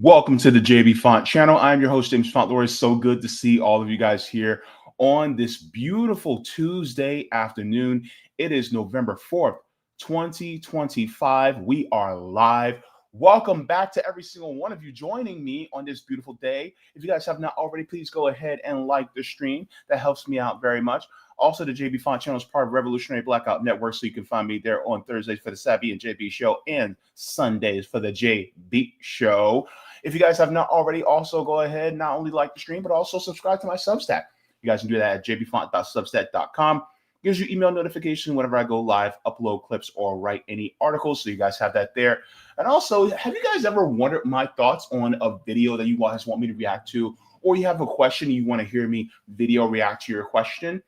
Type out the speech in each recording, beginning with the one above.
Welcome to the Jaybefaunt channel. I'm your host, Jaybefaunt. It's so good to see all of you guys here on this beautiful Tuesday afternoon. It is November 4th, 2025. We are live. Welcome back to every single one of you joining me on this beautiful day. If you guys have not already, please go ahead and like the stream. That helps me out very much. Also, the Jaybefaunt channel is part of Revolutionary Blackout Network, so you can find me there on Thursdays for the Savvy and JB Show and Sundays for the JB Show. If you guys have not already, also go ahead, not only like the stream, but also subscribe to my Substack. You guys can do that at jaybefaunt.substack.com. Gives you email notification whenever I go live, upload clips, or write any articles. So you guys have that there. And also, have you guys ever wondered my thoughts on a video that you guys want me to react to, or you have a question you want to hear me video react to your question?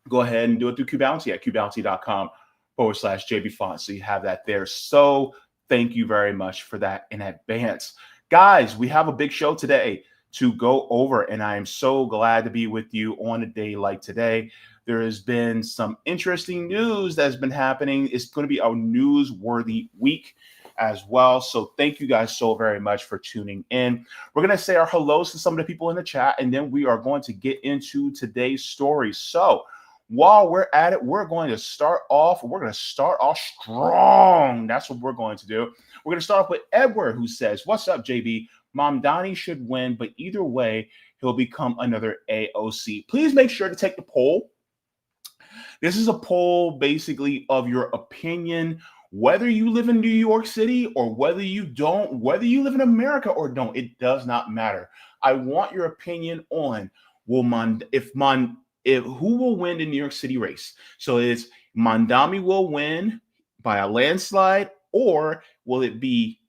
Go ahead and do it through QBounty at qbounty.com/Jaybefaunt. So you have that there. So thank you very much for that in advance. Guys, we have a big show today to go over, and I am so glad to be with you on a day like today. There has been some interesting news that's been happening. It's going to be a newsworthy week as well. So thank you guys so very much for tuning in. We're going to say our hellos to some of the people in the chat, and then we are going to get into today's story. So while we're at it, we're going to start off strong. That's what we're going to do. We're going to start off with Edward, who says, "What's up, JB? Mamdani should win, but either way, he'll become another AOC. Please make sure to take the poll." This is a poll basically of your opinion, whether you live in New York City or whether you don't, whether you live in America or don't, it does not matter. I want your opinion on who will win the New York City race. So it's Mamdani will win by a landslide, or will it be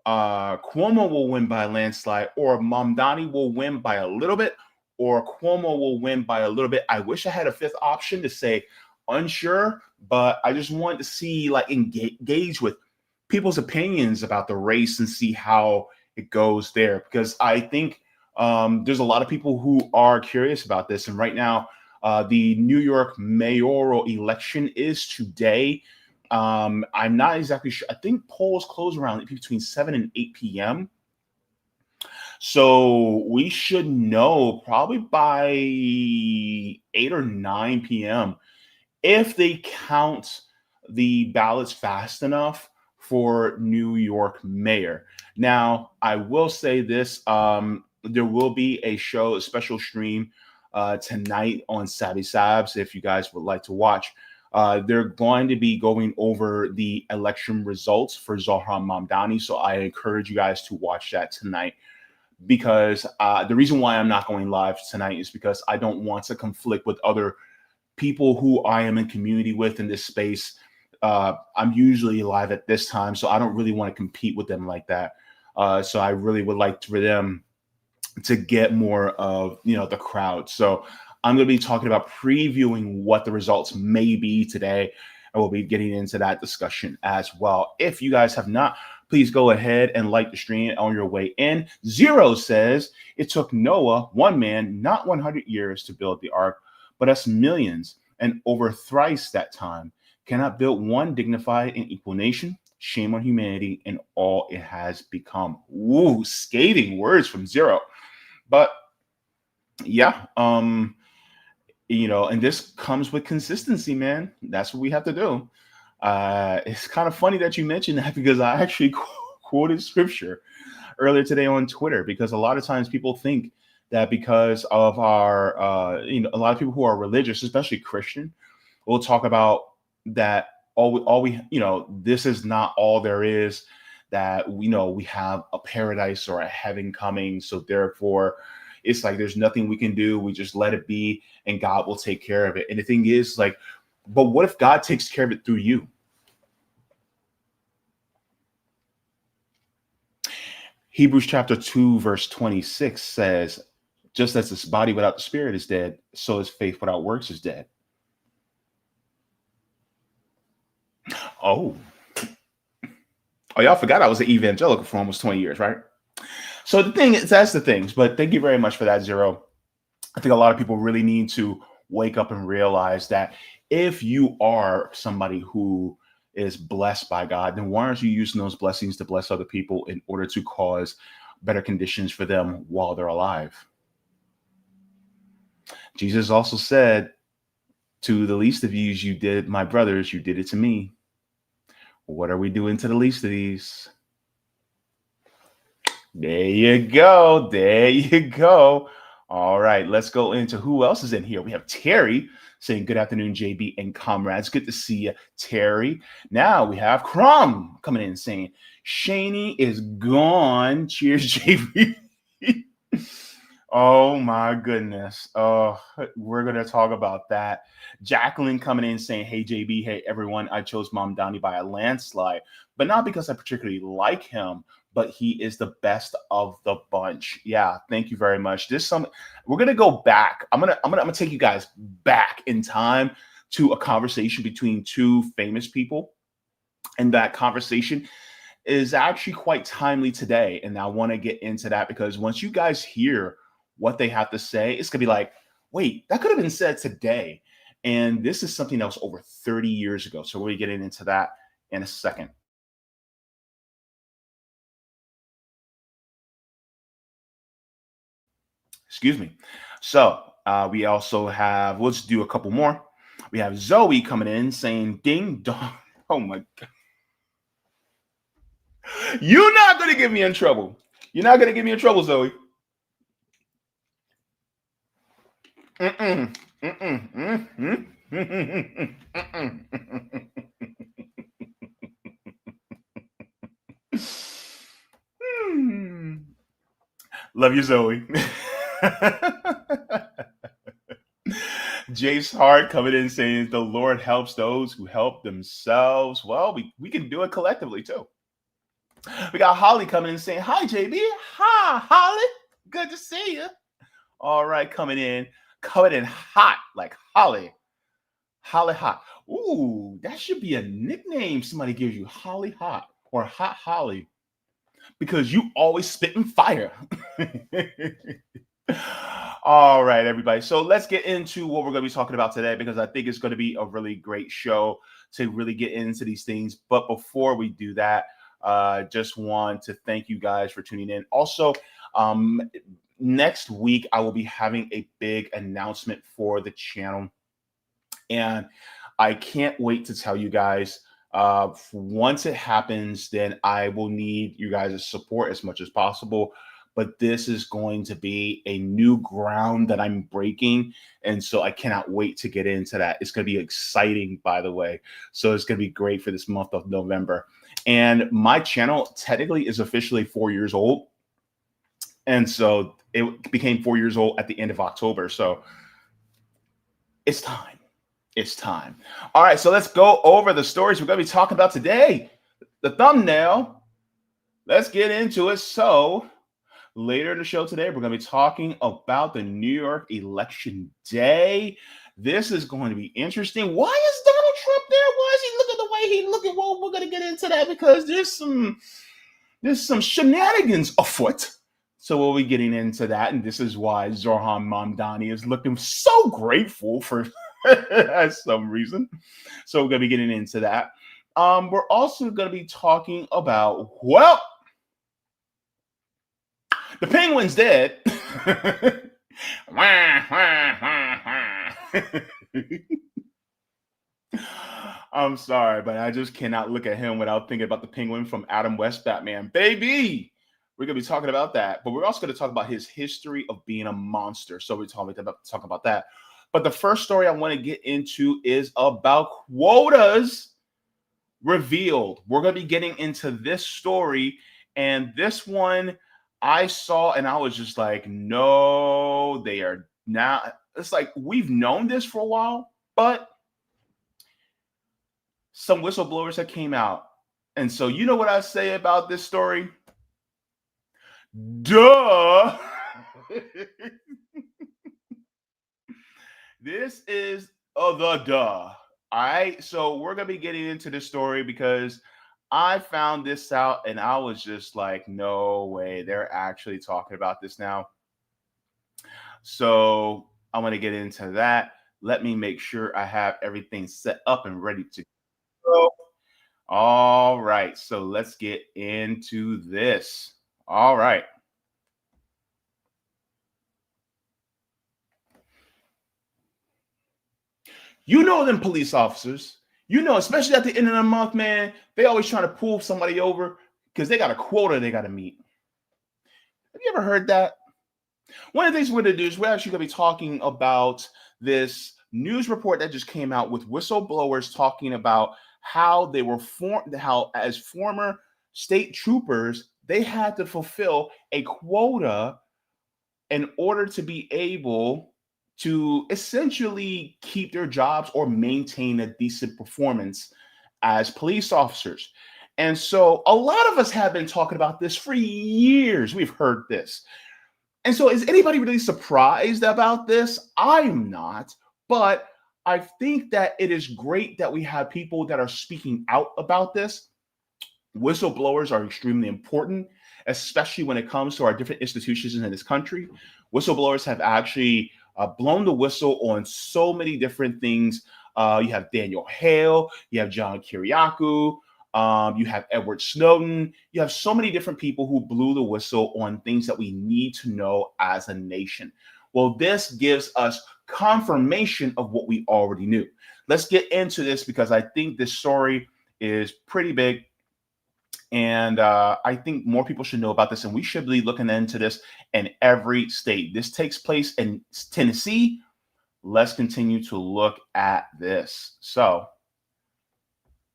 Cuomo will win by a landslide, or Mamdani will win by a little bit, or Cuomo will win by a little bit? I wish I had a fifth option to say unsure, but I just wanted to see, like, engage with people's opinions about the race and see how it goes there, because I think there's a lot of people who are curious about this. And right now, the New York mayoral election is today. I'm not exactly sure. I think polls close around between 7 and 8 p.m. So we should know probably by 8 or 9 p.m. if they count the ballots fast enough for New York mayor. Now, I will say this. There will be a special stream tonight on Savvy Sabs if you guys would like to watch. They're going to be going over the election results for Zohran Mamdani. So I encourage you guys to watch that tonight, because the reason why I'm not going live tonight is because I don't want to conflict with other people who I am in community with in this space. I'm usually live at this time, so I don't really want to compete with them like that. So I really would like for them to get more of, the crowd. So I'm going to be talking about previewing what the results may be today, and we'll be getting into that discussion as well. If you guys have not, please go ahead and like the stream on your way in. Zero says, "It took Noah, one man, not 100 years to build the ark, but us millions, and over thrice that time. Cannot build one dignified and equal nation. Shame on humanity and all it has become." Woo, scathing words from Zero. But yeah, and this comes with consistency, man. That's what we have to do. It's kind of funny that you mentioned that, because I actually quoted scripture earlier today on Twitter, because a lot of times people think that because of our, a lot of people who are religious, especially Christian, will talk about that this is not all there is, that we have a paradise or a heaven coming. So therefore, it's like there's nothing we can do. We just let it be, and God will take care of it. And the thing is, like, but what if God takes care of it through you? Hebrews chapter 2, verse 26 says, "Just as this body without the spirit is dead, so is faith without works is dead." Oh, y'all forgot I was an evangelical for almost 20 years, right? So the thing is, that's the things. But thank you very much for that, Zero. I think a lot of people really need to wake up and realize that if you are somebody who is blessed by God, then why aren't you using those blessings to bless other people in order to cause better conditions for them while they're alive. Jesus also said, to the least of these, you did, my brothers, you did it to me. What are we doing to the least of these? There you go. There you go. All right, let's go into who else is in here. We have Terry saying, good afternoon, JB and comrades. Good to see you, Terry. Now we have Crumb coming in saying, Cheney is gone. Cheers, JB. Oh my goodness. Oh, we're going to talk about that. Jacqueline coming in saying, hey, JB, hey, everyone. I chose mamdani by a landslide, but not because I particularly like him, but he is the best of the bunch. Yeah, thank you very much. We're going to go back. I'm going to take you guys back in time to a conversation between two famous people. And that conversation is actually quite timely today. And I want to get into that because once you guys hear what they have to say, it's going to be like, wait, that could have been said today. And this is something that was over 30 years ago. So we'll be getting into that in a second. Excuse me. So we also have, let's do a couple more. We have Zoe coming in saying, ding dong. Oh my God. You're not going to get me in trouble. You're not going to get me in trouble, Zoe. Mm-mm. Mm-mm. Mm-mm. Love you, Zoe. Jace Hart coming in saying the Lord helps those who help themselves. Well, we can do it collectively too. We got Holly coming in saying, hi, JB. Hi, Holly. Good to see you. All right, coming in hot like Holly. Holly Hot. Ooh, that should be a nickname somebody gives you, Holly Hot or Hot Holly, because you always spitting fire. All right, everybody. So let's get into what we're going to be talking about today, because I think it's going to be a really great show to really get into these things. But before we do that, just want to thank you guys for tuning in. Also, next week, I will be having a big announcement for the channel. And I can't wait to tell you guys. Once it happens, then I will need you guys' support as much as possible. But this is going to be a new ground that I'm breaking. And so I cannot wait to get into that. It's going to be exciting, by the way. So it's going to be great for this month of November. And my channel technically is officially 4 years old. And so it became 4 years old at the end of October. So it's time. It's time. All right, so let's go over the stories we're going to be talking about today. The thumbnail. Let's get into it. So later in the show today, we're going to be talking about the New York election day. This is going to be interesting. Why is Donald Trump there? Why is he looking the way he looking? Well, we're going to get into that because there's some shenanigans afoot. So we'll be getting into that, and this is why Zoran Mamdani is looking so grateful for some reason. So we're going to be getting into that. We're also going to be talking about, well, the penguin's dead. I'm sorry, but I just cannot look at him without thinking about the penguin from Adam West Batman. Baby! We're going to be talking about that, but we're also going to talk about his history of being a monster. So we're talking about that. But the first story I want to get into is about quotas revealed. We're going to be getting into this story, and this one I saw and I was just like, no, they are not. It's like we've known this for a while, but some whistleblowers that came out. And so you know what I say about this story? Duh. This is the duh. All right. So we're going to be getting into this story because I found this out and I was just like, no way. They're actually talking about this now. So I'm going to get into that. Let me make sure I have everything set up and ready to go. All right. So let's get into this. All right. You know them police officers. You know, especially at the end of the month, man, they always trying to pull somebody over because they got a quota they got to meet. Have you ever heard that? One of the things we're going to do is we're actually going to be talking about this news report that just came out with whistleblowers talking about how they were how as former state troopers, they had to fulfill a quota in order to be able to essentially keep their jobs or maintain a decent performance as police officers. And so a lot of us have been talking about this for years. We've heard this. And so is anybody really surprised about this? I'm not, but I think that it is great that we have people that are speaking out about this. Whistleblowers are extremely important, especially when it comes to our different institutions in this country. Whistleblowers have actually blown the whistle on so many different things. You have Daniel Hale, you have John Kiriakou, you have Edward Snowden. You have so many different people who blew the whistle on things that we need to know as a nation. Well, this gives us confirmation of what we already knew. Let's get into this because I think this story is pretty big. And I think more people should know about this, and we should be looking into this in every state. This takes place in Tennessee. Let's continue to look at this. So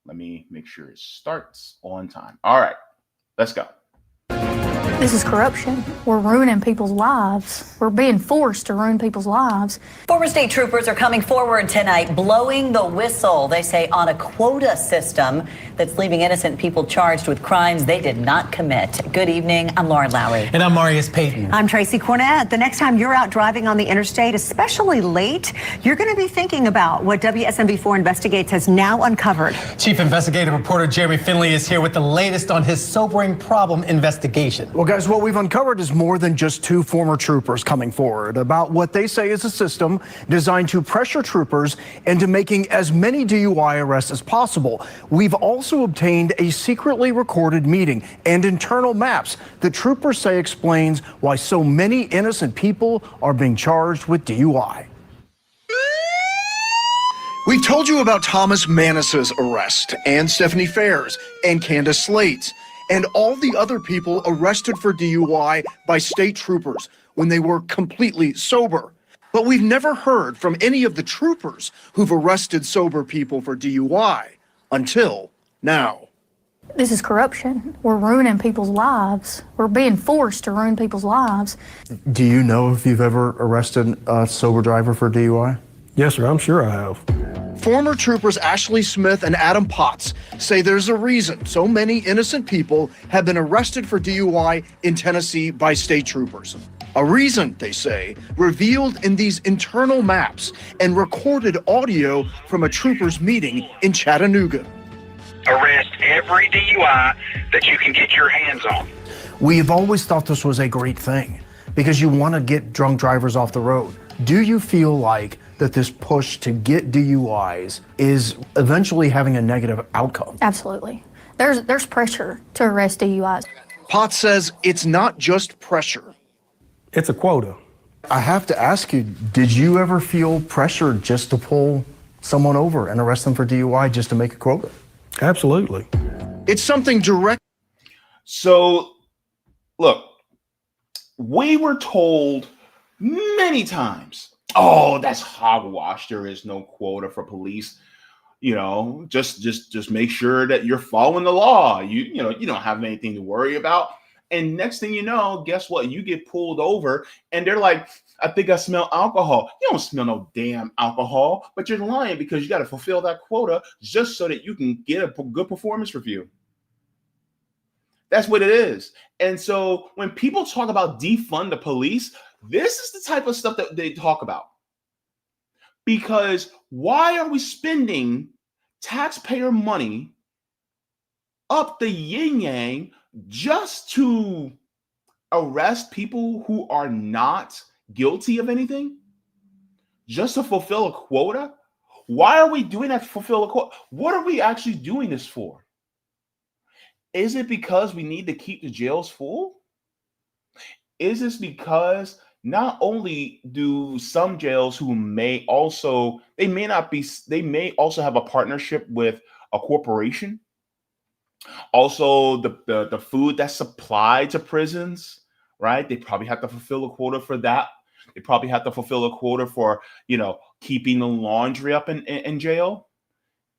let me make sure it starts on time. All right, let's go. This is corruption. We're ruining people's lives. We're being forced to ruin people's lives. Former state troopers are coming forward tonight, blowing the whistle, they say, on a quota system that's leaving innocent people charged with crimes they did not commit. Good evening. I'm Lauren Lowry. And I'm Marius Payton. I'm Tracy Cornett. The next time you're out driving on the interstate, especially late, you're going to be thinking about what WSMV4 Investigates has now uncovered. Chief investigative reporter Jeremy Finley is here with the latest on his sobering problem investigation. Well, guys, what we've uncovered is more than just two former troopers coming forward about what they say is a system designed to pressure troopers into making as many DUI arrests as possible. We've also obtained a secretly recorded meeting and internal maps that troopers say explains why so many innocent people are being charged with DUI. We've told you about Thomas Manis's arrest and Stephanie Fair's and Candace Slade's and all the other people arrested for DUI by state troopers when they were completely sober. But we've never heard from any of the troopers who've arrested sober people for DUI until now. This is corruption. We're ruining people's lives. We're being forced to ruin people's lives. Do you know if you've ever arrested a sober driver for DUI? Yes, sir. I'm sure I have. Former troopers Ashley Smith and Adam Potts say there's a reason so many innocent people have been arrested for DUI in Tennessee by state troopers. A reason, they say, revealed in these internal maps and recorded audio from a troopers meeting in Chattanooga. Arrest every DUI that you can get your hands on. We've always thought this was a great thing because you want to get drunk drivers off the road. Do you feel like that this push to get DUIs is eventually having a negative outcome? Absolutely. There's pressure to arrest DUIs. Potts says it's not just pressure. It's a quota. I have to ask you, did you ever feel pressure just to pull someone over and arrest them for DUI just to make a quota? Absolutely. It's something direct. So, look, we were told many times, oh, that's hogwash. There is no quota for police. You know, just make sure that you're following the law. You don't have anything to worry about. And next thing you know, guess what? You get pulled over and they're like, I think I smell alcohol. You don't smell no damn alcohol, but you're lying because you got to fulfill that quota just so that you can get a good performance review. That's what it is. And so when people talk about defund the police, this is the type of stuff that they talk about. Because why are we spending taxpayer money up the yin yang just to arrest people who are not guilty of anything? Just to fulfill a quota? Why are we doing that to fulfill a quota? What are we actually doing this for? Is it because we need to keep the jails full? Is this because not only do some jails who may also they may also have a partnership with a corporation. Also, the food that's supplied to prisons, right? They probably have to fulfill a quota for that. They probably have to fulfill a quota for, keeping the laundry up in jail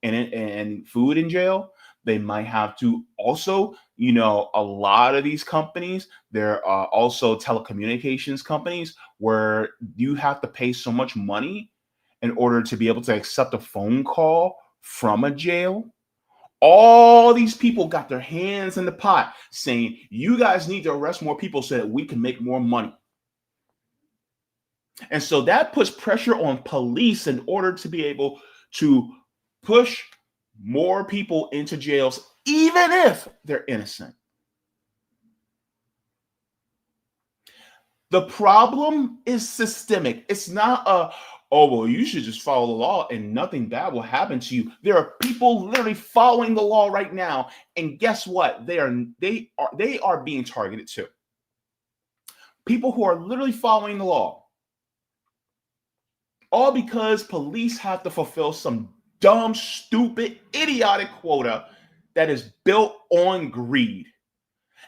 and food in jail. They might have to also, a lot of these companies, there are also telecommunications companies where you have to pay so much money in order to be able to accept a phone call from a jail. All these people got their hands in the pot saying, you guys need to arrest more people so that we can make more money. And so that puts pressure on police in order to be able to push more people into jails, even if they're innocent. The problem is systemic. It's not you should just follow the law and nothing bad will happen to you. There are people literally following the law right now, and guess what? They are being targeted too. People who are literally following the law, all because police have to fulfill some dumb, stupid, idiotic quota that is built on greed.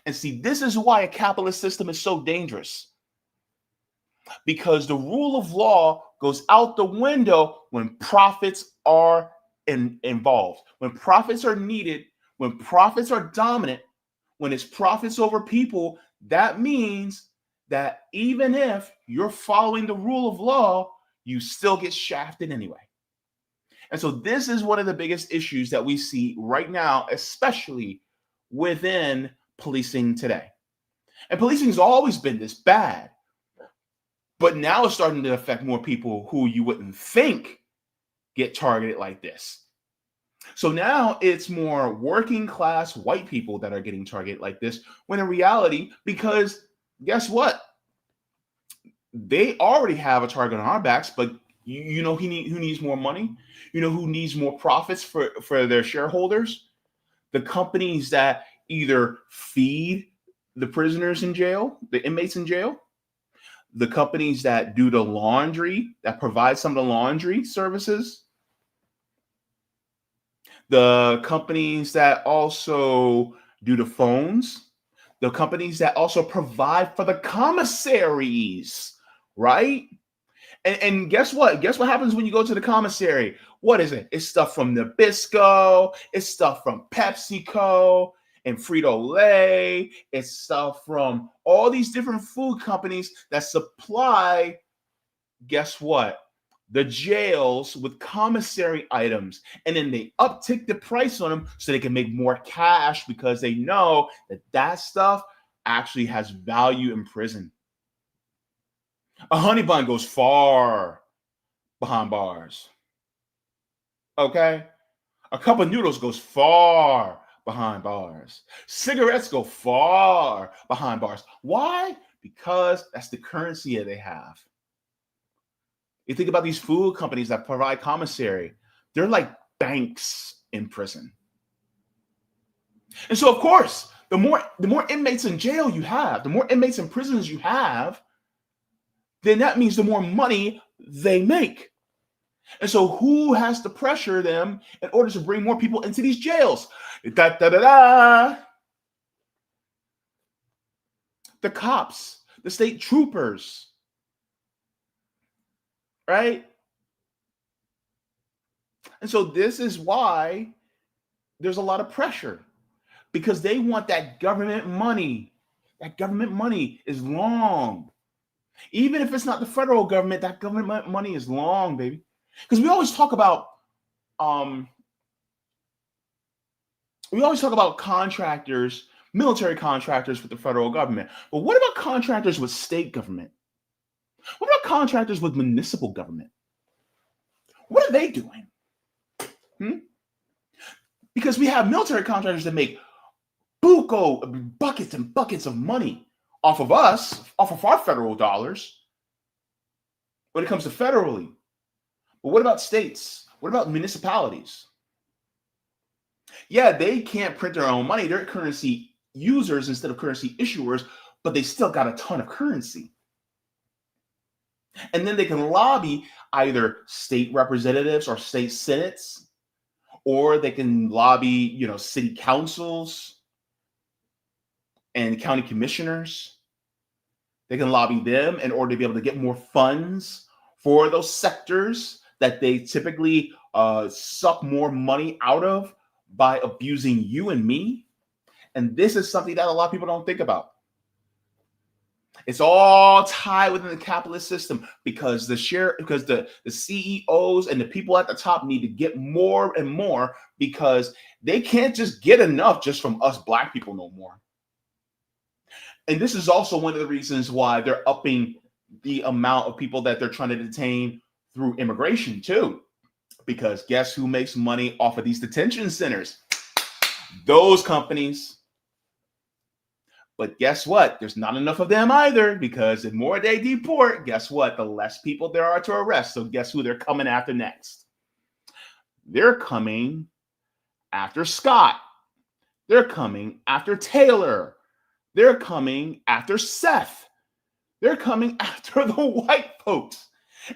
And see, this is why a capitalist system is so dangerous. Because the rule of law goes out the window when profits are involved. When profits are needed, when profits are dominant, when it's profits over people, that means that even if you're following the rule of law, you still get shafted anyway. And so this is one of the biggest issues that we see right now, especially within policing today. And policing has always been this bad. But now it's starting to affect more people who you wouldn't think get targeted like this. So now it's more working class white people that are getting targeted like this, when in reality, because guess what? They already have a target on our backs, but you know who needs more money? You know who needs more profits for their shareholders? The companies that either feed the prisoners in jail, the inmates in jail, the companies that do the laundry, that provide some of the laundry services, the companies that also do the phones, the companies that also provide for the commissaries, right? And guess what? Guess what happens when you go to the commissary? What is it? It's stuff from Nabisco. It's stuff from PepsiCo and Frito-Lay. It's stuff from all these different food companies that supply, guess what? The jails with commissary items. And then they uptick the price on them so they can make more cash because they know that that stuff actually has value in prison. A honey bun goes far behind bars. Okay? A cup of noodles goes far behind bars. Cigarettes go far behind bars. Why? Because that's the currency that they have. You think about these food companies that provide commissary, they're like banks in prison. And so, of course, the more inmates in jail you have, the more inmates in prisons you have, then that means the more money they make. And so who has to pressure them in order to bring more people into these jails? The cops, the state troopers, right? And so this is why there's a lot of pressure, because they want that government money. That government money is long. Even if it's not the federal government, that government money is long, baby. Because we always talk about contractors, military contractors with the federal government. But what about contractors with state government? What about contractors with municipal government? What are they doing? Because we have military contractors that make buckets and buckets of money off of us, off of our federal dollars, when it comes to federally. But what about states? What about municipalities? Yeah, they can't print their own money. They're currency users instead of currency issuers, but they still got a ton of currency. And then they can lobby either state representatives or state senates, or they can lobby, city councils and county commissioners. They can lobby them in order to be able to get more funds for those sectors that they typically suck more money out of by abusing you and me. And this is something that a lot of people don't think about. It's all tied within the capitalist system because the CEOs and the people at the top need to get more and more because they can't just get enough just from us black people no more. And this is also one of the reasons why they're upping the amount of people that they're trying to detain through immigration too. Because guess who makes money off of these detention centers? Those companies. But guess what? There's not enough of them either, because the more they deport, guess what? The less people there are to arrest. So guess who they're coming after next? They're coming after Scott. They're coming after Taylor. They're coming after Seth. They're coming after the white folks.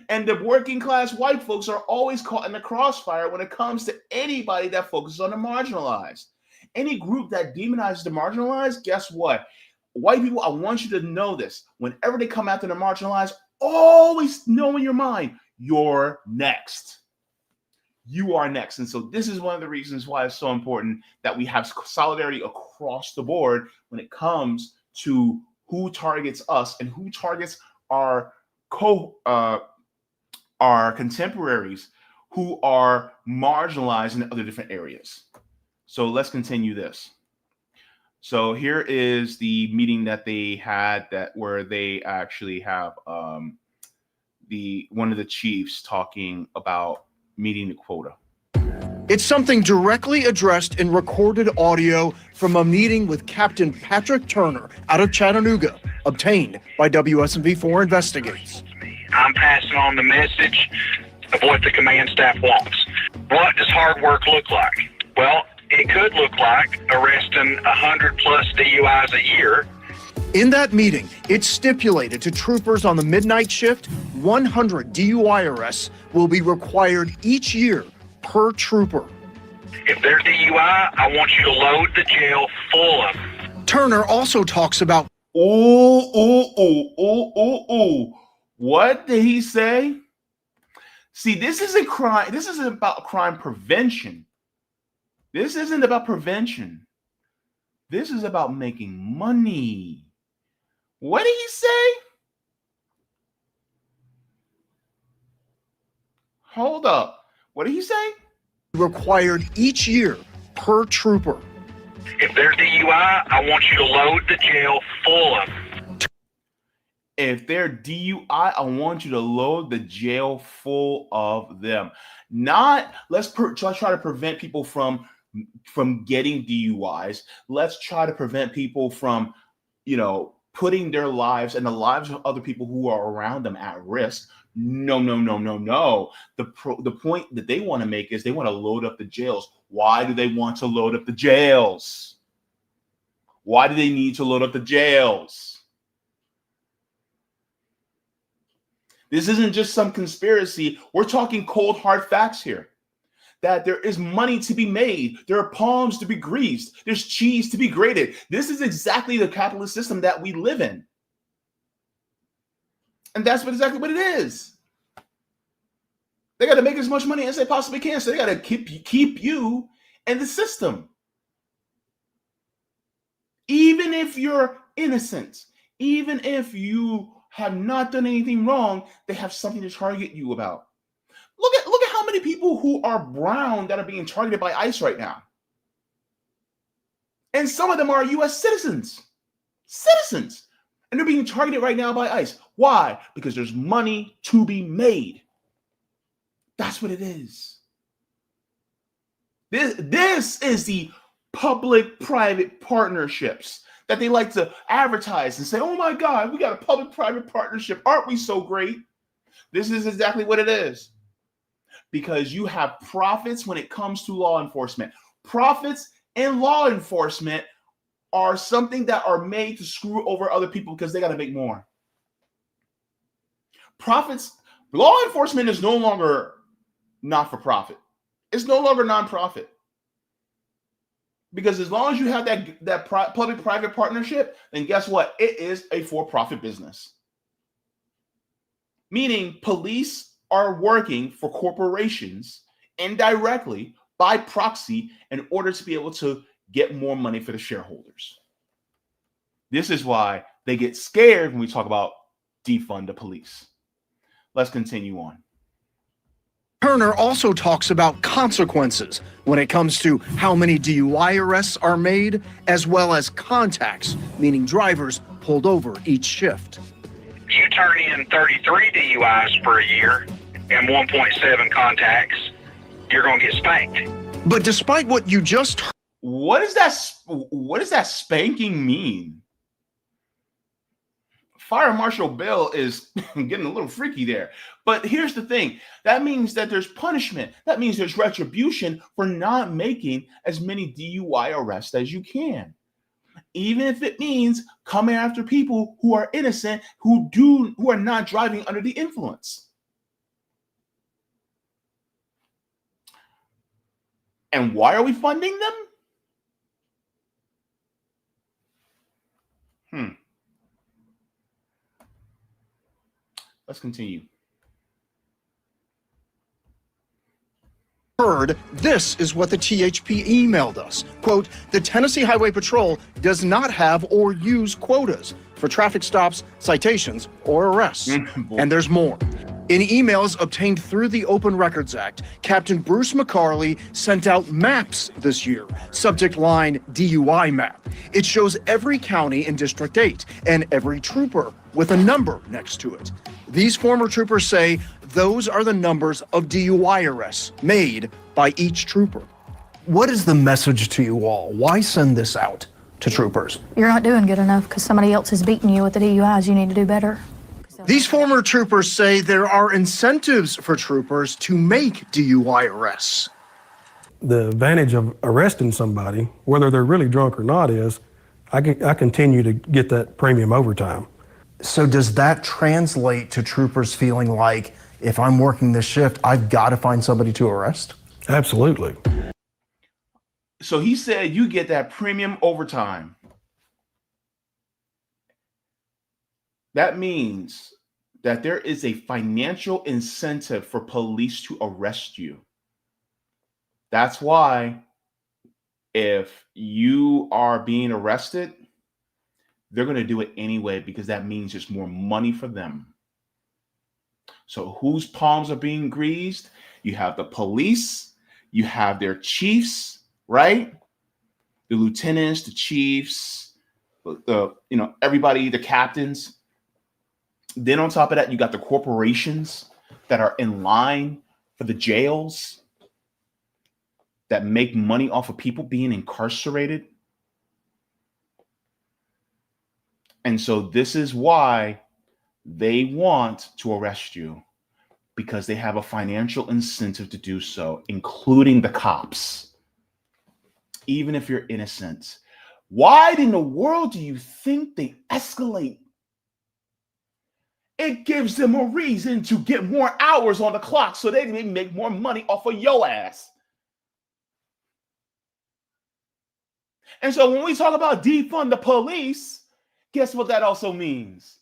And the working class white folks are always caught in the crossfire when it comes to anybody that focuses on the marginalized. Any group that demonizes the marginalized, guess what? White people, I want you to know this. Whenever they come after the marginalized, always know in your mind, you're next. You are next. And so this is one of the reasons why it's so important that we have solidarity across the board when it comes to who targets us and who targets our contemporaries who are marginalized in other different areas. So let's continue this. So here is the meeting that they had where they actually have one of the chiefs talking about meeting the quota. It's something directly addressed in recorded audio from a meeting with Captain Patrick Turner out of Chattanooga, obtained by WSMV4 Investigates. I'm passing on the message of what the command staff wants. What does hard work look like? Well, it could look like arresting 100 plus DUIs a year. In that meeting, it's stipulated to troopers on the midnight shift, 100 DUI arrests will be required each year per trooper. If they're DUI, I want you to load the jail full of them. Turner also talks about What did he say? See, this isn't crime. This isn't about crime prevention. This isn't about prevention. This is about making money. What did he say? Hold up. What did he say? required each year per trooper. If they're DUI, I want you to load the jail full of them. If they're DUI, I want you to load the jail full of them. Not let's try to prevent people from getting DUIs. Let's try to prevent people from, putting their lives and the lives of other people who are around them at risk. No. The point that they want to make is they want to load up the jails. Why do they want to load up the jails? Why do they need to load up the jails? This isn't just some conspiracy. We're talking cold, hard facts here. That there is money to be made. There are palms to be greased. There's cheese to be grated. This is exactly the capitalist system that we live in. And that's exactly what it is. They got to make as much money as they possibly can. So they got to keep you in the system. Even if you're innocent, even if you have not done anything wrong, they have something to target you about. Look at how many people who are brown that are being targeted by ICE right now. And some of them are U.S. citizens. And they're being targeted right now by ICE. Why? Because there's money to be made. That's what it is. This is the public-private partnerships that they like to advertise and say, oh my God, we got a public-private partnership. Aren't we so great? This is exactly what it is. Because you have profits when it comes to law enforcement. Profits in law enforcement are something that are made to screw over other people because they got to make more. Profits, law enforcement is no longer not for profit. It's no longer nonprofit. Because as long as you have that public-private partnership, then guess what? It is a for-profit business. Meaning police are working for corporations indirectly by proxy in order to be able to get more money for the shareholders. This is why they get scared when we talk about defund the police. Let's continue on. Turner also talks about consequences when it comes to how many DUI arrests are made, as well as contacts, meaning drivers pulled over each shift. You turn in 33 DUIs per year and 1.7 contacts, you're going to get spanked. But despite what you just heard, What does that spanking mean? Fire Marshal Bill is getting a little freaky there. But here's the thing. That means that there's punishment. That means there's retribution for not making as many DUI arrests as you can. Even if it means coming after people who are innocent, who are not driving under the influence. And why are we funding them? Let's continue. This is what the THP emailed us. Quote, the Tennessee Highway Patrol does not have or use quotas for traffic stops, citations, or arrests. And there's more. In emails obtained through the Open Records Act, Captain Bruce McCarley sent out maps this year. Subject line, DUI map. It shows every county in District 8 and every trooper with a number next to it. These former troopers say those are the numbers of DUI arrests made by each trooper. What is the message to you all? Why send this out to troopers? You're not doing good enough because somebody else is beating you with the DUIs. You need to do better. These former troopers say there are incentives for troopers to make DUI arrests. The advantage of arresting somebody, whether they're really drunk or not, is I continue to get that premium overtime. So does that translate to troopers feeling like, if I'm working this shift, I've got to find somebody to arrest? Absolutely. So he said you get that premium overtime. That means that there is a financial incentive for police to arrest you. That's why if you are being arrested, they're going to do it anyway because that means there's more money for them. So whose palms are being greased? You have the police, you have their chiefs, right? The lieutenants, the chiefs, everybody, the captains. Then on top of that, you got the corporations that are in line for the jails that make money off of people being incarcerated. And so this is why they want to arrest you, because they have a financial incentive to do so, including the cops, even if you're innocent. Why in the world do you think they escalate? It gives them a reason to get more hours on the clock so they can make more money off of your ass. And so when we talk about defund the police, guess what that also means?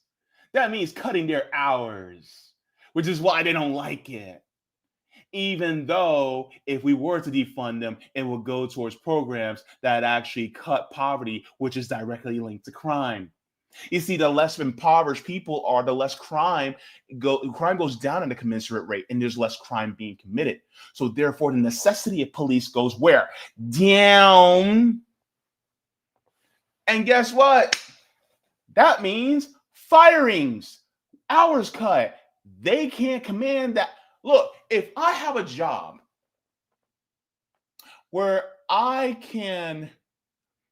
That means cutting their hours, which is why they don't like it. Even though if we were to defund them, it would go towards programs that actually cut poverty, which is directly linked to crime. You see, the less impoverished people are, the less crime goes down in a commensurate rate, and there's less crime being committed. So therefore, the necessity of police goes where? Down. And guess what? That means firings, hours cut. They can't command that. Look, if I have a job where I can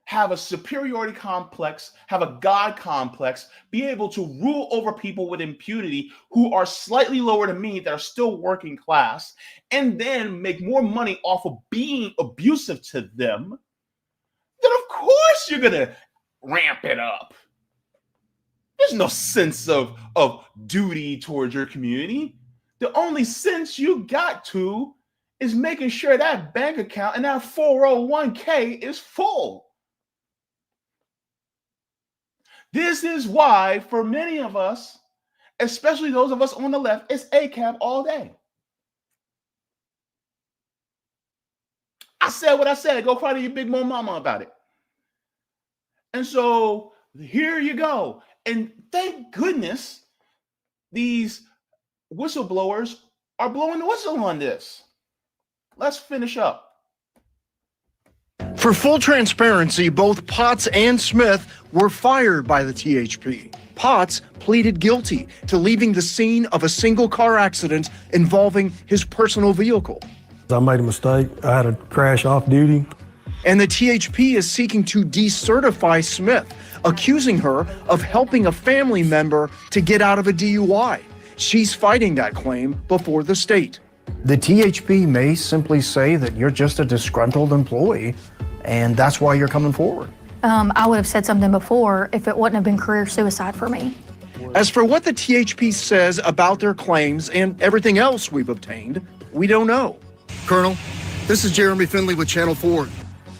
have a superiority complex, have a God complex, be able to rule over people with impunity who are slightly lower than me that are still working class, and then make more money off of being abusive to them, then of course you're going to ramp it up. There's no sense of duty towards your community. The only sense you got to is making sure that bank account and that 401k is full. This is why, for many of us, especially those of us on the left, it's ACAB all day. I said what I said. Go cry to your big mama about it. And so here you go. And thank goodness these whistleblowers are blowing the whistle on this. Let's finish up. For full transparency, both Potts and Smith were fired by the THP. Potts pleaded guilty to leaving the scene of a single car accident involving his personal vehicle. I made a mistake. I had to crash off duty. And the THP is seeking to decertify Smith, accusing her of helping a family member to get out of a DUI. She's fighting that claim before the state. The THP may simply say that you're just a disgruntled employee, and that's why you're coming forward. I would have said something before if it wouldn't have been career suicide for me. As for what the THP says about their claims and everything else we've obtained, we don't know. Colonel, this is Jeremy Finley with Channel 4.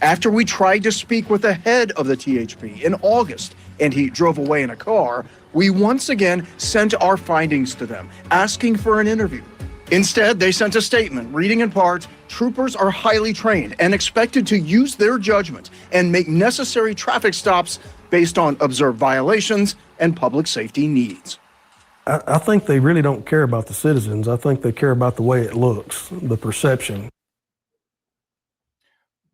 After we tried to speak with the head of the THP in August and he drove away in a car, we once again sent our findings to them, asking for an interview. Instead, they sent a statement reading in part, troopers are highly trained and expected to use their judgment and make necessary traffic stops based on observed violations and public safety needs. I think they really don't care about the citizens. I think they care about the way it looks, the perception.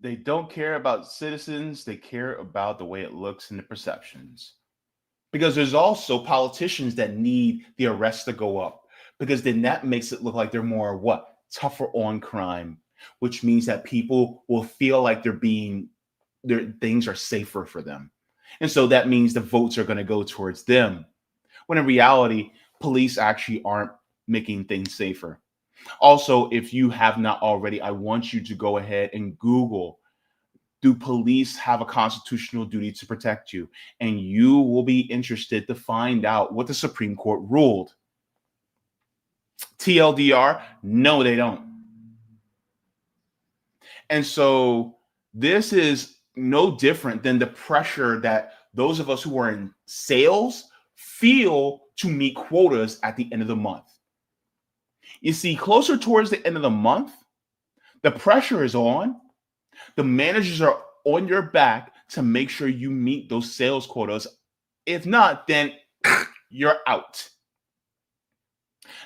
They don't care about citizens. They care about the way it looks and the perceptions. Because there's also politicians that need the arrests to go up. Because then that makes it look like they're more what? Tougher on crime, which means that people will feel like their things are safer for them. And so that means the votes are going to go towards them. When in reality, police actually aren't making things safer. Also, if you have not already, I want you to go ahead and Google, do police have a constitutional duty to protect you? And you will be interested to find out what the Supreme Court ruled. TLDR, no, they don't. And so this is no different than the pressure that those of us who are in sales feel to meet quotas at the end of the month. You see, closer towards the end of the month, the pressure is on. The managers are on your back to make sure you meet those sales quotas. If not, then you're out.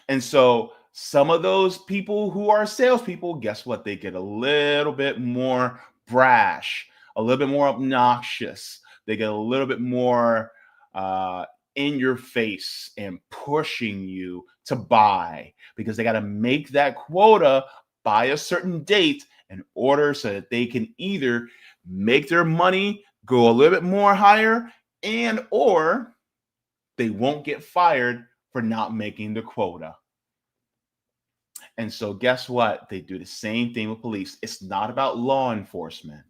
And so some of those people who are salespeople, guess what? They get a little bit more brash, a little bit more obnoxious. They get a little bit more in your face and pushing you to buy because they got to make that quota by a certain date in order so that they can either make their money go a little bit more higher and or they won't get fired for not making the quota. And so guess what? They do the same thing with police. It's not about law enforcement.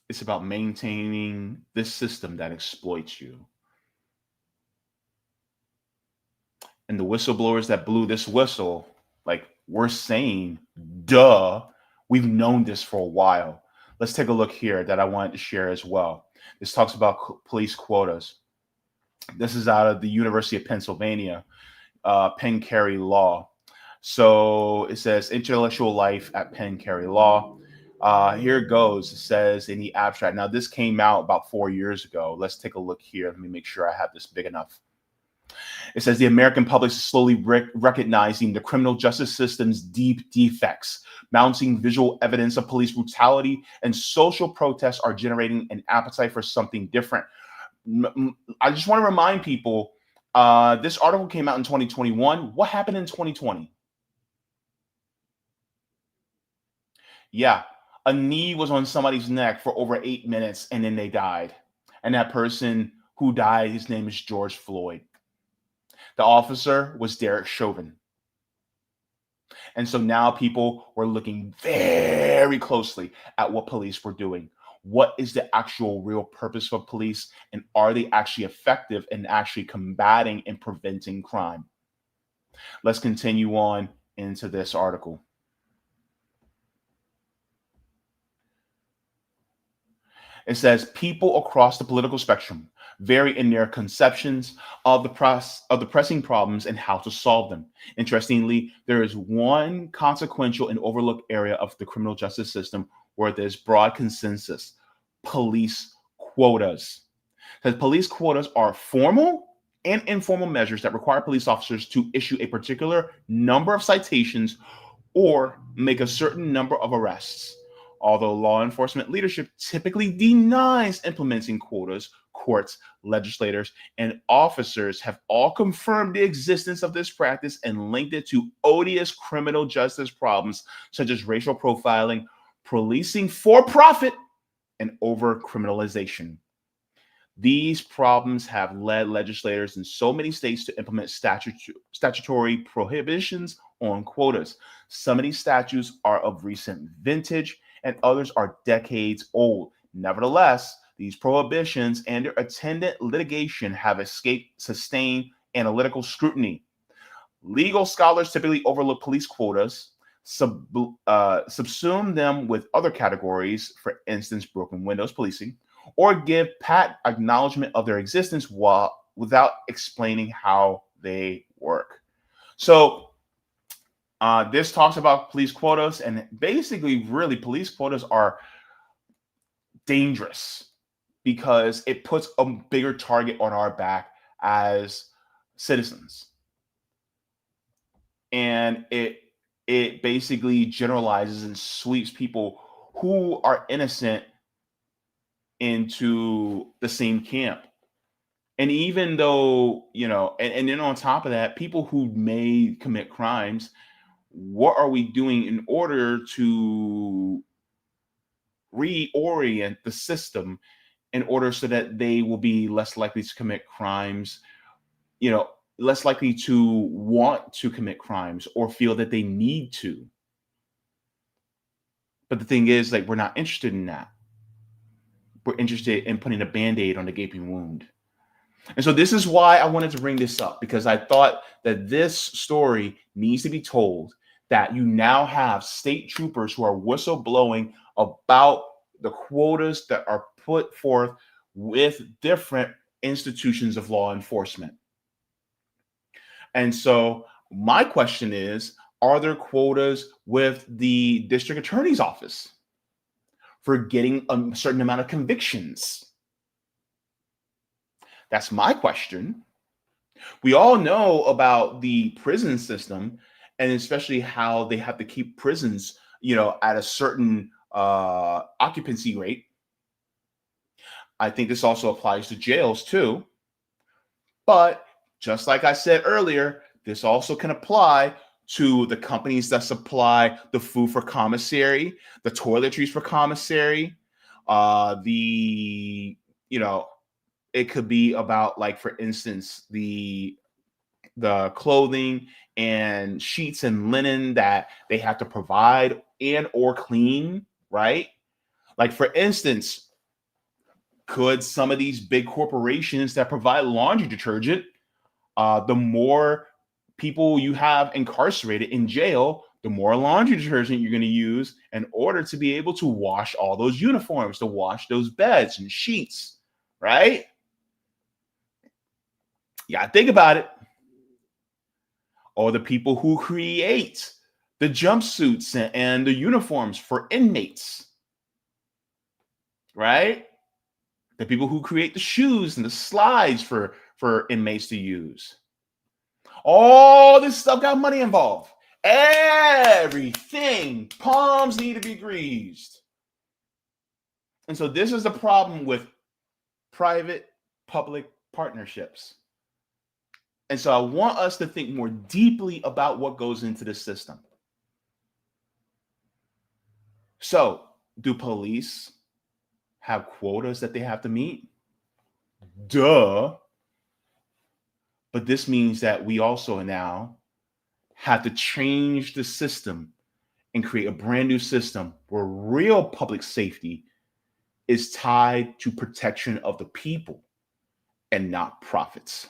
It's about maintaining this system that exploits you. And the whistleblowers that blew this whistle, like we're saying, duh, we've known this for a while. Let's take a look here that I wanted to share as well. This talks about police quotas. This is out of the University of Pennsylvania, Penn Carey Law. So it says intellectual life at Penn Carey Law. Here it goes. It says in the abstract. Now, this came out about 4 years ago. Let's take a look here. Let me make sure I have this big enough. It says the American public is slowly recognizing the criminal justice system's deep defects. Mounting visual evidence of police brutality and social protests are generating an appetite for something different. I just want to remind people, this article came out in 2021. What happened in 2020? Yeah, a knee was on somebody's neck for over 8 minutes and then they died. And that person who died, his name is George Floyd. The officer was Derek Chauvin. And so now people were looking very closely at what police were doing. What is the actual real purpose of police? And are they actually effective in actually combating and preventing crime? Let's continue on into this article. It says people across the political spectrum vary in their conceptions of the pressing problems and how to solve them. Interestingly, there is one consequential and overlooked area of the criminal justice system where there's broad consensus: police quotas. Because police quotas are formal and informal measures that require police officers to issue a particular number of citations or make a certain number of arrests. Although law enforcement leadership typically denies implementing quotas, courts, legislators, and officers have all confirmed the existence of this practice and linked it to odious criminal justice problems such as racial profiling, policing for profit, and over-criminalization. These problems have led legislators in so many states to implement statutory prohibitions on quotas. Some of these statutes are of recent vintage, and others are decades old. Nevertheless, these prohibitions and their attendant litigation have escaped sustained analytical scrutiny. Legal scholars typically overlook police quotas, subsume them with other categories, for instance, broken windows policing, or give pat acknowledgement of their existence without explaining how they work. So this talks about police quotas, and basically, really, police quotas are dangerous because it puts a bigger target on our back as citizens. And it basically generalizes and sweeps people who are innocent into the same camp. And even though, and then on top of that, people who may commit crimes, what are we doing in order to reorient the system in order so that they will be less likely to commit crimes, less likely to want to commit crimes or feel that they need to? But the thing is, we're not interested in that. We're interested in putting a Band-Aid on the gaping wound. And so this is why I wanted to bring this up, because I thought that this story needs to be told, that you now have state troopers who are whistleblowing about the quotas that are put forth with different institutions of law enforcement. And so my question is, are there quotas with the district attorney's office for getting a certain amount of convictions? That's my question. We all know about the prison system, and especially how they have to keep prisons, at a certain occupancy rate. I think this also applies to jails too. But just like I said earlier, this also can apply to the companies that supply the food for commissary, the toiletries for commissary, it could be about, for instance, the clothing and sheets and linen that they have to provide and or clean, right? For instance, could some of these big corporations that provide laundry detergent, the more people you have incarcerated in jail, the more laundry detergent you're going to use in order to be able to wash all those uniforms, to wash those beds and sheets, right? You got to think about it. Or the people who create the jumpsuits and the uniforms for inmates, right? The people who create the shoes and the slides for inmates to use. All this stuff got money involved. Everything. Palms need to be greased. And so this is the problem with private-public partnerships. And so I want us to think more deeply about what goes into the system. So, do police have quotas that they have to meet? Duh. But this means that we also now have to change the system and create a brand new system where real public safety is tied to protection of the people and not profits.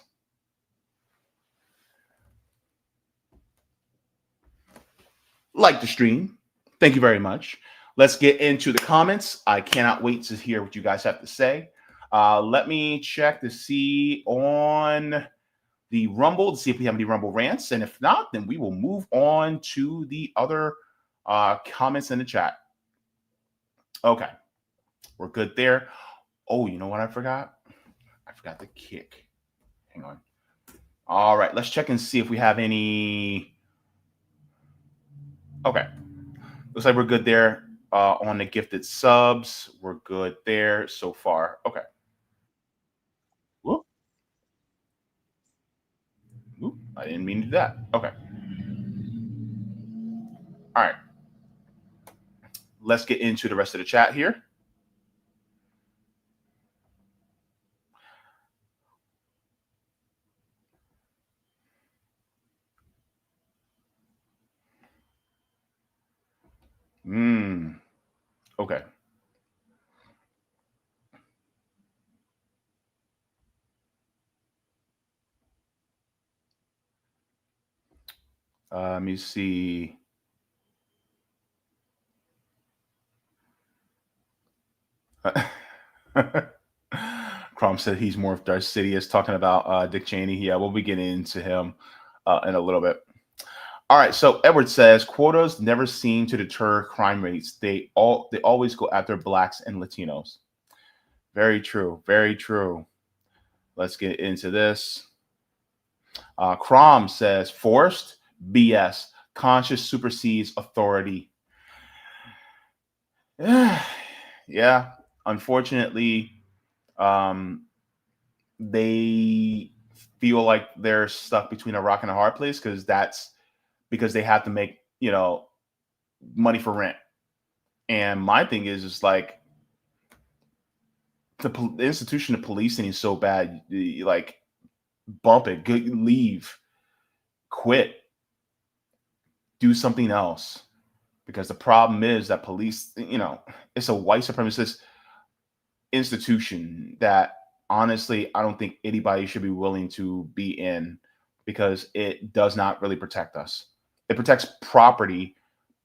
Like the stream. Thank you very much. Let's get into the comments. I cannot wait to hear what you guys have to say. Let me check to see on the Rumble to see if we have any Rumble rants. And if not, then we will move on to the other comments in the chat. Okay. We're good there. Oh, you know what I forgot? I forgot the kick. Hang on. All right. Let's check and see if we have any. Okay. Looks like we're good there on the gifted subs. We're good there so far. Okay. Whoop. Oop, I didn't mean to do that. Okay. All right. Let's get into the rest of the chat here. Okay. Let me see. Crom said he's more of Darth Sidious talking about Dick Cheney. Yeah, we'll be getting into him in a little bit. All right, so Edward says quotas never seem to deter crime rates. They always go after blacks and Latinos. Very true. Very true. Let's get into this. Crom says forced BS. Conscious supersedes authority. Yeah, unfortunately, they feel like they're stuck between a rock and a hard place because they have to make, money for rent. And my thing is like the institution of policing is so bad. Like, bump it, leave, quit, do something else. Because the problem is that police, it's a white supremacist institution that honestly, I don't think anybody should be willing to be in because it does not really protect us. It protects property,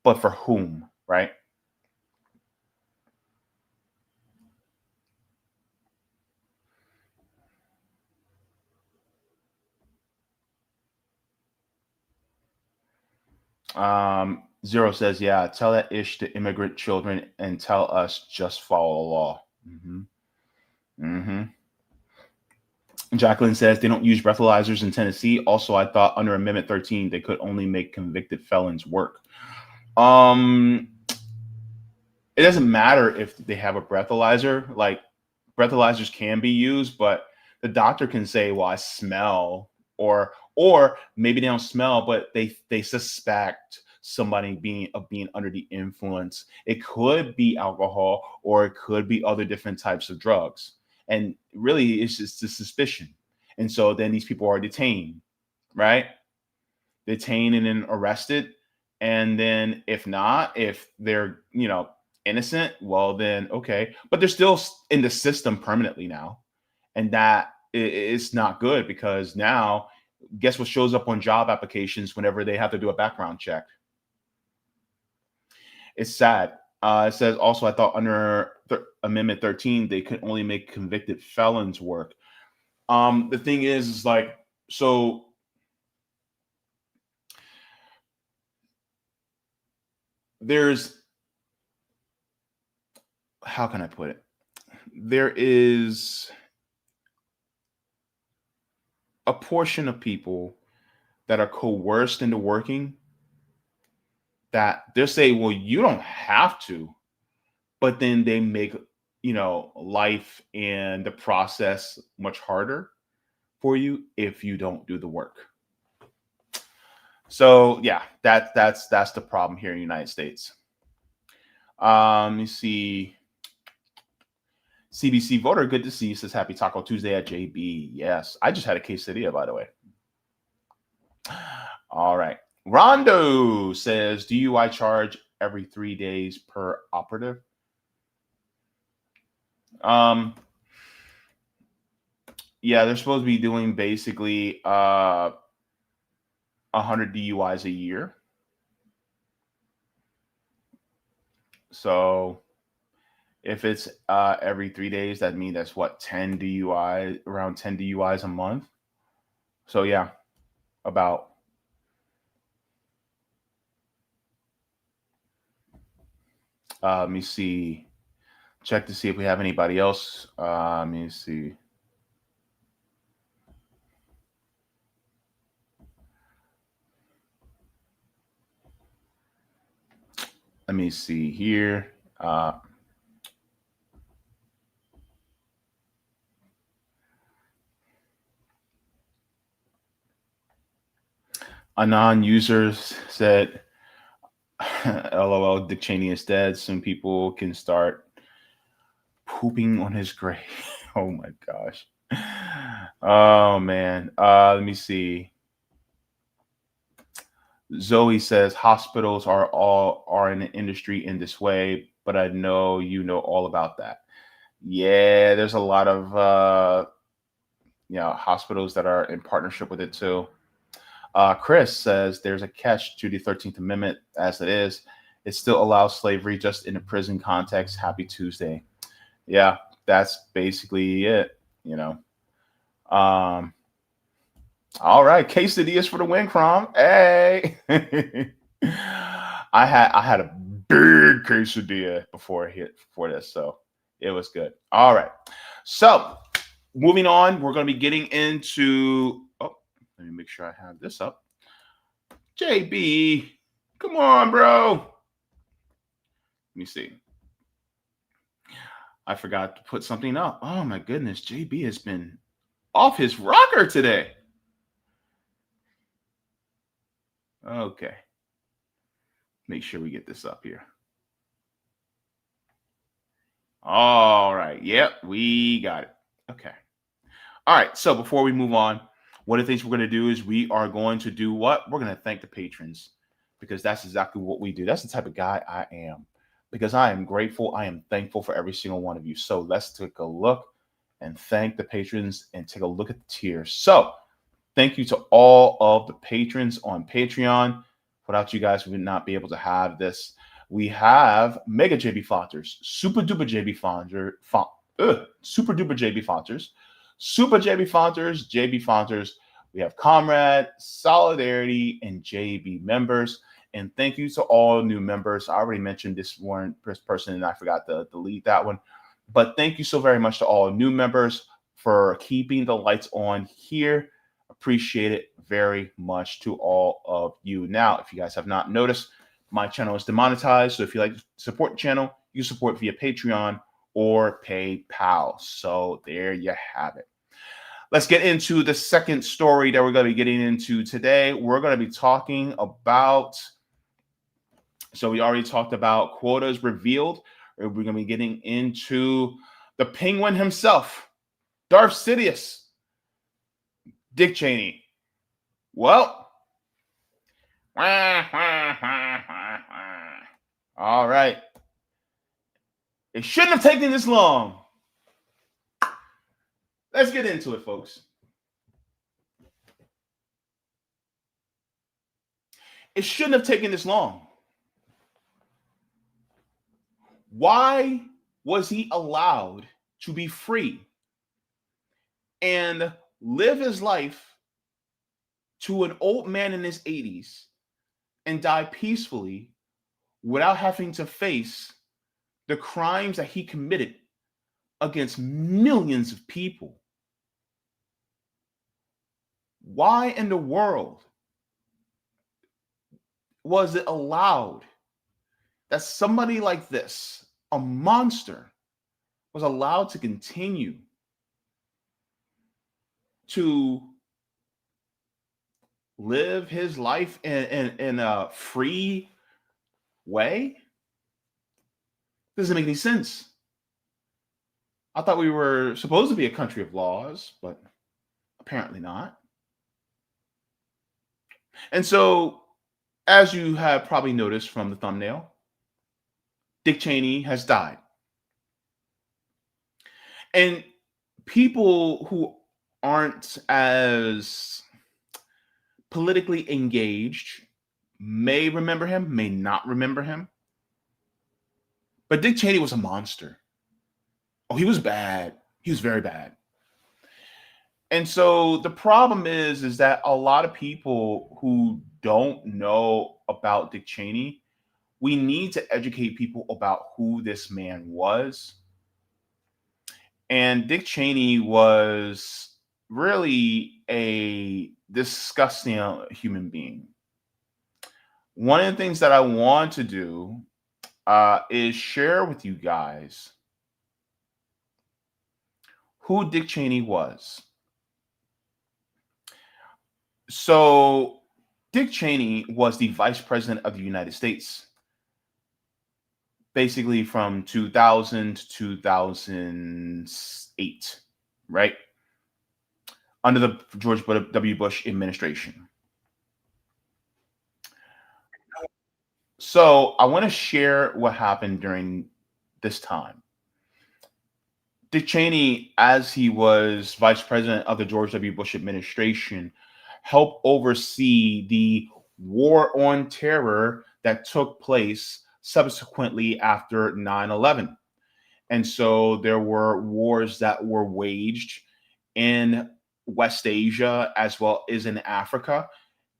but for whom, right? Zero says, yeah, tell that ish to immigrant children and tell us just follow the law. Jacqueline says they don't use breathalyzers in Tennessee. Also, I thought under Amendment 13, they could only make convicted felons work. It doesn't matter if they have a breathalyzer. Like, breathalyzers can be used, but the doctor can say, well, I smell, or maybe they don't smell, but they suspect somebody being under the influence. It could be alcohol, or it could be other different types of drugs. And really, it's just a suspicion. And so then these people are detained, right? Detained and then arrested. And then if they're, innocent, well, then, okay. But they're still in the system permanently now. And that is not good because now, guess what shows up on job applications whenever they have to do a background check? It's sad. It says also, I thought under Amendment 13, they could only make convicted felons work. The thing is like, so how can I put it? There is a portion of people that are coerced into working that they'll say, well, you don't have to, but then they make, life and the process much harder for you if you don't do the work. So yeah, that's the problem here in the United States. Let me see. CBC voter, good to see you. Says happy Taco Tuesday at JB. Yes, I just had a quesadilla, by the way. All right. Rondo says DUI charge every 3 days per operative. Yeah, they're supposed to be doing basically 100 DUIs a year. So if it's every 3 days, that means that's what, 10 DUI, around 10 DUIs a month. So yeah, about. Let me see. Check to see if we have anybody else. Let me see. Let me see here. A non-user said, LOL, Dick Cheney is dead. Soon people can start pooping on his grave. Oh my gosh. Oh man. Let me see. Zoe says hospitals are in an industry in this way, but I know you know all about that. Yeah, there's a lot of hospitals that are in partnership with it too. Chris says there's a catch to the 13th Amendment as it is. It still allows slavery just in a prison context. Happy Tuesday. Yeah, that's basically it, all right, quesadillas for the win, Crom. Hey. I had a big quesadilla before this, so it was good. All right. So moving on, we're going to be getting into let me make sure I have this up. JB, come on, bro. Let me see. I forgot to put something up. Oh my goodness, JB has been off his rocker today. Okay. Make sure we get this up here. All right. Yep, we got it. Okay. All right. So before we move on, one of the things we're going to do is we are going to do what? We're going to thank the patrons, because that's exactly what we do. That's the type of guy I am, because I am grateful. I am thankful for every single one of you. So let's take a look and thank the patrons and take a look at the tiers. So thank you to all of the patrons on Patreon. Without you guys, we would not be able to have this. We have Mega Jaybefaunters, Super Duper Jaybefaunters, Super Duper Jaybefaunters, Super Jaybefaunters, Jaybefaunters. We have Comrade, Solidarity, and JB members. And thank you to all new members. I already mentioned this one person, and I forgot to delete that one. But thank you so very much to all new members for keeping the lights on here. Appreciate it very much to all of you. Now, if you guys have not noticed, my channel is demonetized. So if you like to support the channel, you support via Patreon or PayPal. So there you have it. Let's get into the second story that we're going to be getting into today. We're going to be talking about, so we already talked about quotas revealed. We're going to be getting into the penguin himself, Darth Sidious, Dick Cheney. Well, all right. It shouldn't have taken this long. Let's get into it, folks. It shouldn't have taken this long. Why was he allowed to be free and live his life to an old man in his 80s and die peacefully without having to face the crimes that he committed against millions of people? Why in the world was it allowed that somebody like this, a monster, was allowed to continue to live his life in a free way? Doesn't make any sense. I thought we were supposed to be a country of laws, but apparently not. And so as you have probably noticed from the thumbnail, Dick Cheney has died. And people who aren't as politically engaged may remember him, may not remember him. But Dick Cheney was a monster. Oh, he was bad. He was very bad. And so the problem is that a lot of people who don't know about Dick Cheney, we need to educate people about who this man was. And Dick Cheney was really a disgusting human being. One of the things that I want to do is share with you guys who Dick Cheney was. So Dick Cheney was the vice president of the United States, basically from 2000 to 2008, right? Under the George W. Bush administration. So I want to share what happened during this time. Dick Cheney, as he was vice president of the George W. Bush administration, helped oversee the war on terror that took place subsequently after 9/11. And so there were wars that were waged in West Asia as well as in Africa.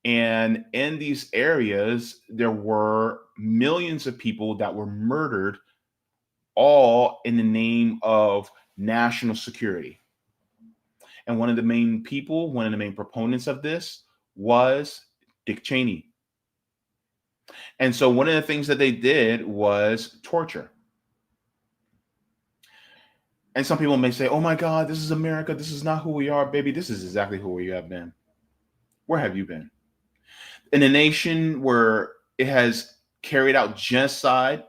And in these areas, there were millions of people that were murdered, all in the name of national security. And one of the main people, one of the main proponents of this was Dick Cheney. And so one of the things that they did was torture. And some people may say, oh my God, this is America. This is not who we are, baby. This is exactly who we have been. Where have you been? In a nation where it has carried out genocide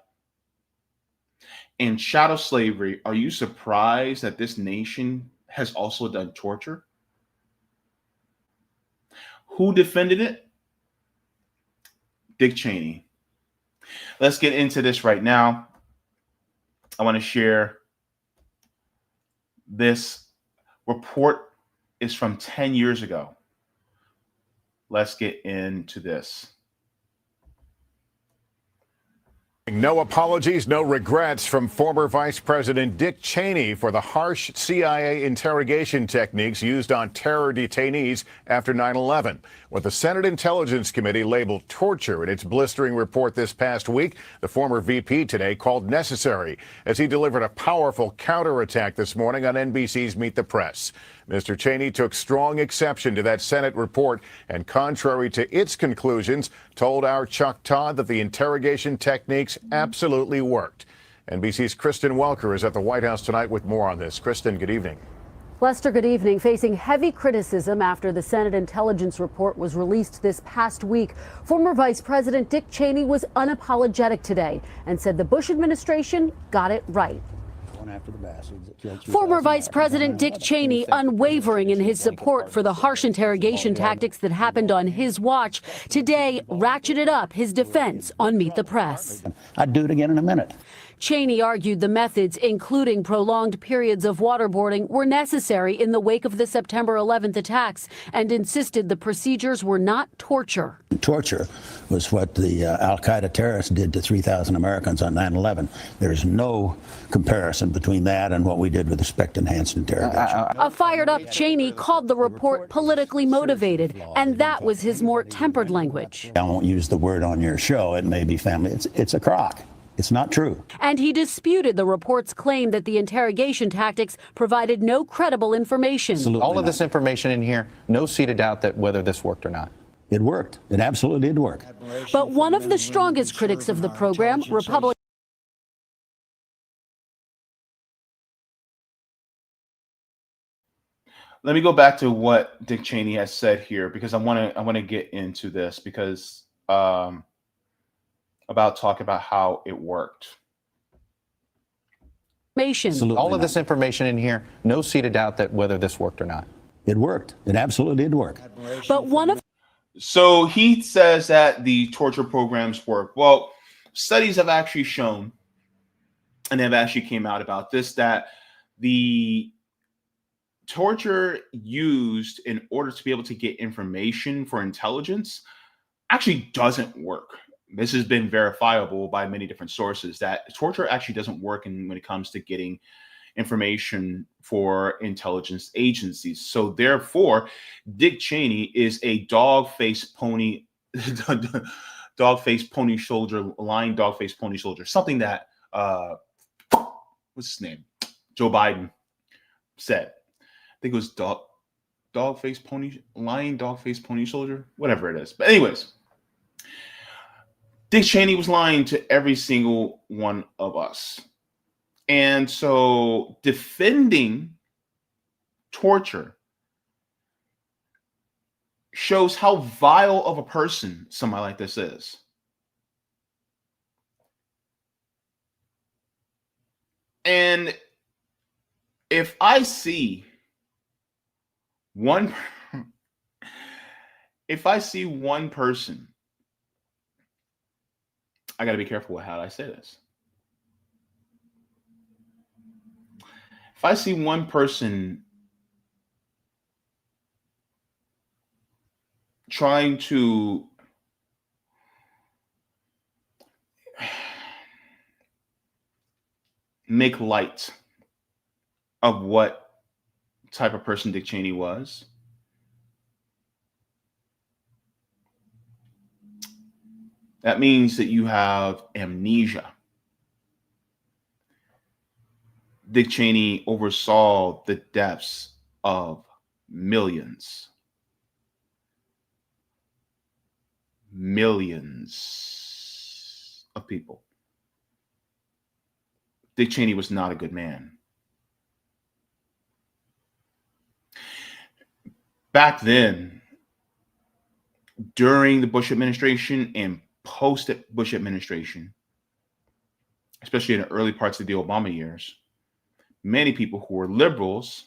and chattel slavery, are you surprised that this nation has also done torture? Who defended it? Dick Cheney. Let's get into this right now. I want to share this report is from 10 years ago. Let's get into this. No apologies, no regrets from former Vice President Dick Cheney for the harsh CIA interrogation techniques used on terror detainees after 9/11. What the Senate Intelligence Committee labeled torture in its blistering report this past week, the former VP today called necessary as he delivered a powerful counterattack this morning on NBC's Meet the Press. Mr. Cheney took strong exception to that Senate report and, contrary to its conclusions, told our Chuck Todd that the interrogation techniques absolutely worked. NBC's Kristen Welker is at the White House tonight with more on this. Kristen, good evening. Lester, good evening. Facing heavy criticism after the Senate intelligence report was released this past week, former Vice President Dick Cheney was unapologetic today and said the Bush administration got it right. Former Vice President Dick Cheney unwavering in his support for the harsh interrogation tactics that happened on his watch, today ratcheted up his defense on Meet the Press. I'd do it again in a minute. Cheney argued the methods, including prolonged periods of waterboarding, were necessary in the wake of the September 11th attacks and insisted the procedures were not torture. Torture was what the al-Qaeda terrorists did to 3,000 Americans on 9/11. There's no comparison between that and what we did with respect to enhanced interrogation. A fired-up Cheney called the report politically motivated, and that was his more tempered language. I won't use the word on your show. It may be family. It's a crock. It's not true. And he disputed the report's claim that the interrogation tactics provided no credible information. Absolutely All of not. this information in here, no seed of doubt that whether this worked or not. It worked. It absolutely did work. But one of the strongest critics of the program, Republican. Let me go back to what Dick Cheney has said here, because I want to get into this, because about talk about how it worked. All of this information in here, no seed of doubt that whether this worked or not. It worked. It absolutely did work. But one of So he says that the torture programs work. Well, studies have actually shown, and have actually came out about this, that the torture used in order to be able to get information for intelligence actually doesn't work. This has been verifiable by many different sources that torture actually doesn't work when it comes to getting information for intelligence agencies. So therefore, Dick Cheney is a dog-faced pony, dog-faced pony soldier, lying dog-faced pony soldier, something that, what's his name? Joe Biden said. I think it was dog-faced pony, lying dog-faced pony soldier, whatever it is. But anyways, Dick Cheney was lying to every single one of us. And so defending torture shows how vile of a person somebody like this is. And if I see one person, I got to be careful with how I say this. If I see one person trying to make light of what type of person Dick Cheney was, that means that you have amnesia. Dick Cheney oversaw the deaths of millions of people. Dick Cheney was not a good man. Back then, during the Bush administration and post-Bush administration, especially in the early parts of the Obama years, many people who were liberals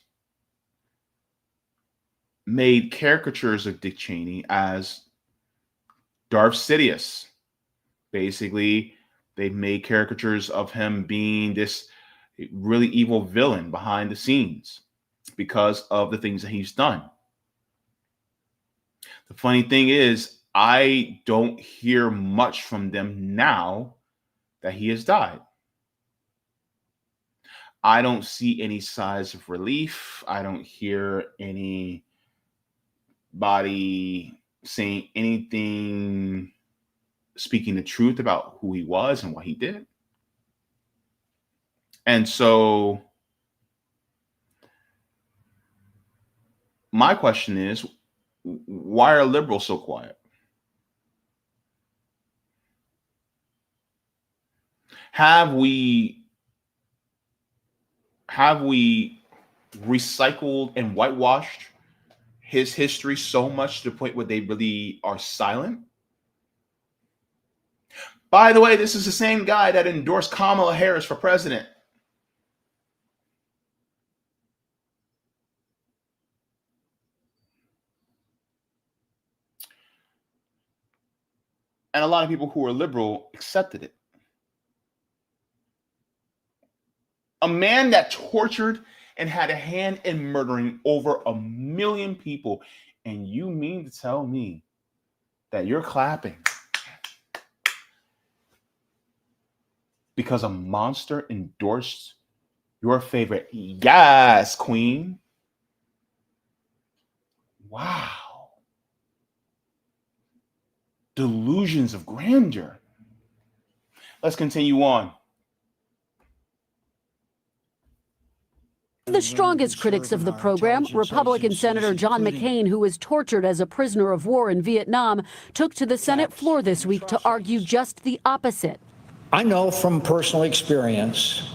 made caricatures of Dick Cheney as Darth Sidious. Basically, they made caricatures of him being this really evil villain behind the scenes because of the things that he's done. The funny thing is, I don't hear much from them now that he has died. I don't see any signs of relief. I don't hear anybody saying anything, speaking the truth about who he was and what he did. And so my question is, why are liberals so quiet? Have we recycled and whitewashed his history so much to the point where they really are silent? By the way, this is the same guy that endorsed Kamala Harris for president. And a lot of people who were liberal accepted it. A man that tortured and had a hand in murdering over 1 million people. And you mean to tell me that you're clapping because a monster endorsed your favorite? Yes, queen. Wow. Delusions of grandeur. Let's continue on. The strongest critics of the program, Republican Senator John McCain, who was tortured as a prisoner of war in Vietnam, took to the Senate floor this week to argue just the opposite. I know from personal experience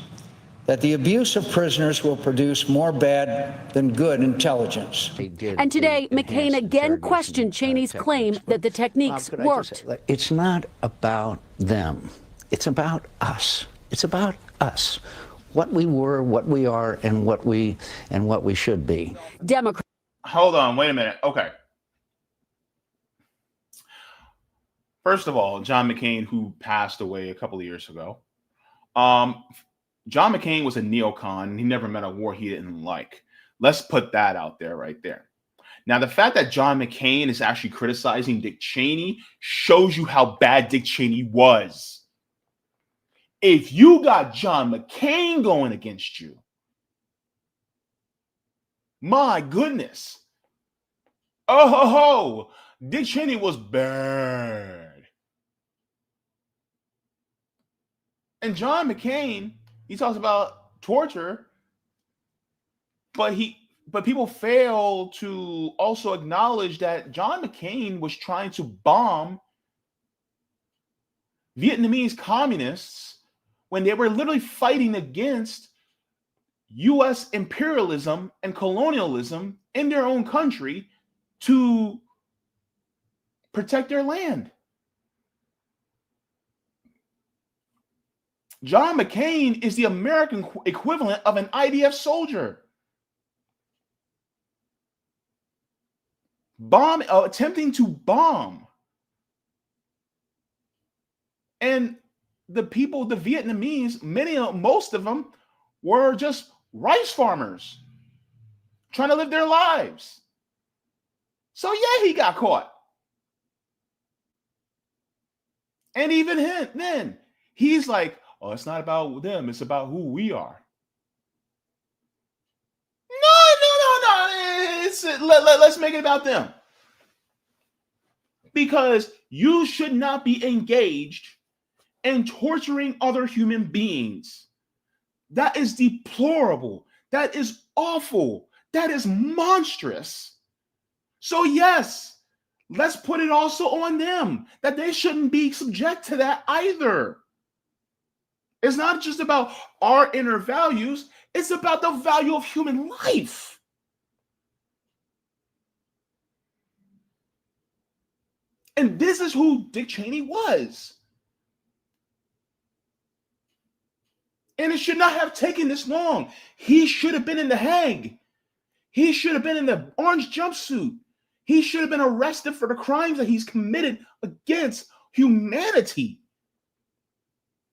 that the abuse of prisoners will produce more bad than good intelligence. And today, McCain again questioned Cheney's claim that the techniques worked. It's not about them. It's about us. It's about us. What we were, what we are, and what we should be. Democrats. Hold on, wait a minute. Okay. First of all, John McCain, who passed away a couple of years ago. John McCain was a neocon. He never met a war he didn't like. Let's put that out there right there. Now, the fact that John McCain is actually criticizing Dick Cheney shows you how bad Dick Cheney was. If you got John McCain going against you, my goodness. Oh, ho, ho. Dick Cheney was bad. And John McCain, he talks about torture, but people fail to also acknowledge that John McCain was trying to bomb Vietnamese communists when they were literally fighting against U.S. imperialism and colonialism in their own country to protect their land. John McCain is the American equivalent of an IDF soldier. Attempting to bomb. And the people, the Vietnamese, most of them were just rice farmers trying to live their lives. So yeah, he got caught. And even then, he's like, oh, it's not about them. It's about who we are. No. Let's make it about them. Because you should not be engaged in torturing other human beings. That is deplorable. That is awful. That is monstrous. So yes, let's put it also on them that they shouldn't be subject to that either. It's not just about our inner values. It's about the value of human life. And this is who Dick Cheney was. And it should not have taken this long. He should have been in The Hague. He should have been in the orange jumpsuit. He should have been arrested for the crimes that he's committed against humanity.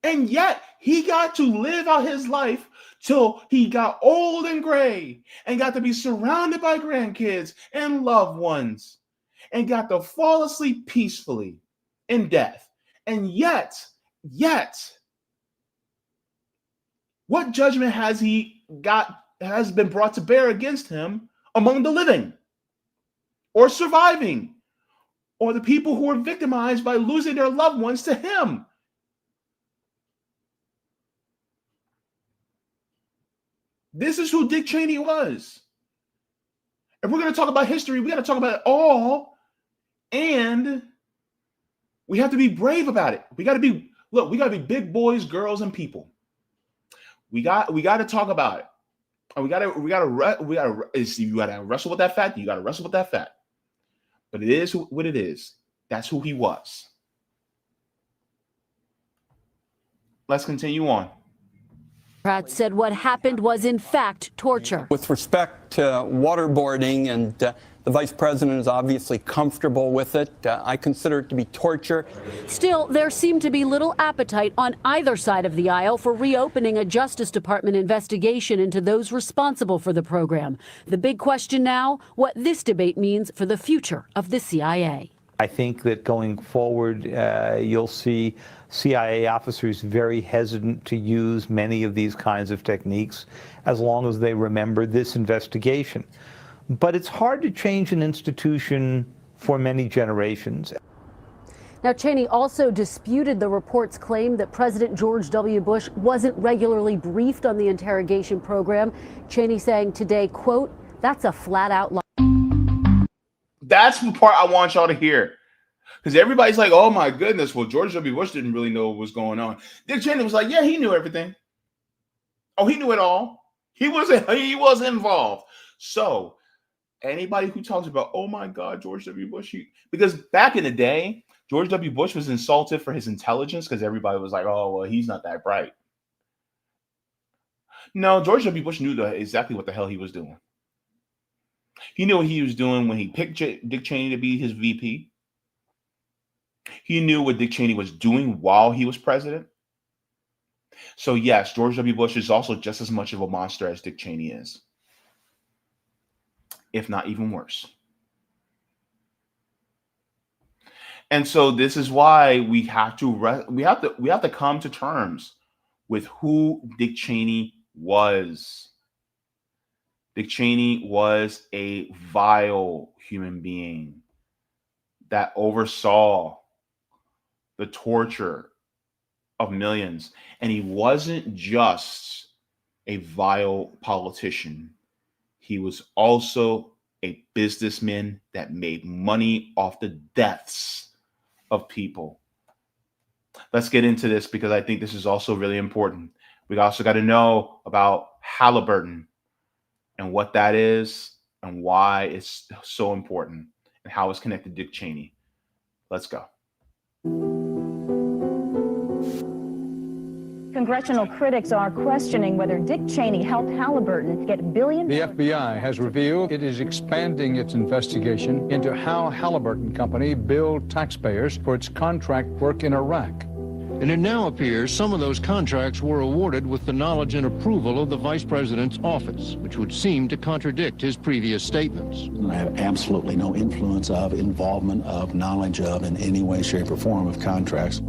And yet he got to live out his life till he got old and gray and got to be surrounded by grandkids and loved ones and got to fall asleep peacefully in death. And yet, what judgment has been brought to bear against him among the living or surviving or the people who were victimized by losing their loved ones to him? This is who Dick Cheney was. If we're going to talk about history, we got to talk about it all. And we have to be brave about it. We got to be big boys, girls, and people. We got to talk about it. And you got to wrestle with that fact. You got to wrestle with that fact. But it is what it is. That's who he was. Let's continue on. Pratt said what happened was in fact torture. With respect to waterboarding, and the vice president is obviously comfortable with it, I consider it to be torture. Still, there seemed to be little appetite on either side of the aisle for reopening a Justice Department investigation into those responsible for the program. The big question now, what this debate means for the future of the CIA. I think that going forward, you'll see CIA officers very hesitant to use many of these kinds of techniques as long as they remember this investigation. But it's hard to change an institution for many generations. Now, Cheney also disputed the report's claim that President George W. Bush wasn't regularly briefed on the interrogation program. Cheney saying today, quote, "That's a flat out lie." That's the part I want y'all to hear. Because everybody's like, oh my goodness, well, George W. Bush didn't really know what was going on. Dick Cheney was like, yeah, he knew everything. Oh, he knew it all. He was involved. So anybody who talks about, oh my God, George W. Bush, because back in the day, George W. Bush was insulted for his intelligence because everybody was like, oh, well, he's not that bright. No, George W. Bush knew exactly what the hell he was doing. He knew what he was doing when he picked Dick Cheney to be his VP. He knew what Dick Cheney was doing while he was president. So yes, George W. Bush is also just as much of a monster as Dick Cheney is, if not even worse. And so this is why we have to come to terms with who Dick Cheney was. Dick Cheney was a vile human being that oversaw the torture of millions. And he wasn't just a vile politician. He was also a businessman that made money off the deaths of people. Let's get into this because I think this is also really important. We also got to know about Halliburton and what that is and why it's so important and how it's connected to Dick Cheney. Let's go. Congressional critics are questioning whether Dick Cheney helped Halliburton get billions. The FBI has revealed it is expanding its investigation into how Halliburton Company billed taxpayers for its contract work in Iraq. And it now appears some of those contracts were awarded with the knowledge and approval of the vice president's office, which would seem to contradict his previous statements. I have absolutely no influence of, involvement of, knowledge of, in any way, shape, or form of contracts.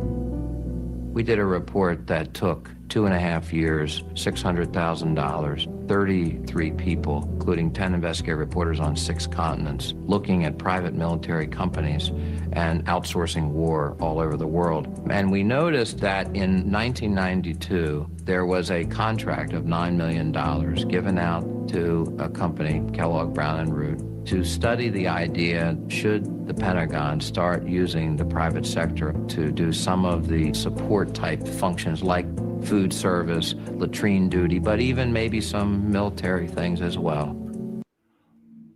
We did a report that took 2.5 years, $600,000, 33 people, including 10 investigative reporters on 6 continents, looking at private military companies and outsourcing war all over the world. And we noticed that in 1992, there was a contract of $9 million given out to a company, Kellogg Brown and Root, to study the idea, should the Pentagon start using the private sector to do some of the support type functions like food service, latrine duty, but even maybe some military things as well.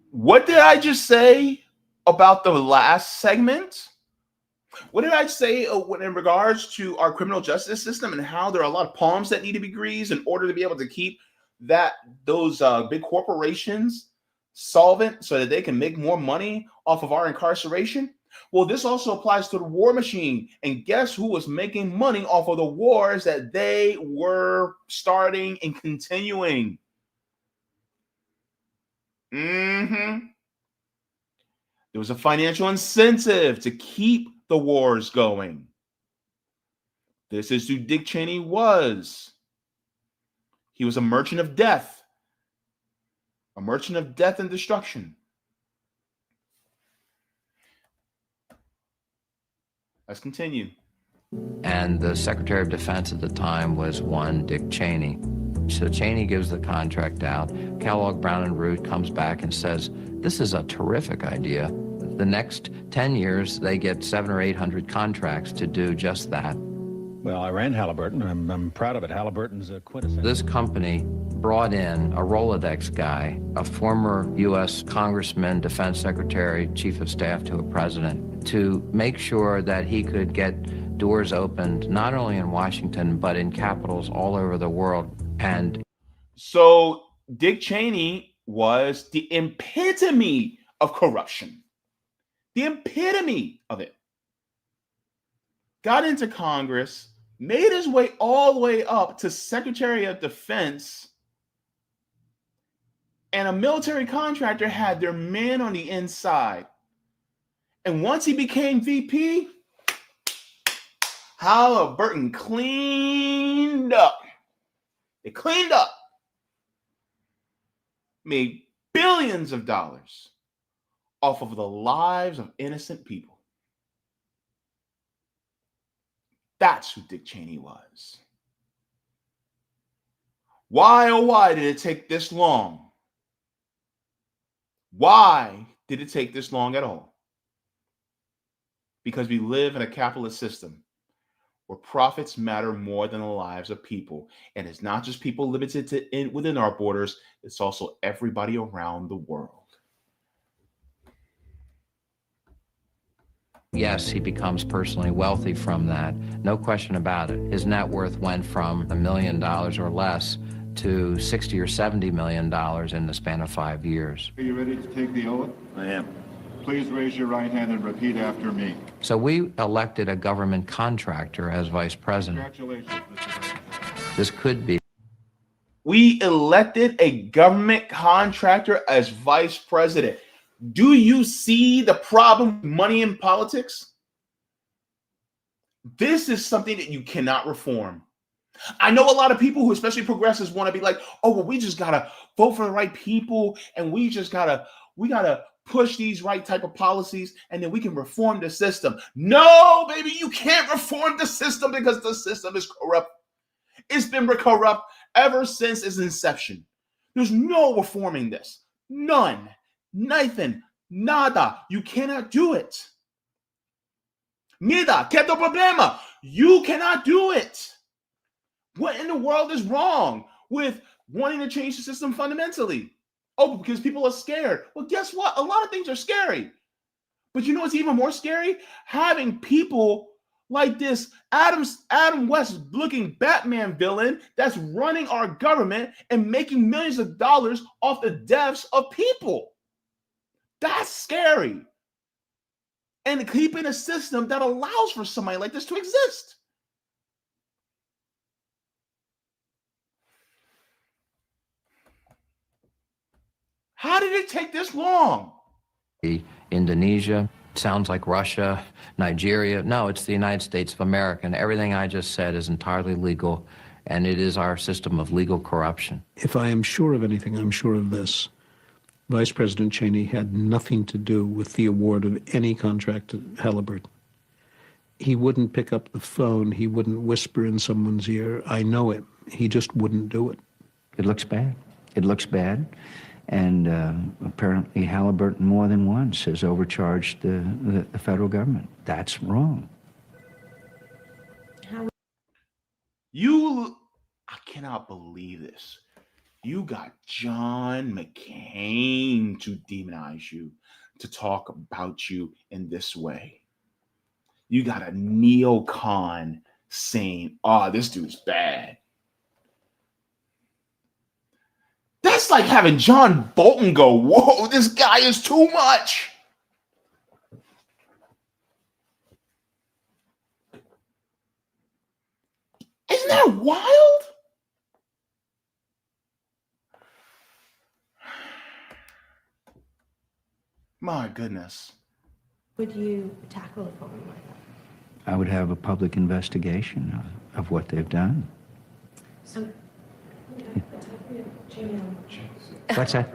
What did I just say about the last segment? What did I say in regards to our criminal justice system and how there are a lot of palms that need to be greased in order to be able to keep those big corporations solvent so that they can make more money off of our incarceration? Well, this also applies to the war machine. And guess who was making money off of the wars that they were starting and continuing? There was a financial incentive to keep the wars going. This is who Dick Cheney was. He was a merchant of death. A merchant of death and destruction. Let's continue. And the Secretary of Defense at the time was one Dick Cheney. So Cheney gives the contract out. Kellogg Brown and Root comes back and says, this is a terrific idea. The next 10 years, they get 700 or 800 contracts to do just that. Well, I ran Halliburton. I'm proud of it. Halliburton's a quintessential. This company brought in a Rolodex guy, a former U.S. congressman, defense secretary, chief of staff to a president, to make sure that he could get doors opened, not only in Washington, but in capitals all over the world. And so Dick Cheney was the epitome of corruption, the epitome of it. Got into Congress, made his way all the way up to Secretary of Defense, and a military contractor had their man on the inside. And once he became VP, Halliburton cleaned up. They cleaned up. Made billions of dollars off of the lives of innocent people. That's who Dick Cheney was. Why, oh, why did it take this long? Why did it take this long at all? Because we live in a capitalist system where profits matter more than the lives of people. And it's not just people limited to within our borders, it's also everybody around the world. yes, he becomes personally wealthy from that. No question about it. His net worth went from $1 million or less to $60 or $70 million in the span of 5 years. Are you ready to take the oath? I am. please raise your right hand and repeat after me. So we elected a government contractor as vice president. Congratulations, Mr. Vice President. This could be. We elected a government contractor as vice president. Do you see the problem with money in politics? This is something that you cannot reform. I know a lot of people who, especially progressives, want to be like, oh, well, we just got to vote for the right people and we got to push these right type of policies and then we can reform the system. No, baby, you can't reform the system because the system is corrupt. It's been corrupt ever since its inception. There's no reforming this. None. Nothing. Nada. You cannot do it. Nada. ¿Qué tu problema? You cannot do it. What in the world is wrong with wanting to change the system fundamentally? Oh, because people are scared. Well, guess what? A lot of things are scary. But you know what's even more scary? Having people like this Adam West looking Batman villain that's running our government and making millions of dollars off the deaths of people. That's scary. And keeping a system that allows for somebody like this to exist. How did it take this long? Indonesia, sounds like Russia, Nigeria. No, it's the United States of America. And everything I just said is entirely legal, and it is our system of legal corruption. If I am sure of anything, I'm sure of this. Vice President Cheney had nothing to do with the award of any contract to Halliburton. He wouldn't pick up the phone. He wouldn't whisper in someone's ear. I know it. He just wouldn't do it. It looks bad. It looks bad. And apparently Halliburton more than once has overcharged the federal government. That's wrong. I cannot believe this. You got John McCain to demonize you, to talk about you in this way. You got a neocon saying, oh, this dude's bad. That's like having John Bolton go, whoa, this guy is too much. Isn't that wild? My goodness. Would you tackle a problem like that? I would have a public investigation of what they've done. What's that?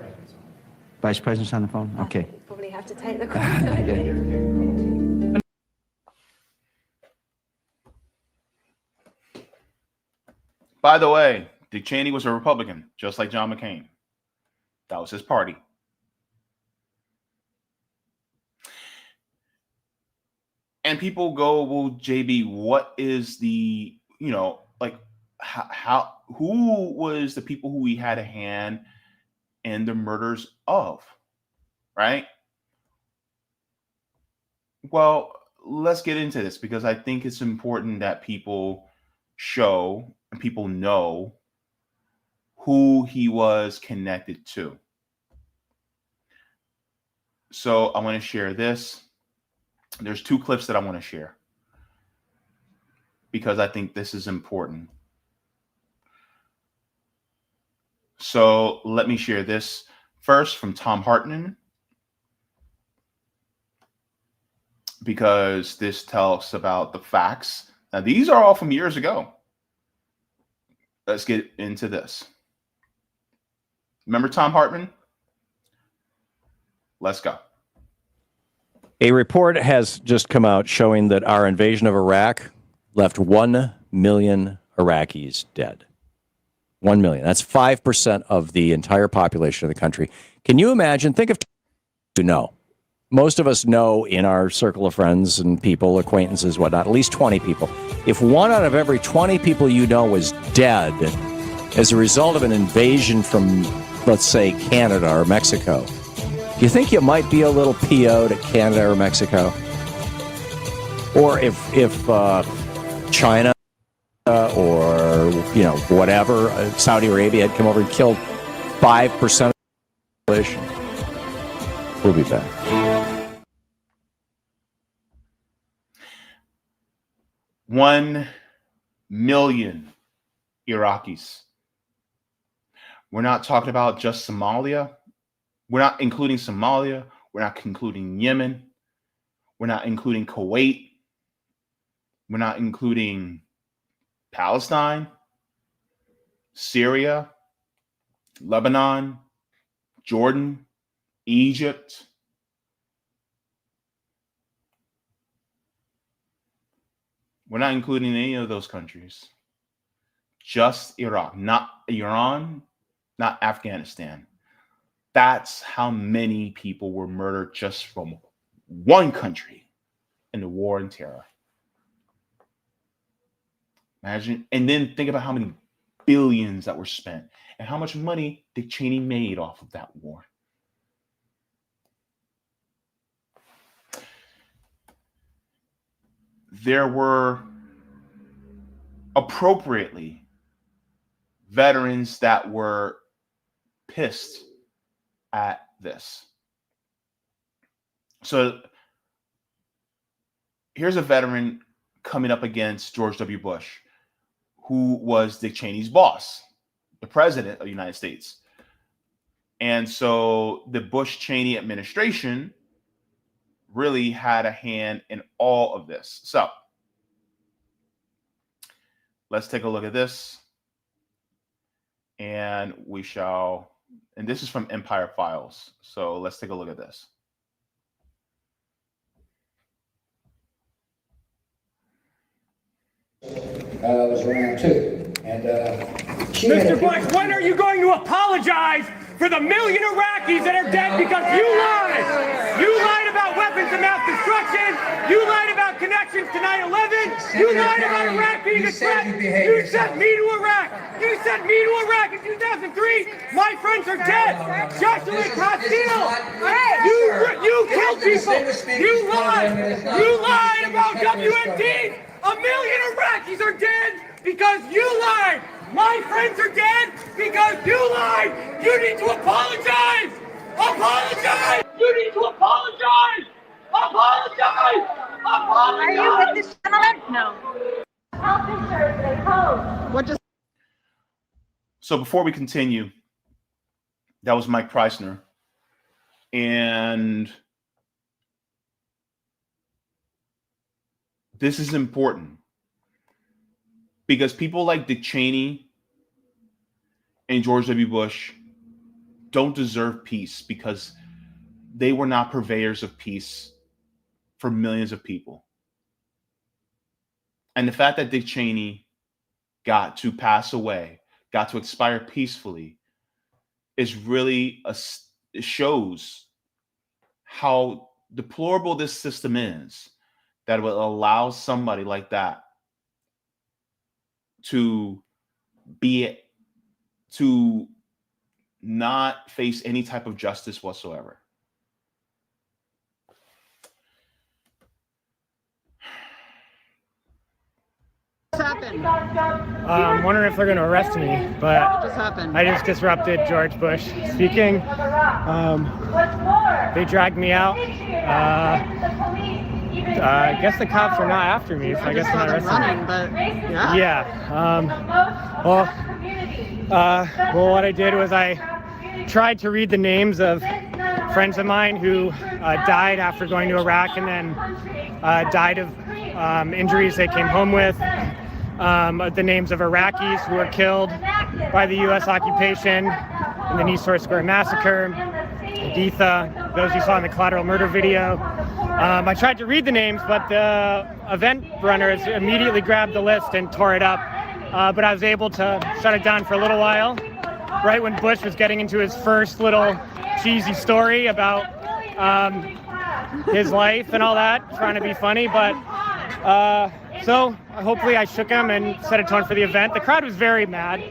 Vice President's on the phone? Okay. Probably have to take the call. By the way, Dick Cheney was a Republican, just like John McCain. That was his party. And people go, well, JB, what is the, like, who was the people who we had a hand in the murders of, right? Well, let's get into this because I think it's important that people show and people know who he was connected to. So I want to share this. There's two clips that I want to share because I think this is important. So let me share this first from Tom Hartman, because this tells about the facts. Now, these are all from years ago. Let's get into this. Remember Tom Hartman? Let's go. A report has just come out showing that our invasion of Iraq left 1 million Iraqis dead. 1 million. That's 5% of the entire population of the country. Can you imagine? Think of, most of us know in our circle of friends and people, acquaintances, whatnot, at least 20 people. If 1 out of every 20 people you know is dead as a result of an invasion from, let's say, Canada or Mexico, do you think you might be a little PO'd at Canada or Mexico? Or if China or, whatever, Saudi Arabia had come over and killed 5% of the population? We'll be back. 1 million Iraqis. We're not talking about just Somalia. We're not including Somalia. We're not including Yemen. We're not including Kuwait. We're not including Palestine, Syria, Lebanon, Jordan, Egypt. We're not including any of those countries. Just Iraq, not Iran, not Afghanistan. That's how many people were murdered just from one country in the war on terror. Imagine, and then think about how many billions that were spent and how much money Dick Cheney made off of that war. There were appropriately veterans that were pissed at this. So here's a veteran coming up against George W. Bush, who was Dick Cheney's boss, the president of the United States. And so the Bush-Cheney administration really had a hand in all of this. So let's take a look at this. And we shall, and this is from Empire Files. So let's take a look at this. Was around too. And Mr. Bush, when are you going to apologize for the million Iraqis that are dead because you lied? You lied about weapons of mass destruction. You lied about connections to 9/11. You lied about Iraq being a threat. You sent me to Iraq. You sent me to Iraq in 2003. My friends are dead. Joshua Castile. You killed people. You lied. You lied about WMD. 1 million Iraqis are dead because you lied. My friends are dead because you lied. You need to apologize. Apologize. You need to apologize. Apologize. Apologize. Are you with this gentleman? No. Health insurance and code. What just? So before we continue, that was Mike Preissner. And this is important because people like Dick Cheney and George W. Bush don't deserve peace because they were not purveyors of peace for millions of people. And the fact that Dick Cheney got to pass away, got to expire peacefully, is really it shows how deplorable this system is, that will allow somebody like that to not face any type of justice whatsoever. What happened? I'm wondering if they're going to arrest me, but What just happened? I just disrupted George Bush speaking. They dragged me out. I guess the cops are not after me, so I guess they're not arresting running, me. but yeah. Well, what I did was I tried to read the names of friends of mine who died after going to Iraq and then died of injuries they came home with. The names of Iraqis who were killed by the U.S. occupation in the Nice Square Massacre, Editha, those you saw in the collateral murder video. I tried to read the names, but the event runners immediately grabbed the list and tore it up. But I was able to shut it down for a little while, right when Bush was getting into his first little cheesy story about his life and all that, trying to be funny. But so hopefully I shook him and set a tone for the event. The crowd was very mad.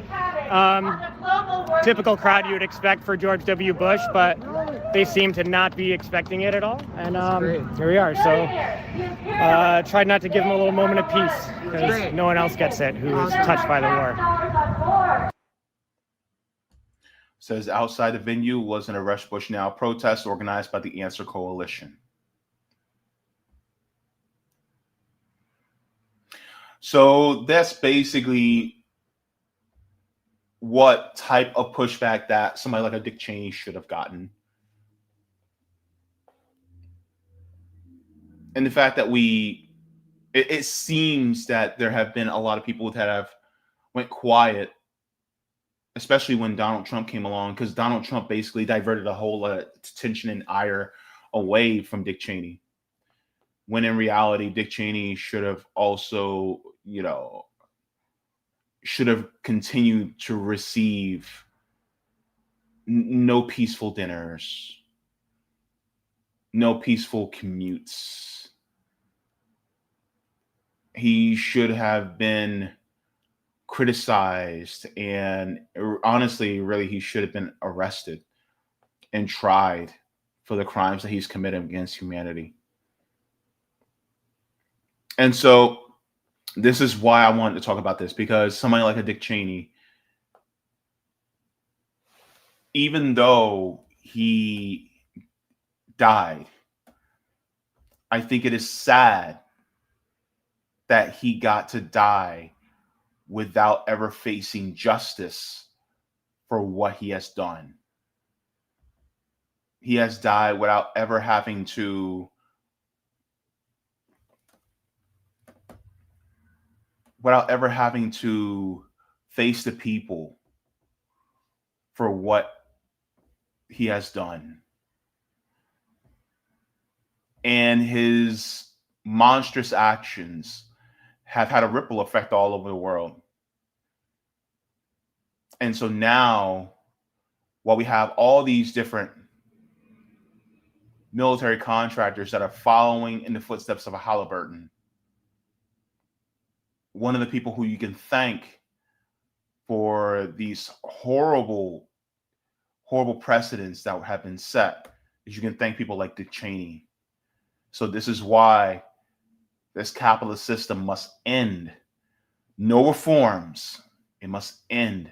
Typical crowd you would expect for George W. Bush, but they seem to not be expecting it at all. And here we are. So tried not to give him a little moment of peace because no one else gets it who was touched by the war. Says outside the venue was an Arrest Bush Now protest organized by the Answer Coalition. So that's basically what type of pushback that somebody like a Dick Cheney should have gotten. And the fact that it seems that there have been a lot of people that have went quiet, especially when Donald Trump came along, because Donald Trump basically diverted a whole lot of attention and ire away from Dick Cheney. When in reality, Dick Cheney should have also, should have continued to receive no peaceful dinners, no peaceful commutes. He should have been criticized, and honestly, really, he should have been arrested and tried for the crimes that he's committed against humanity. And so this is why I wanted to talk about this, because somebody like a Dick Cheney, even though he died, I think it is sad that he got to die without ever facing justice for what he has done. He has died without ever having to face the people for what he has done. And his monstrous actions have had a ripple effect all over the world. And so now, while we have all these different military contractors that are following in the footsteps of a Halliburton, one of the people who you can thank for these horrible, horrible precedents that have been set is you can thank people like Dick Cheney. So this is why this capitalist system must end. No reforms. It must end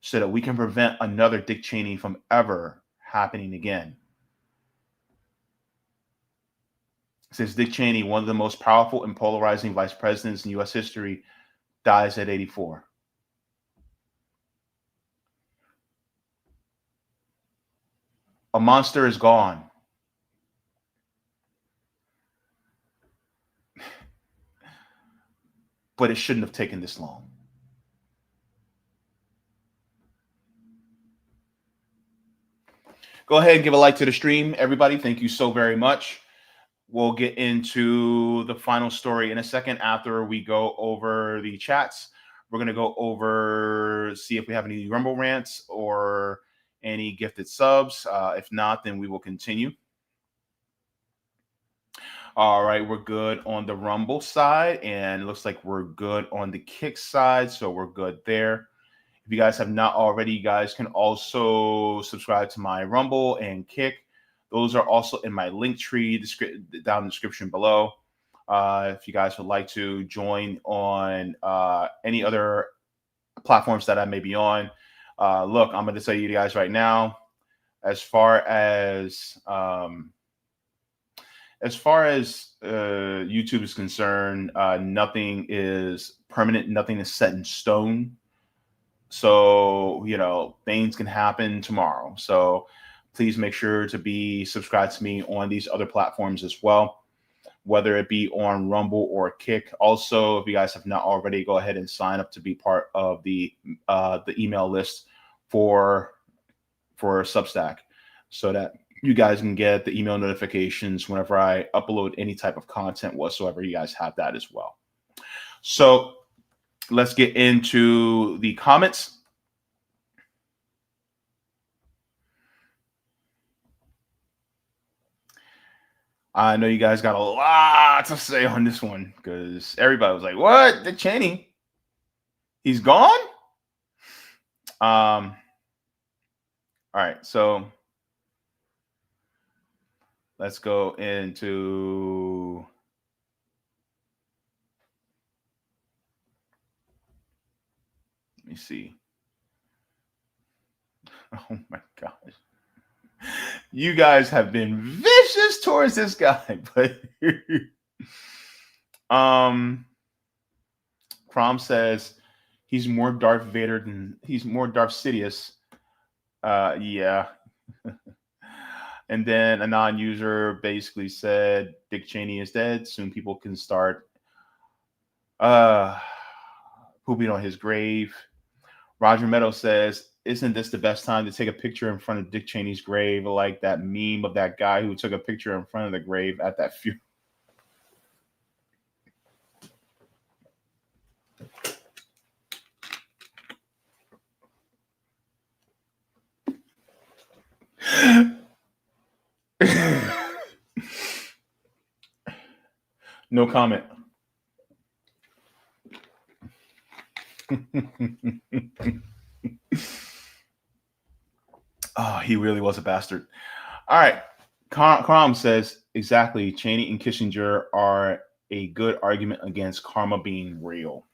so that we can prevent another Dick Cheney from ever happening again. Since Dick Cheney, one of the most powerful and polarizing vice presidents in U.S. history, dies at 84. A monster is gone. But it shouldn't have taken this long. Go ahead and give a like to the stream, everybody. Thank you so very much. We'll get into the final story in a second after we go over the chats. We're going to go over, see if we have any Rumble rants or any gifted subs. If not, then we will continue. All right, we're good on the Rumble side, and it looks like we're good on the Kick side, so we're good there. If you guys have not already, you guys can also subscribe to my Rumble and Kick. Those are also in my link tree down in the description below. If you guys would like to join on any other platforms that I may be on. Look, I'm going to tell you guys right now, as far as YouTube is concerned, nothing is permanent. Nothing is set in stone. So, things can happen tomorrow. So please make sure to be subscribed to me on these other platforms as well, whether it be on Rumble or Kick. Also, if you guys have not already, go ahead and sign up to be part of the email list for Substack, so that you guys can get the email notifications whenever I upload any type of content whatsoever. You guys have that as well. So let's get into the comments. I know you guys got a lot to say on this one because everybody was like, what? Dick Cheney? He's gone? All right, so let's go into let me see. Oh my gosh. You guys have been vicious towards this guy, but Crom says he's more Darth Vader than he's more Darth Sidious. Yeah. And then a non-user basically said Dick Cheney is dead. Soon people can start pooping on his grave. Roger Meadows says, isn't this the best time to take a picture in front of Dick Cheney's grave? Like that meme of that guy who took a picture in front of the grave at that funeral. No comment. Oh, he really was a bastard. All right. Crom says, exactly. Cheney and Kissinger are a good argument against karma being real.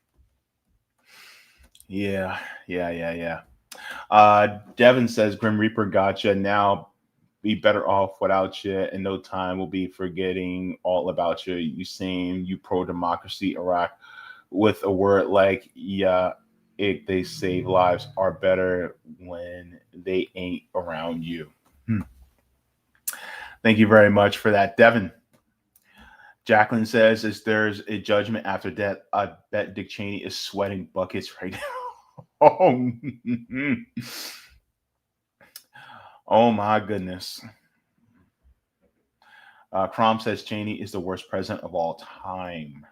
Yeah. Devin says, Grim Reaper gotcha. Now be better off without you. In no time we'll be forgetting all about you. You saying you pro-democracy Iraq with a word like, yeah, they save lives are better when they ain't around you. Thank you very much for that, Devin. Jacqueline says, if there's a judgment after death, I bet Dick Cheney is sweating buckets right now. Oh my goodness. Crom says Cheney is the worst president of all time.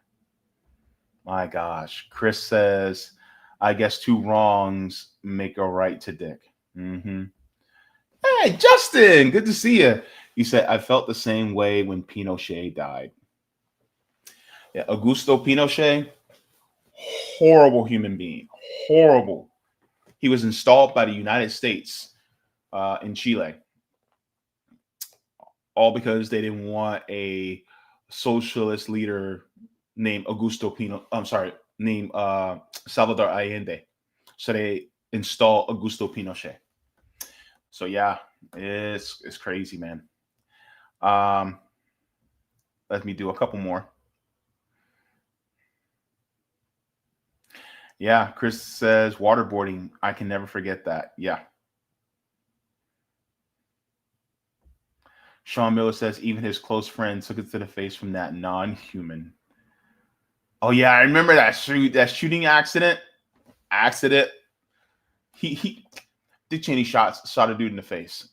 My gosh. Chris says, I guess two wrongs make a right to Dick. Hey, Justin, good to see you. You said, I felt the same way when Pinochet died. Yeah, Augusto Pinochet, horrible human being. Horrible. He was installed by the United States in Chile. All because they didn't want a socialist leader named named Salvador Allende. So they install Augusto Pinochet. So yeah, it's crazy, man. Let me do a couple more. Yeah, Chris says waterboarding. I can never forget that. Yeah. Sean Miller says even his close friend took it to the face from that non-human. Oh yeah, I remember that shooting accident. Dick Cheney shot a dude in the face.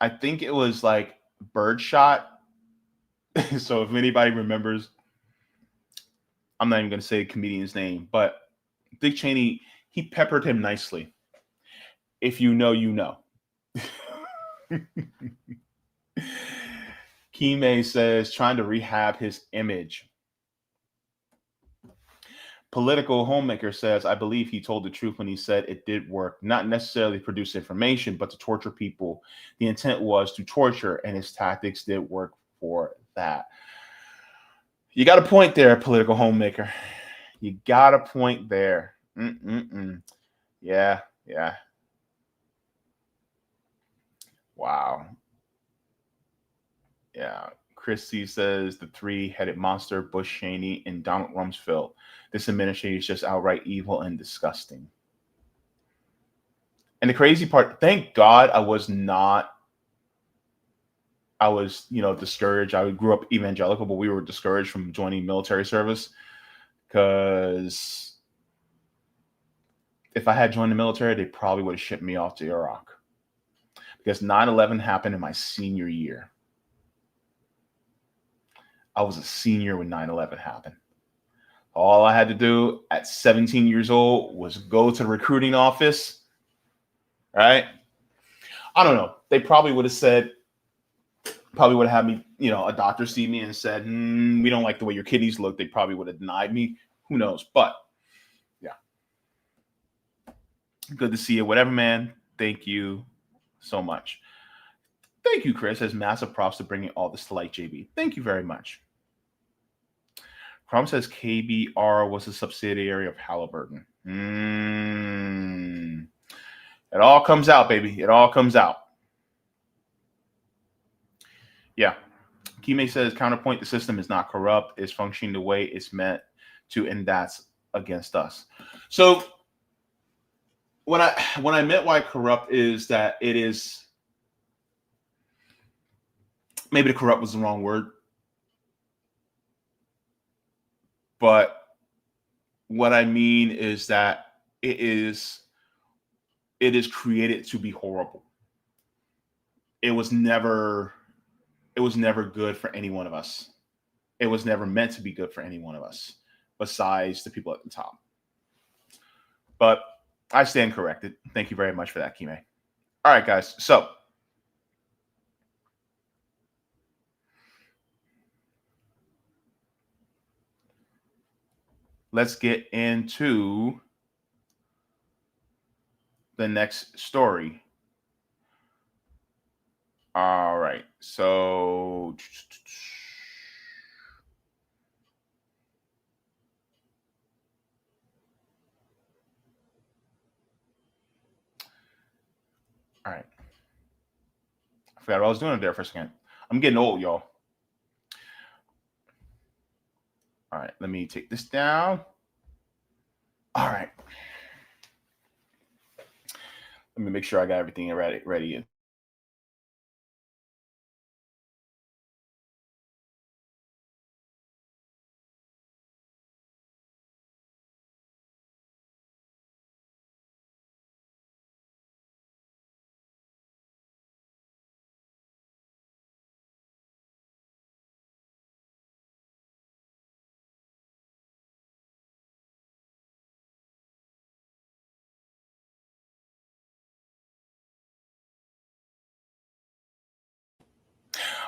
I think it was like birdshot. So if anybody remembers, I'm not even going to say the comedian's name, but Dick Cheney, he peppered him nicely. If you know, you know. Kime says trying to rehab his image. Political Homemaker says, I believe he told the truth when he said it did work, not necessarily produce information, but to torture people. The intent was to torture, and his tactics did work for that. You got a point there, Political Homemaker. You got a point there. Yeah. Wow. Yeah. Chris C says the three-headed monster, Bush, Cheney, and Donald Rumsfeld. This administration is just outright evil and disgusting. And the crazy part, thank God I was discouraged. I grew up evangelical, but we were discouraged from joining military service because if I had joined the military, they probably would have shipped me off to Iraq because 9/11 happened in my senior year. I was a senior when 9/11 happened. All I had to do at 17 years old was go to the recruiting office, right? I don't know. They probably would have had me, a doctor see me and said, we don't like the way your kidneys look. They probably would have denied me. Who knows? But yeah. Good to see you. Whatever, man. Thank you so much. Thank you, Chris. As massive props to bringing all this to light, JB. Thank you very much. Crom says KBR was a subsidiary of Halliburton. It all comes out, baby. It all comes out. Yeah. Kime says, counterpoint, the system is not corrupt. It's functioning the way it's meant to, and that's against us. So when I meant why corrupt is that it is, maybe the corrupt was the wrong word, but what I mean is that it is created to be horrible. It was never good for any one of us. It was never meant to be good for any one of us, besides the people at the top. But I stand corrected. Thank you very much for that, Kime. All right, guys. So let's get into the next story. All right. So all right. I forgot what I was doing there for a second. I'm getting old, y'all. All right, let me take this down. All right. Let me make sure I got everything ready.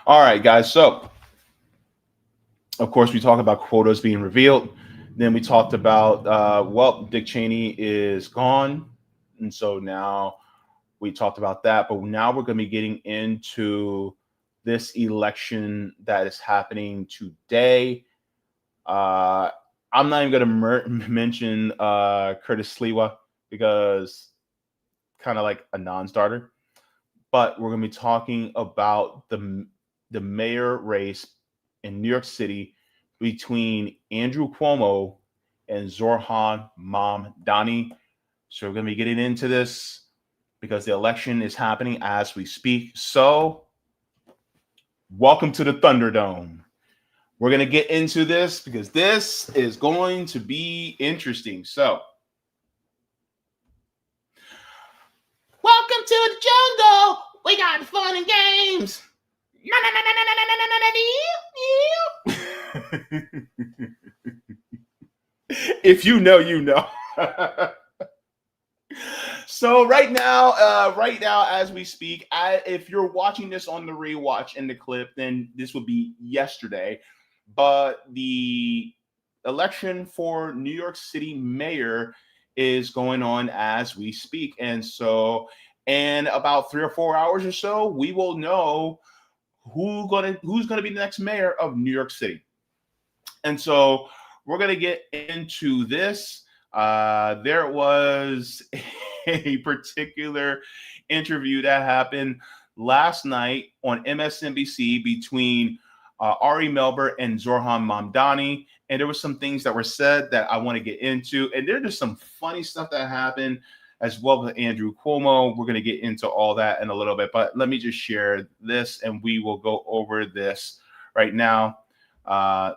All right, guys. So, of course, we talked about quotas being revealed. Then we talked about, well, Dick Cheney is gone. And so now we talked about that. But now we're going to be getting into this election that is happening today. I'm not even going to mention Curtis Sliwa because kind of like a non-starter. But we're going to be talking about the mayor race in New York City between Andrew Cuomo and Zoran Mamdani. So we're going to be getting into this because the election is happening as we speak. So welcome to the Thunderdome. We're going to get into this because this is going to be interesting. So welcome to the jungle. We got fun and games. If you know, you know. So right now, as we speak, if you're watching this on the rewatch in the clip, then this would be yesterday. But the election for New York City mayor is going on as we speak, and so in about 3 or 4 hours or so, we will know who's gonna be the next mayor of New York City. And so we're gonna get into this. There was a particular interview that happened last night on MSNBC between Ari Melber and Zoran Mamdani, and there was some things that were said that I want to get into, and there's just some funny stuff that happened as well with Andrew Cuomo. We're going to get into all that in a little bit, but let me just share this and we will go over this right now.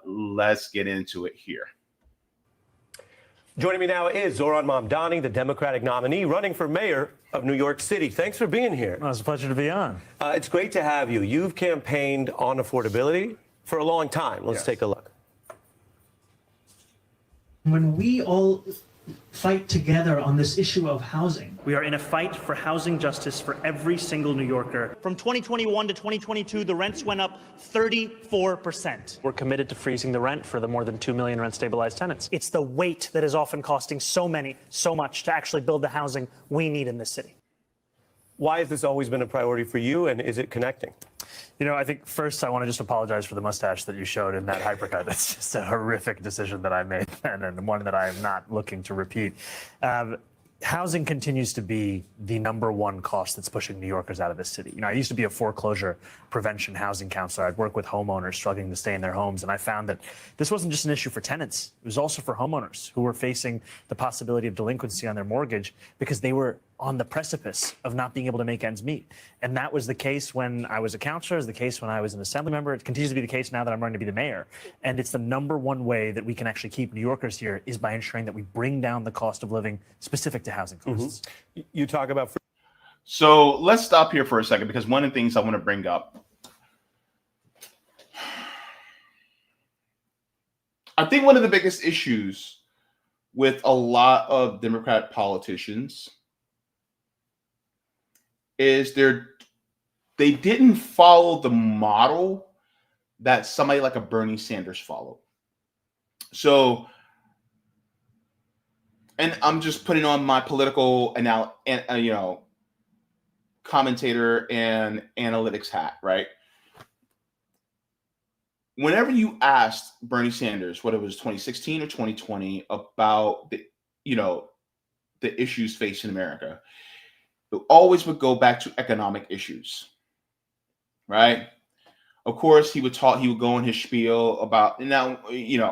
Let's get into it here. Joining me now is Zoran Mamdani, the Democratic nominee running for mayor of New York City. Thanks for being here. Well, it's a pleasure to be on. It's great to have you. You've campaigned on affordability for a long time. Let's take a look. When we all fight together on this issue of housing, we are in a fight for housing justice for every single New Yorker. From 2021 to 2022, the rents went up 34%. We're committed to freezing the rent for the more than 2 million rent-stabilized tenants. It's the wait that is often costing so much to actually build the housing we need in this city. Why has this always been a priority for you, and is it connecting? You know, I think first I want to just apologize for the mustache that you showed in that hypercut. It's just a horrific decision that I made then, and one that I am not looking to repeat. Housing continues to be the number one cost that's pushing New Yorkers out of this city. I used to be a foreclosure prevention housing counselor. I'd work with homeowners struggling to stay in their homes, and I found that this wasn't just an issue for tenants. It was also for homeowners who were facing the possibility of delinquency on their mortgage because they were on the precipice of not being able to make ends meet. And that was the case when I was a counselor, it was the case when I was an assembly member. It continues to be the case now that I'm running to be the mayor. And it's the number one way that we can actually keep New Yorkers here is by ensuring that we bring down the cost of living specific to housing costs. You talk about... So let's stop here for a second, because one of the things I want to bring up, I think one of the biggest issues with a lot of Democrat politicians is they didn't follow the model that somebody like a Bernie Sanders followed. So, and I'm just putting on my political commentator and analytics hat, right? Whenever you asked Bernie Sanders, whether it was 2016 or 2020, about the issues facing America, it always would go back to economic issues, right? Of course, he would go in his spiel about, now,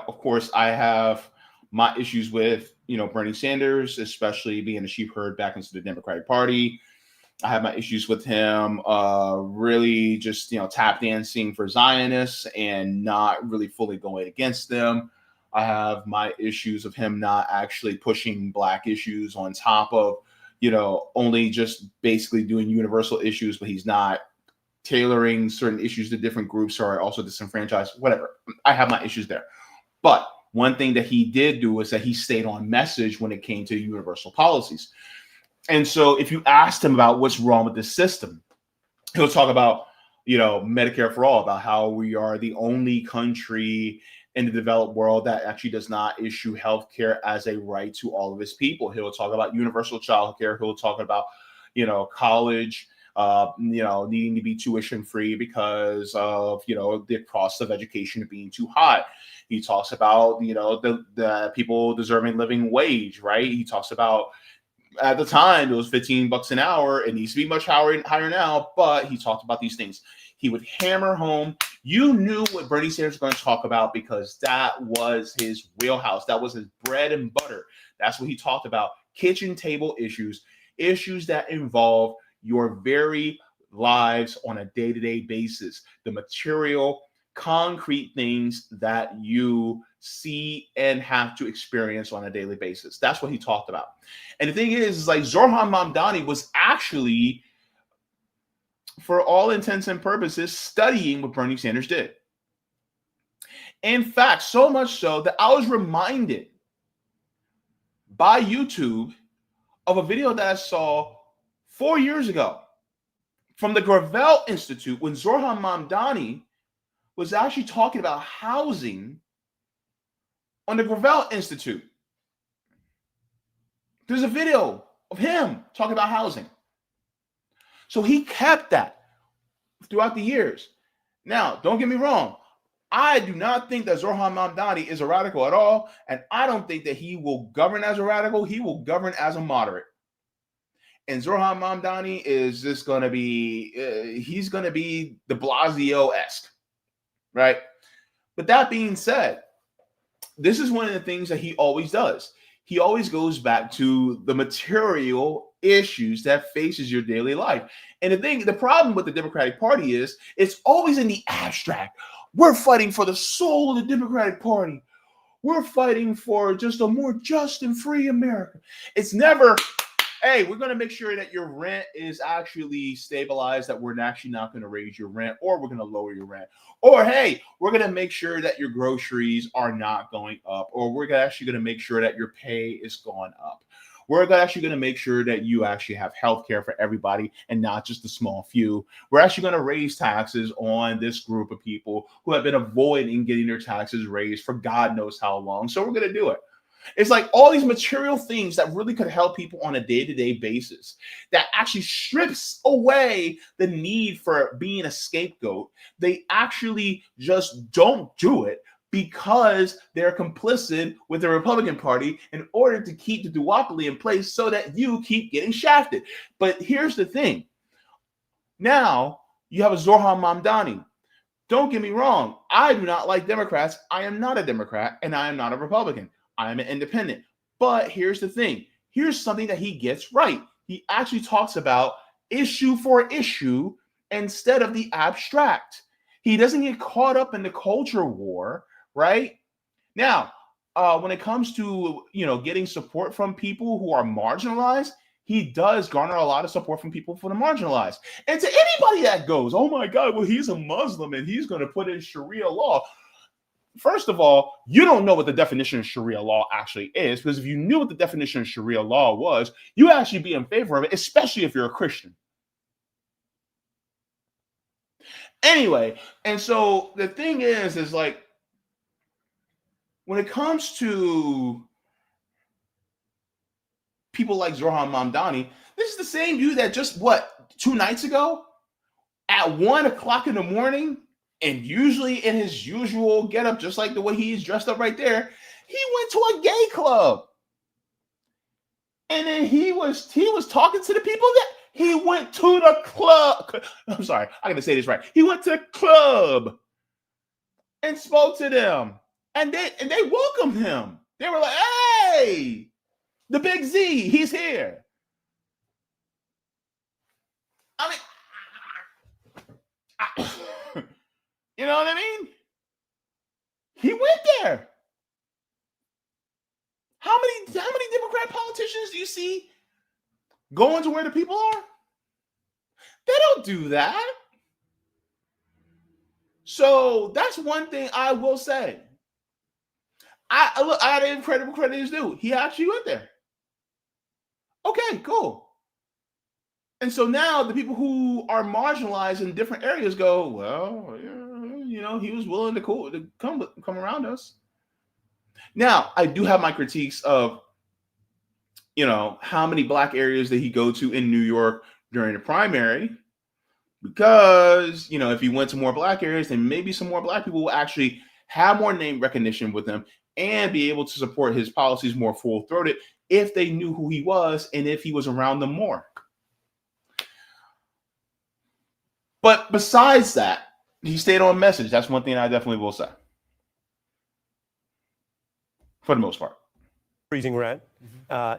of course, I have my issues with, Bernie Sanders, especially being a sheep herd back into the Democratic Party. I have my issues with him really just, tap dancing for Zionists and not really fully going against them. I have my issues of him not actually pushing Black issues on top of, only just basically doing universal issues, but he's not tailoring certain issues to different groups or also disenfranchised, whatever. I have my issues there. But one thing that he did do was that he stayed on message when it came to universal policies. And so if you asked him about what's wrong with this system, he'll talk about, Medicare for all, about how we are the only country in the developed world that actually does not issue health care as a right to all of its people. He'll talk about universal child care. He'll talk about, college, needing to be tuition free because of, the cost of education being too high. He talks about, the people deserving living wage, right? He talks about, at the time, it was $15 an hour. It needs to be much higher now, but he talked about these things. He would hammer home. You knew what Bernie Sanders was going to talk about because that was his wheelhouse. That was his bread and butter. That's what he talked about. Kitchen table issues that involve your very lives on a day-to-day basis. The material, concrete things that you see and have to experience on a daily basis. That's what he talked about. And the thing is like Zohran Mamdani was actually, for all intents and purposes, studying what Bernie Sanders did. In fact, so much so that I was reminded by YouTube of a video that I saw 4 years ago from the Gravel Institute when Zohran Mamdani was actually talking about housing on the Gravel Institute. There's a video of him talking about housing. So he kept that throughout the years. Now, don't get me wrong. I do not think that Zohran Mamdani is a radical at all. And I don't think that he will govern as a radical. He will govern as a moderate. And Zohran Mamdani is just going to be, he's going to be de Blasio-esque, right? But that being said, this is one of the things that he always does. He always goes back to the material issues that faces your daily life. And the problem with the Democratic Party is it's always in the abstract. We're fighting for the soul of the Democratic Party. We're fighting for just a more just and free America. It's never, hey, we're going to make sure that your rent is actually stabilized, that we're actually not going to raise your rent, or we're going to lower your rent. Or, hey, we're going to make sure that your groceries are not going up, or we're actually going to make sure that your pay is going up. We're actually going to make sure that you actually have health care for everybody and not just the small few. We're actually going to raise taxes on this group of people who have been avoiding getting their taxes raised for God knows how long. So we're going to do it. It's like all these material things that really could help people on a day-to-day basis that actually strips away the need for being a scapegoat. They actually just don't do it because they're complicit with the Republican Party in order to keep the duopoly in place so that you keep getting shafted. But here's the thing. Now you have a Zoran Mamdani. Don't get me wrong. I do not like Democrats. I am not a Democrat and I am not a Republican. I am an independent. But here's the thing. Here's something that he gets right. He actually talks about issue for issue instead of the abstract. He doesn't get caught up in the culture war, right? Now, when it comes to, getting support from people who are marginalized, he does garner a lot of support from people for the marginalized. And to anybody that goes, oh my God, well, he's a Muslim and he's going to put in Sharia law. First of all, you don't know what the definition of Sharia law actually is, because if you knew what the definition of Sharia law was, you actually be in favor of it, especially if you're a Christian. Anyway, and so the thing is like, when it comes to people like Zoran Mamdani, this is the same dude that just, 2 nights ago at 1 o'clock in the morning, and usually in his usual getup, just like the way he's dressed up right there, he went to a gay club. And then he was talking to the people that he went to the club. I'm sorry, I gotta say this right. He went to the club and spoke to them. And they welcomed him. They were like, hey, the big Z, he's here. I mean, you know what I mean? He went there. How many Democrat politicians do you see going to where the people are? They don't do that. So that's one thing I will say. I didn't incredible credit is due. He actually went there. Okay, cool. And so now the people who are marginalized in different areas go, well, he was willing to come around us. Now, I do have my critiques of, how many black areas did he go to in New York during the primary? Because, if he went to more black areas, then maybe some more black people will actually have more name recognition with him and be able to support his policies more full-throated if they knew who he was and if he was around them more. But besides that, he stayed on message. That's one thing I definitely will say. For the most part. Freezing rent.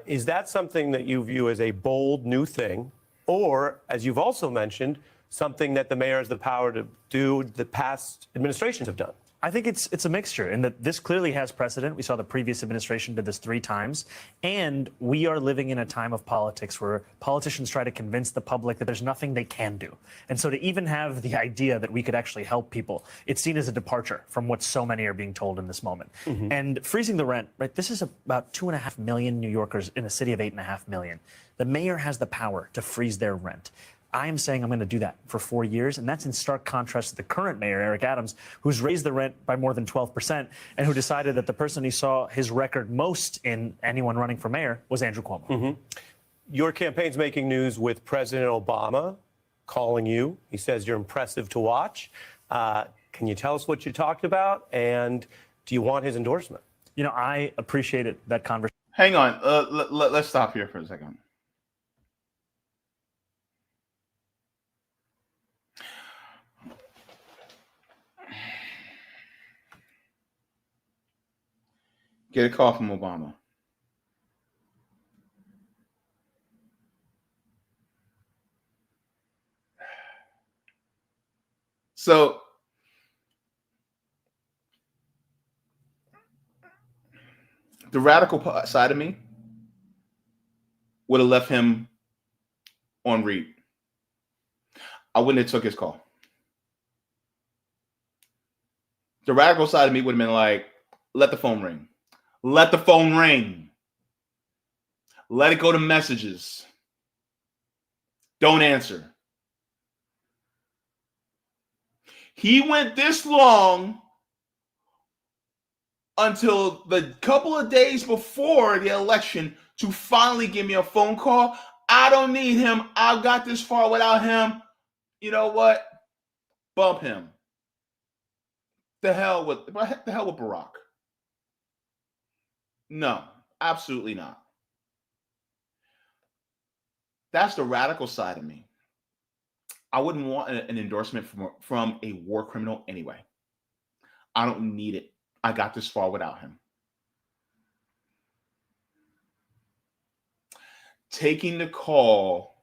Is that something that you view as a bold new thing? Or, as you've also mentioned, something that the mayor has the power to do the past administrations have done? I think it's a mixture in that this clearly has precedent. We saw the previous administration did this 3 times. And we are living in a time of politics where politicians try to convince the public that there's nothing they can do. And so to even have the idea that we could actually help people, it's seen as a departure from what so many are being told in this moment. Mm-hmm. And freezing the rent, right? This is about 2.5 million New Yorkers in a city of 8.5 million. The mayor has the power to freeze their rent. I am saying I'm going to do that for 4 years, and that's in stark contrast to the current mayor, Eric Adams, who's raised the rent by more than 12%, and who decided that the person he saw his record most in anyone running for mayor was Andrew Cuomo. Mm-hmm. Your campaign's making news with President Obama calling you. He says you're impressive to watch. Can you tell us what you talked about, and do you want his endorsement? I appreciated that conversation. Hang on. Let's stop here for a second. Get a call from Obama. So the radical side of me would have left him on read. I wouldn't have took his call. The radical side of me would have been like, let the phone ring. Let the phone ring. Let it go to messages. Don't answer. He went this long until the couple of days before the election to finally give me a phone call. I don't need him. I got this far without him. You know what? Bump him. The hell with Barack. No, absolutely not. That's the radical side of me. I wouldn't want an endorsement from a war criminal anyway. I don't need it. I got this far without him. Taking the call.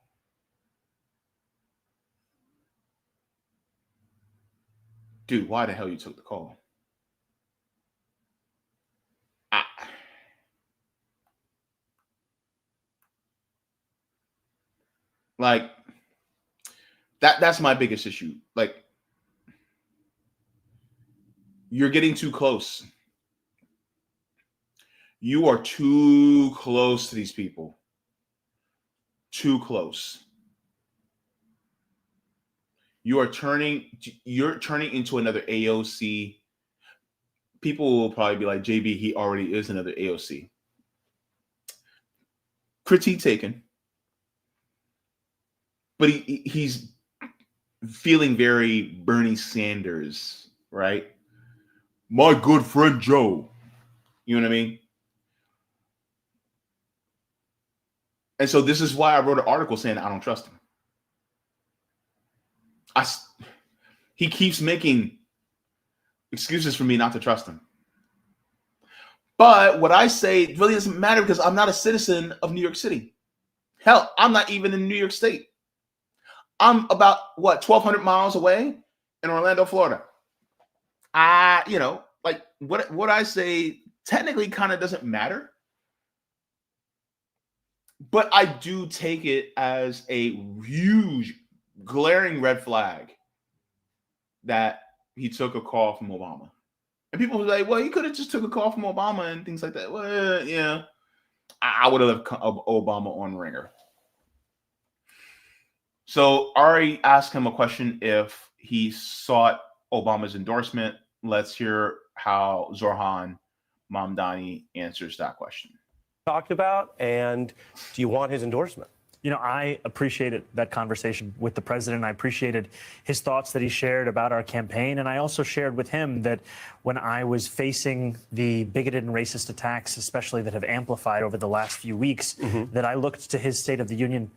Dude, why the hell you took the call? Like, that's my biggest issue. Like, you're getting too close. You are too close to these people. Too close. You're turning into another AOC. People will probably be like, JB, he already is another AOC. Critique taken. But he's feeling very Bernie Sanders, right? My good friend Joe. You know what I mean? And so this is why I wrote an article saying I don't trust him. He keeps making excuses for me not to trust him. But what I say really doesn't matter because I'm not a citizen of New York City. Hell, I'm not even in New York State. I'm about, 1,200 miles away in Orlando, Florida. What I say technically kind of doesn't matter. But I do take it as a huge, glaring red flag that he took a call from Obama. And people were like, well, he could have just took a call from Obama and things like that. Well, yeah. I would have left Obama on ringer. So Ari asked him a question if he sought Obama's endorsement. Let's hear how Zoran Mamdani answers that question. Talked about, and do you want his endorsement? You know, I appreciated that conversation with the president. I appreciated his thoughts that he shared about our campaign. And I also shared with him that when I was facing the bigoted and racist attacks, especially that have amplified over the last few weeks, that I looked to his State of the Union,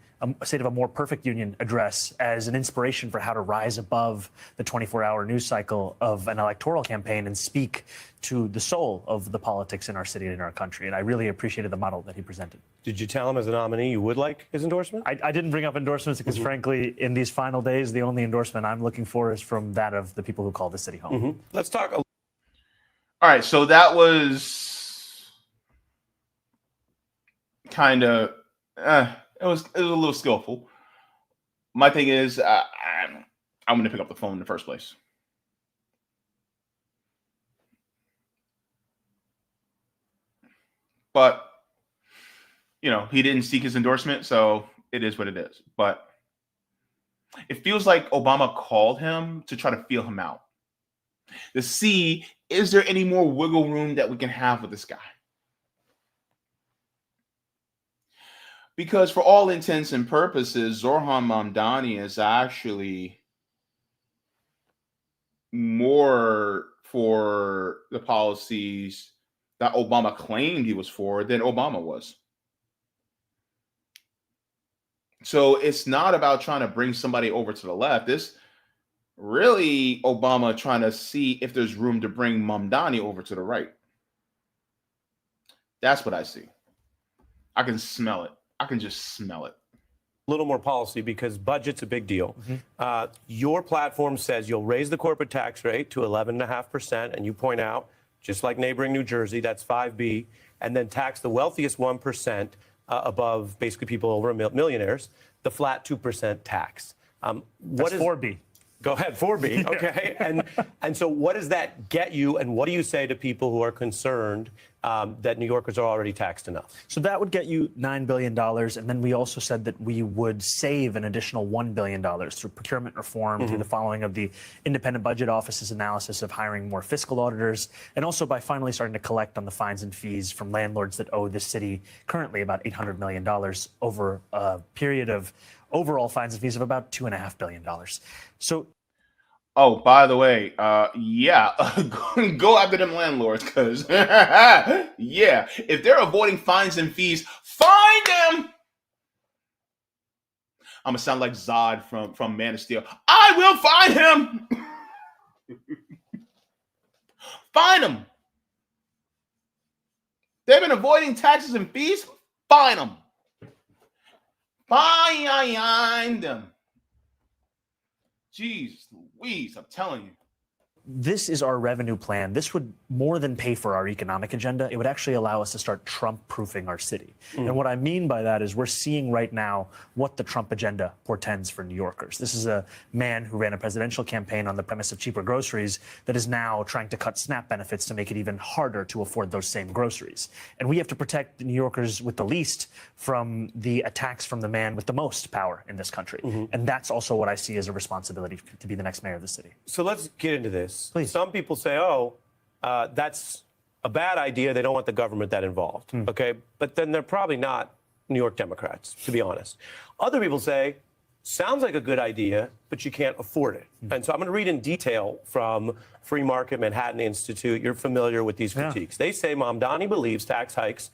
State of a More Perfect Union address as an inspiration for how to rise above the 24-hour news cycle of an electoral campaign and speak to the soul of the politics in our city and in our country. And I really appreciated the model that he presented. Did you tell him as a nominee you would like his endorsement? I didn't bring up endorsements because, frankly, in these final days, the only endorsement I'm looking for is from that of the people who call the city home. Let's talk. All right, so that was kind of, it was a little skillful. My thing is, I'm going to pick up the phone in the first place. But, he didn't seek his endorsement, so it is what it is. But it feels like Obama called him to try to feel him out, to see, is there any more wiggle room that we can have with this guy? Because for all intents and purposes, Zoran Mamdani is actually more for the policies that Obama claimed he was for than Obama was. So it's not about trying to bring somebody over to the left. This really Obama trying to see if there's room to bring Mamdani over to the right. That's what I see. I can smell it. I can just smell it. A little more policy because budget's a big deal. Your platform says you'll raise the corporate tax rate to 11.5%, and you point out, just like neighboring New Jersey, that's 5B, and then tax the wealthiest 1% above basically people over millionaires, the flat 2% tax. That's 4B. Go ahead, 4B. Okay. And so what does that get you, and what do you say to people who are concerned that New Yorkers are already taxed enough? So that would get you $9 billion. And then we also said that we would save an additional $1 billion through procurement reform, through the following of the Independent Budget Office's analysis of hiring more fiscal auditors, and also by finally starting to collect on the fines and fees from landlords that owe this city currently about $800 million over a period of overall fines and fees of about $2.5 billion. So, Oh, by the way, yeah, go after them landlords, because yeah, if they're avoiding fines and fees, find them. I'm gonna sound like Zod from Man of Steel. I will find him. Find them. They've been avoiding taxes and fees. Find them. Find them. Jeez Louise, I'm telling you. This is our revenue plan. This would more than pay for our economic agenda. It would actually allow us to start Trump-proofing our city. And what I mean by that is we're seeing right now what the Trump agenda portends for New Yorkers. This is a man who ran a presidential campaign on the premise of cheaper groceries that is now trying to cut SNAP benefits to make it even harder to afford those same groceries. And we have to protect the New Yorkers with the least from the attacks from the man with the most power in this country. And that's also what I see as a responsibility to be the next mayor of the city. So let's get into this. Please. Some people say, oh, that's a bad idea. They don't want the government that involved. Okay. But then they're probably not New York Democrats, to be honest. Other people say, sounds like a good idea, but you can't afford it. And so I'm going to read in detail from Free Market Manhattan Institute. You're familiar with these critiques. They say Mamdani believes tax hikes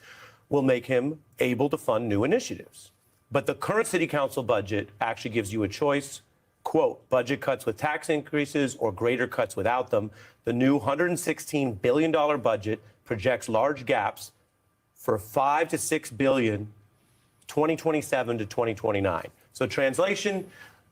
will make him able to fund new initiatives. But the current city council budget actually gives you a choice. Quote, budget cuts with tax increases or greater cuts without them. The new $116 billion budget projects large gaps for $5 to $6 billion, 2027 to 2029. So translation,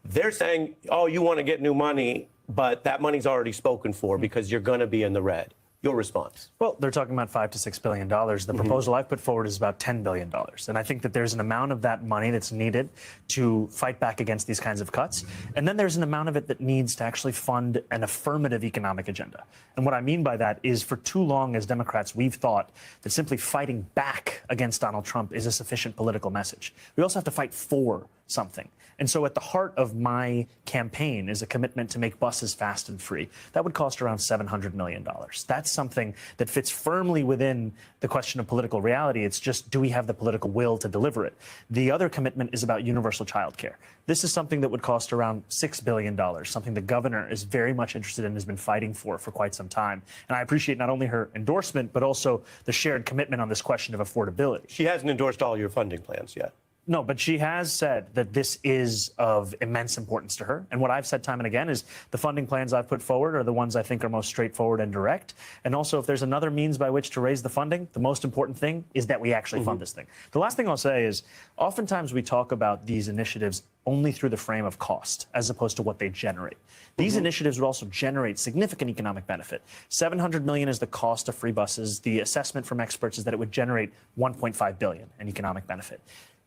they're saying, oh, you want to get new money, but that money's already spoken for because you're going to be in the red. Your response? Well, they're talking about $5 to $6 billion. The proposal I've put forward is about $10 billion. And I think that there's an amount of that money that's needed to fight back against these kinds of cuts. And then there's an amount of it that needs to actually fund an affirmative economic agenda. And what I mean by that is for too long as Democrats, we've thought that simply fighting back against Donald Trump is a sufficient political message. We also have to fight for something. And so at the heart of my campaign is a commitment to make buses fast and free. That would cost around $700 million. That's something that fits firmly within the question of political reality. It's just, do we have the political will to deliver it? The other commitment is about universal child care. This is something that would cost around $6 billion, something the governor is very much interested in, has been fighting for quite some time. And I appreciate not only her endorsement, but also the shared commitment on this question of affordability. She hasn't endorsed all your funding plans yet. No, but she has said that this is of immense importance to her. And what I've said time and again is the funding plans I've put forward are the ones I think are most straightforward and direct. And also, if there's another means by which to raise the funding, the most important thing is that we actually fund this thing. The last thing I'll say is oftentimes we talk about these initiatives only through the frame of cost as opposed to what they generate. These initiatives would also generate significant economic benefit. $700 million is the cost of free buses. The assessment from experts is that it would generate $1.5 billion in economic benefit.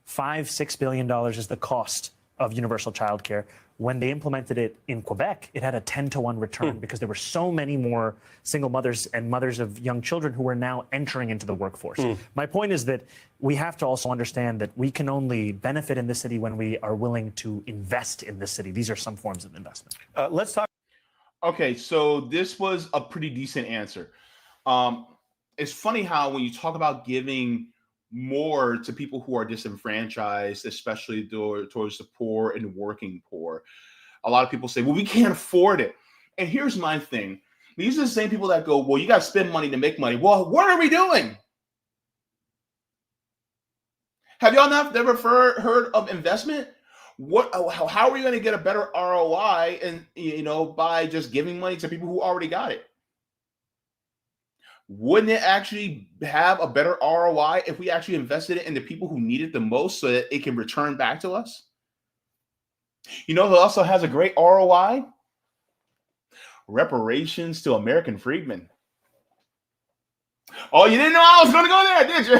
$5-6 billion is the cost of universal child care. When they implemented it in Quebec, it had a 10-to-1 return because there were so many more single mothers and mothers of young children who were now entering into the workforce. My point is that we have to also understand that we can only benefit in this city when we are willing to invest in this city. These are some forms of investment. Let's talk. Okay, so this was a pretty decent answer. It's funny how when you talk about giving more to people who are disenfranchised, especially towards the poor and working poor, a lot of people say, well, we can't afford it. And here's my thing. These are the same people that go, well, you got to spend money to make money. Well, what are we doing? Have y'all never heard of investment? How are we going to get a better ROI and by just giving money to people who already got it? Wouldn't it actually have a better ROI if we actually invested it in the people who need it the most so that it can return back to us? You know who also has a great ROI? Reparations to American freedmen. Oh, you didn't know I was going to go there, did you?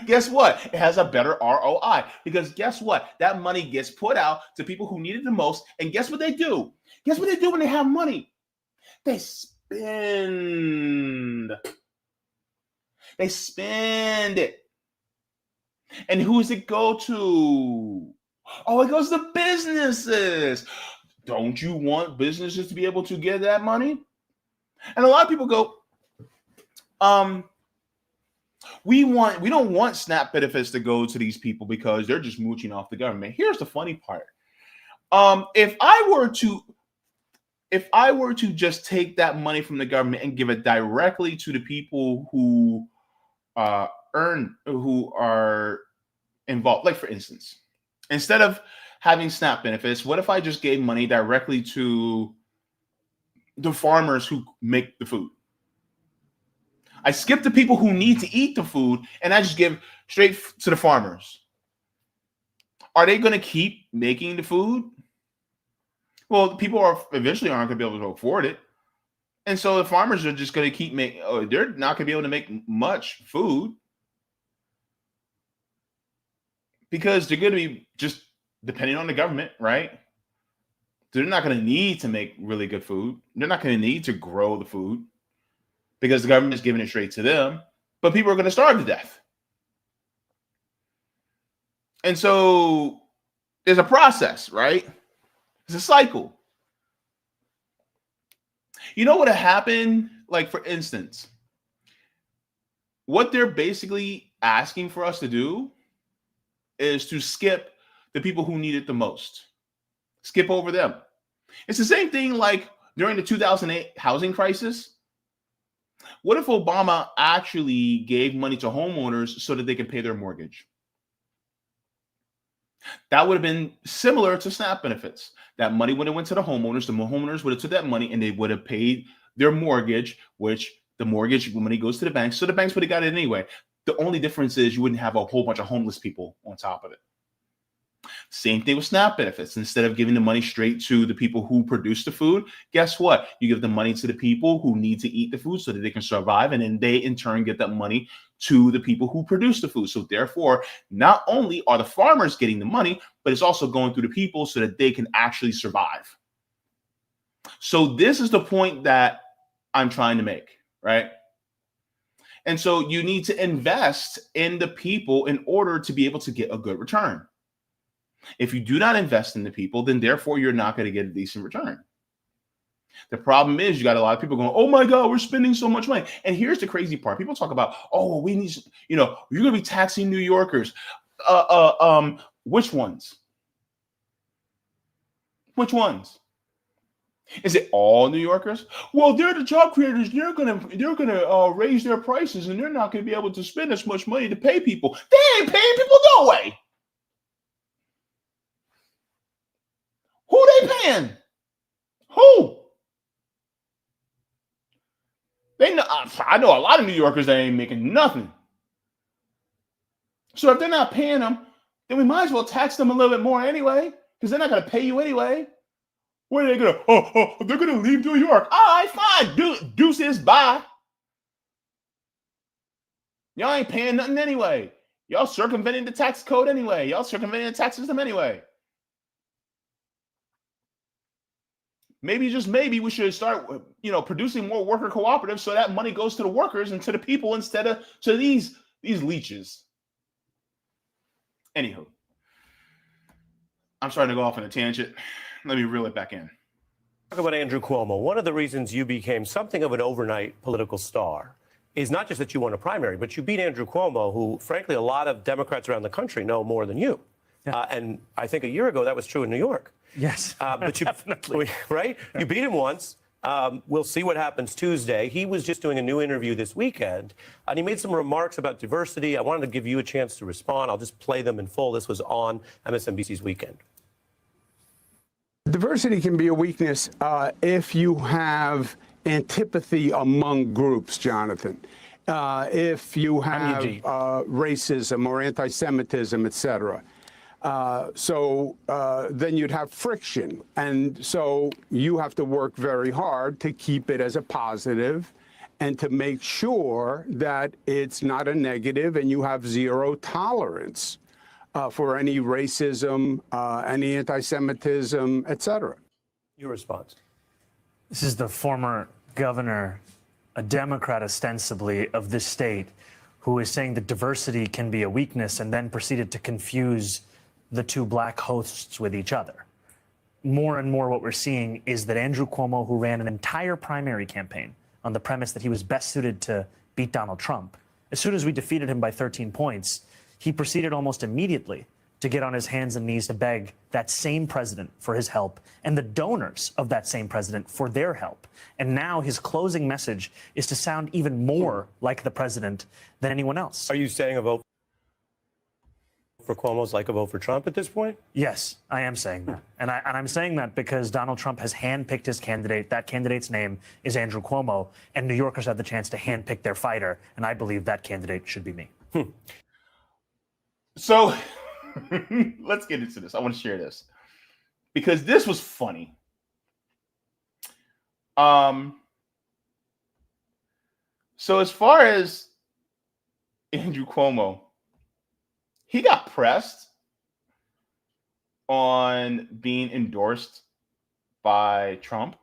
Guess what? It has a better ROI because guess what? That money gets put out to people who need it the most. And guess what they do? Guess what they do when they have money? They spend. They spend it. And who does it go to? Oh, it goes to businesses. Don't you want businesses to be able to get that money? And a lot of people go, we don't want SNAP benefits to go to these people because they're just mooching off the government. Here's the funny part. If I were to if I were to just take that money from the government and give it directly to the people who who are involved, like for instance, instead of having SNAP benefits, what if I just gave money directly to the farmers who make the food? I skip the people who need to eat the food and I just give straight to the farmers. Are they going to keep making the food? Well, people are eventually aren't going to be able to afford it. And so the farmers are just going to keep making, they're not going to be able to make much food because they're going to be just depending on the government, right? They're not going to need to make really good food. They're not going to need to grow the food because the government is giving it straight to them, but people are going to starve to death. And so there's a process, right? It's a cycle. You know what happened? Like, for instance, what they're basically asking for us to do is to skip the people who need it the most. Skip over them. It's the same thing like during the 2008 housing crisis. What if Obama actually gave money to homeowners so that they could pay their mortgage? That would have been similar to SNAP benefits. That money would have went to the homeowners would have took that money and they would have paid their mortgage, which the mortgage money goes to the banks. So the banks would have got it anyway. The only difference is you wouldn't have a whole bunch of homeless people on top of it. Same thing with SNAP benefits. Instead of giving the money straight to the people who produce the food, guess what? You give the money to the people who need to eat the food so that they can survive. And then they in turn get that money to the people who produce the food. So therefore, not only are the farmers getting the money, but it's also going through the people so that they can actually survive. So this is the point that I'm trying to make, right? And so you need to invest in the people in order to be able to get a good return. If you do not invest in the people, then therefore you're not going to get a decent return. The problem is you got a lot of people going, oh my God, we're spending so much money. And here's the crazy part. People talk about, oh, well, we need, you're going to be taxing New Yorkers. Which ones? Which ones? Is it all New Yorkers? Well, they're the job creators. They're gonna raise their prices and they're not going to be able to spend as much money to pay people. They ain't paying people no way. Who they paying? Who? They know. I know a lot of New Yorkers that ain't making nothing. So if they're not paying them, then we might as well tax them a little bit more anyway, because they're not going to pay you anyway. Where are they going to? They're going to leave New York. All right, fine. Deuces, bye. Y'all ain't paying nothing anyway. Y'all circumventing the tax code anyway. Y'all circumventing the tax system anyway. Maybe, just maybe, we should start, producing more worker cooperatives so that money goes to the workers and to the people instead of to these leeches. Anywho, I'm starting to go off on a tangent. Let me reel it back in. Talk about Andrew Cuomo. One of the reasons you became something of an overnight political star is not just that you won a primary, but you beat Andrew Cuomo, who, frankly, a lot of Democrats around the country know more than you. Yeah. And I think a year ago that was true in New York. Yes, but you, definitely. Right? You beat him once. We'll see what happens Tuesday. He was just doing a new interview this weekend, and he made some remarks about diversity. I wanted to give you a chance to respond. I'll just play them in full. This was on MSNBC's Weekend. Diversity can be a weakness if you have antipathy among groups, Jonathan. If you have racism or anti-Semitism, et cetera. Then you'd have friction. And so you have to work very hard to keep it as a positive and to make sure that it's not a negative and you have zero tolerance for any racism, any anti-Semitism, et cetera. Your response. This is the former governor, a Democrat ostensibly, of this state, who is saying that diversity can be a weakness and then proceeded to confuse the two black hosts with each other. More and more what we're seeing is that Andrew Cuomo, who ran an entire primary campaign on the premise that he was best suited to beat Donald Trump, as soon as we defeated him by 13 points, he proceeded almost immediately to get on his hands and knees to beg that same president for his help and the donors of that same president for their help. And now his closing message is to sound even more like the president than anyone else. Are you saying a vote for Cuomo is like a vote for Trump at this point? Yes, I am saying that. And I'm saying that because Donald Trump has handpicked his candidate. That candidate's name is Andrew Cuomo, and New Yorkers have the chance to handpick their fighter, and I believe that candidate should be me. So let's get into this. I want to share this because this was funny. So as far as Andrew Cuomo, he got pressed on being endorsed by Trump.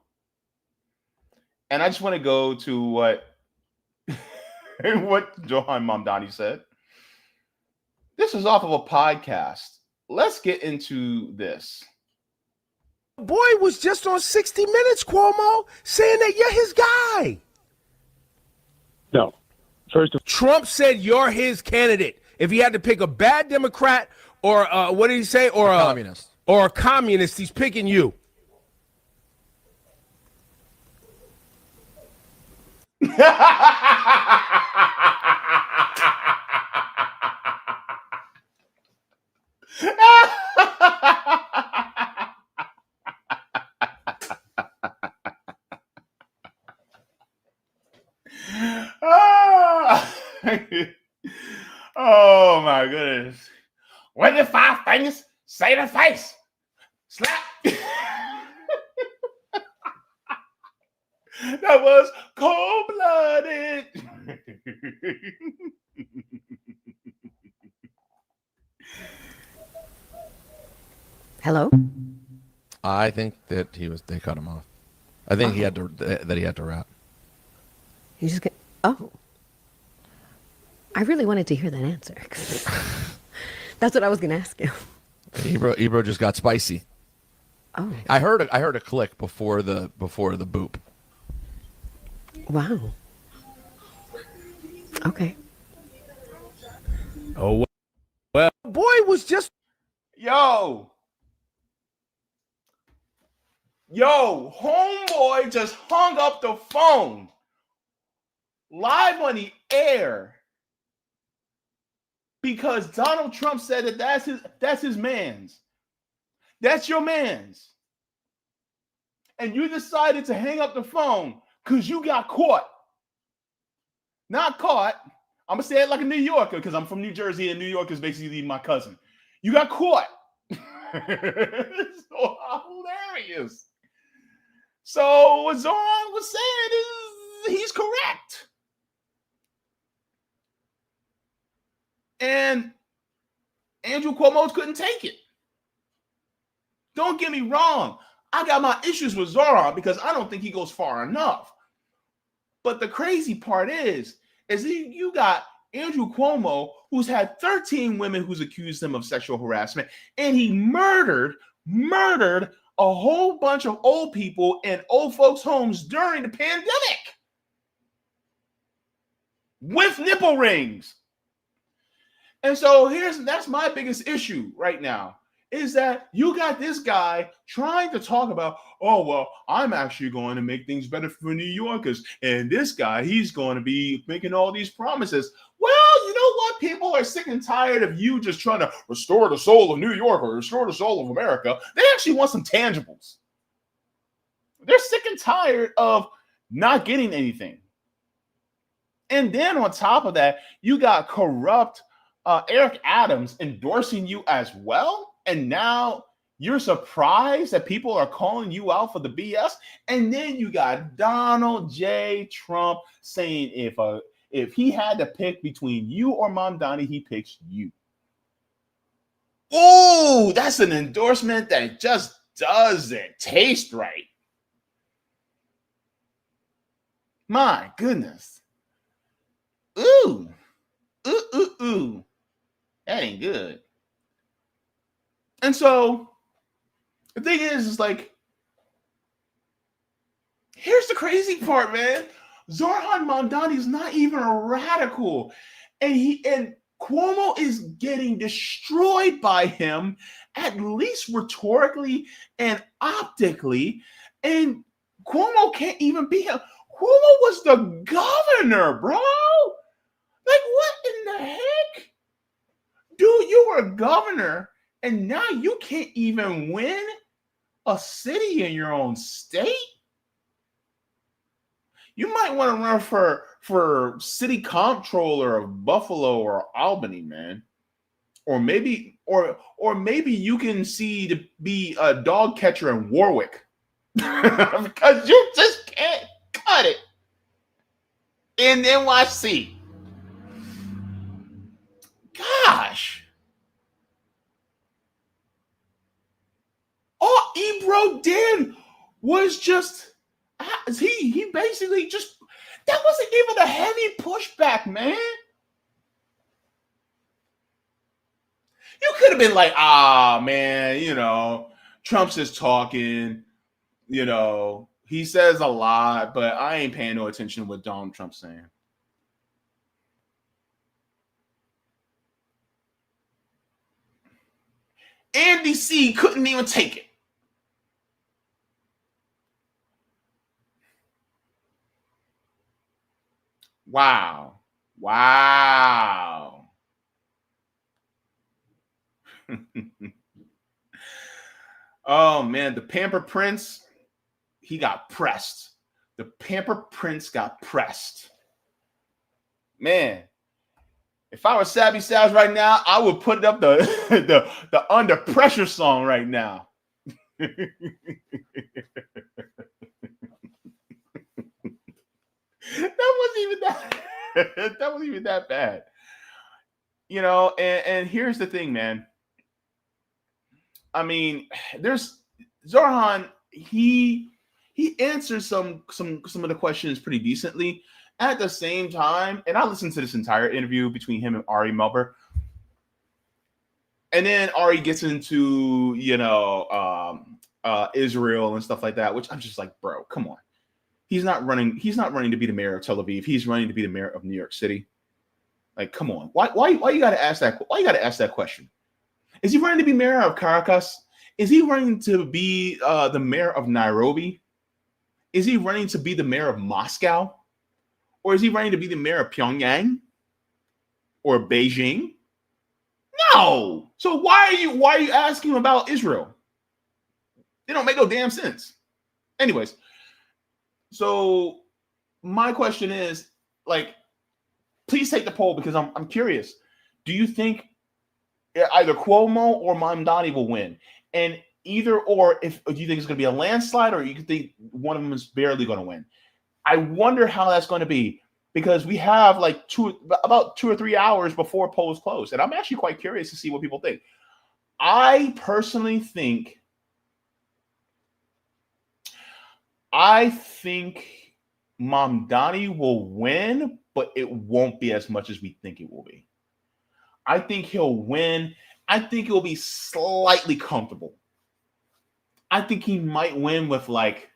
And I just want to go to what Johan Mamdani said. This is off of a podcast. Let's get into this. Boy was just on 60 Minutes, Cuomo, saying that you're his guy. No. First of all, Trump said you're his candidate. If he had to pick a bad Democrat or what did he say? Or a communist. Or a communist, he's picking you. Oh my goodness. When the five fingers say the face. Slap. That was cold-blooded. Hello? I think that they cut him off. I think he had to rap. You just get, oh. I really wanted to hear that answer. That's what I was going to ask you. Ebro just got spicy. Oh. I heard a click before the boop. Wow. Okay. Oh, well. Boy was just. Yo, homeboy just hung up the phone live on the air because Donald Trump said that that's his man's. That's your man's. And you decided to hang up the phone because you got caught. Not caught. I'm going to say it like a New Yorker because I'm from New Jersey and New York is basically my cousin. You got caught. So hilarious. So what Zoran was saying is he's correct. And Andrew Cuomo couldn't take it. Don't get me wrong. I got my issues with Zoran because I don't think he goes far enough. But the crazy part is you got Andrew Cuomo, who's had 13 women who's accused him of sexual harassment, and he murdered a whole bunch of old people in old folks' homes during the pandemic with nipple rings. And so that's my biggest issue right now, is that you got this guy trying to talk about, oh, well, I'm actually going to make things better for New Yorkers. And this guy, he's going to be making all these promises. Well, you know what? People are sick and tired of you just trying to restore the soul of New York or restore the soul of America. They actually want some tangibles. They're sick and tired of not getting anything. And then on top of that, you got corrupt Eric Adams endorsing you as well. And now you're surprised that people are calling you out for the BS. And then you got Donald J. Trump saying if he had to pick between you or Mamdani, he picks you. Ooh, that's an endorsement that just doesn't taste right. My goodness. Ooh. Ooh. That ain't good. And so the thing is like, here's the crazy part, man. Zoran Mamdani is not even a radical. And Cuomo is getting destroyed by him, at least rhetorically and optically, and Cuomo can't even beat him. Cuomo was the governor, bro. Like, what in the heck? Dude, you were a governor, and now you can't even win a city in your own state? You might want to run for city comptroller of Buffalo or Albany, man. Or maybe you can see to be a dog catcher in Warwick. Because you just can't cut it in NYC. Gosh. All Ebro did was just he basically just, that wasn't even a heavy pushback, man. You could have been like, man, Trump's just talking, he says a lot, but I ain't paying no attention to what Donald Trump's saying. Andy C couldn't even take it. Wow. Oh, man, the Pamper Prince, he got pressed. The Pamper Prince got pressed. Man, if I were Savvy Styles right now, I would put up the Under Pressure song right now. That wasn't even that bad. And here's the thing, man. I mean, there's Zarhan, he answers some of the questions pretty decently. At the same time, and I listened to this entire interview between him and Ari Melber. And then Ari gets into, Israel and stuff like that, which I'm just like, bro, come on. He's not running to be the mayor of Tel Aviv. He's running to be the mayor of New York City. Like, come on. Why you gotta ask that? Why you gotta ask that question? Is he running to be mayor of Caracas? Is he running to be the mayor of Nairobi? Is he running to be the mayor of Moscow? Or is he running to be the mayor of Pyongyang or Beijing? No. So why are you asking about Israel? They don't make no damn sense. Anyways, so my question is, like, please take the poll because I'm curious. Do you think either Cuomo or Mamdani will win? And either or, do you think it's going to be a landslide, or you think one of them is barely going to win? I wonder how that's going to be, because we have like about 2 or 3 hours before polls close. And I'm actually quite curious to see what people think. I personally think Mamdani will win, but it won't be as much as we think it will be. I think he'll win. I think it'll be slightly comfortable. I think he might win with like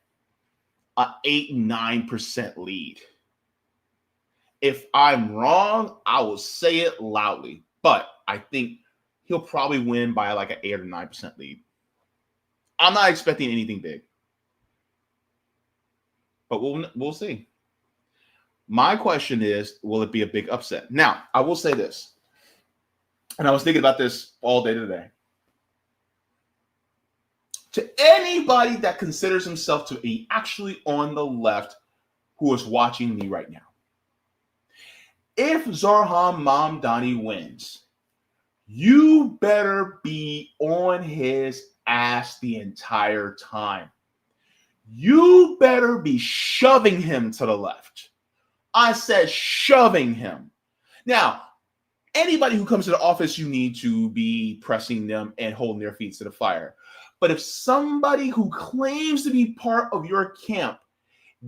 an 8-9% lead. If I'm wrong, I will say it loudly, but I think he'll probably win by like an 8 or 9% lead. I'm not expecting anything big, but we'll see. My question is, will it be a big upset? Now, I will say this, and I was thinking about this all day today. To anybody that considers himself to be actually on the left who is watching me right now, if Zarhan Mamdani wins, you better be on his ass the entire time. You better be shoving him to the left. I said shoving him. Now, anybody who comes to the office, you need to be pressing them and holding their feet to the fire. But if somebody who claims to be part of your camp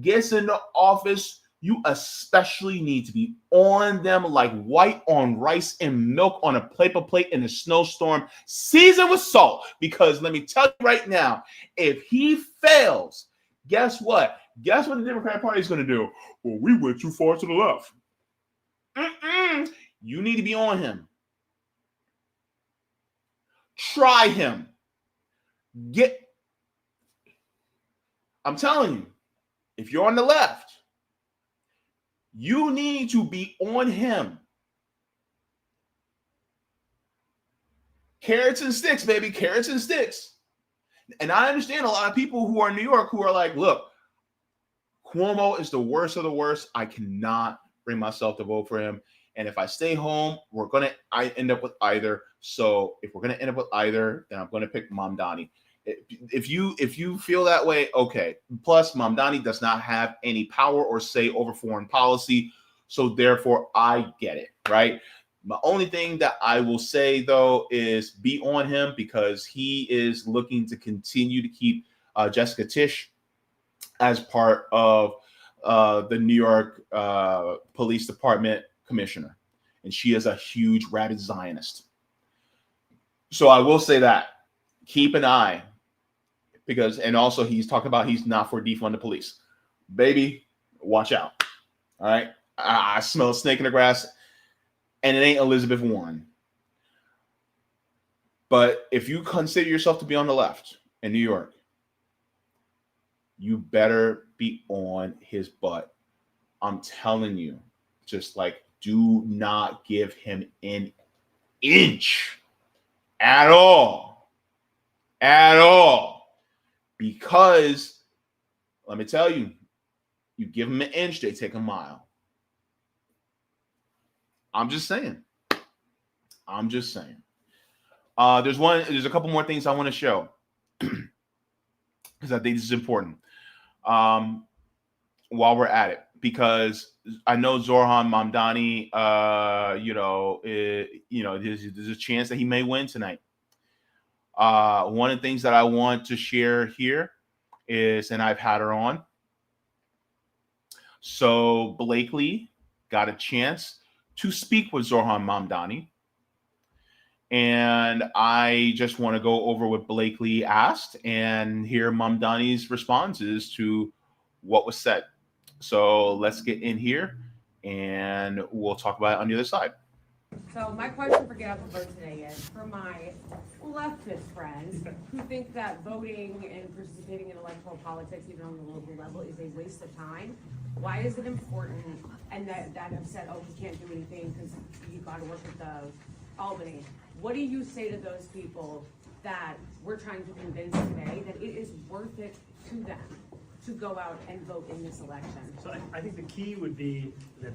gets into office, you especially need to be on them like white on rice and milk on a paper plate in a snowstorm, seasoned with salt. Because let me tell you right now, if he fails, guess what? Guess what the Democratic Party is going to do? Well, we went too far to the left. You need to be on him. Try him. I'm telling you, if you're on the left, you need to be on him. Carrots and sticks, baby. Carrots and sticks. And I understand a lot of people who are in New York who are like, look, Cuomo is the worst of the worst. I cannot bring myself to vote for him. And if I stay home, I end up with either. So if we're going to end up with either, then I'm going to pick mamdani. If you feel that way, okay. Plus, mamdani does not have any power or say over foreign policy. So therefore, I get it, right? My only thing that I will say, though, is be on him because he is looking to continue to keep Jessica Tisch as part of the New York Police Department commissioner. And she is a huge rabid Zionist. So I will say that. Keep an eye. And also he's talking about he's not for defund the police. Baby, watch out. All right? I smell a snake in the grass. And it ain't Elizabeth Warren. But if you consider yourself to be on the left in New York, you better be on his butt. I'm telling you, just like, do not give him an inch at all. At all. Because, let me tell you, you give them an inch, they take a mile. I'm just saying. There's a couple more things I want to show because I think this is important. While we're at it, because I know Zoran Mamdani, there's a chance that he may win tonight. One of the things that I want to share here is, and I've had her on. So Blakely got a chance to speak with Zoran Mamdani. And I just want to go over what Blakely asked and hear Mamdani's responses to what was said. So let's get in here and we'll talk about it on the other side. So my question for Get Out the Vote today is for my leftist friends who think that voting and participating in electoral politics, even on the local level, is a waste of time. Why is it important? And that have said, oh, we can't do anything because you got to work with the Albany. What do you say to those people that we're trying to convince today that it is worth it to them to go out and vote in this election? So I think the key would be that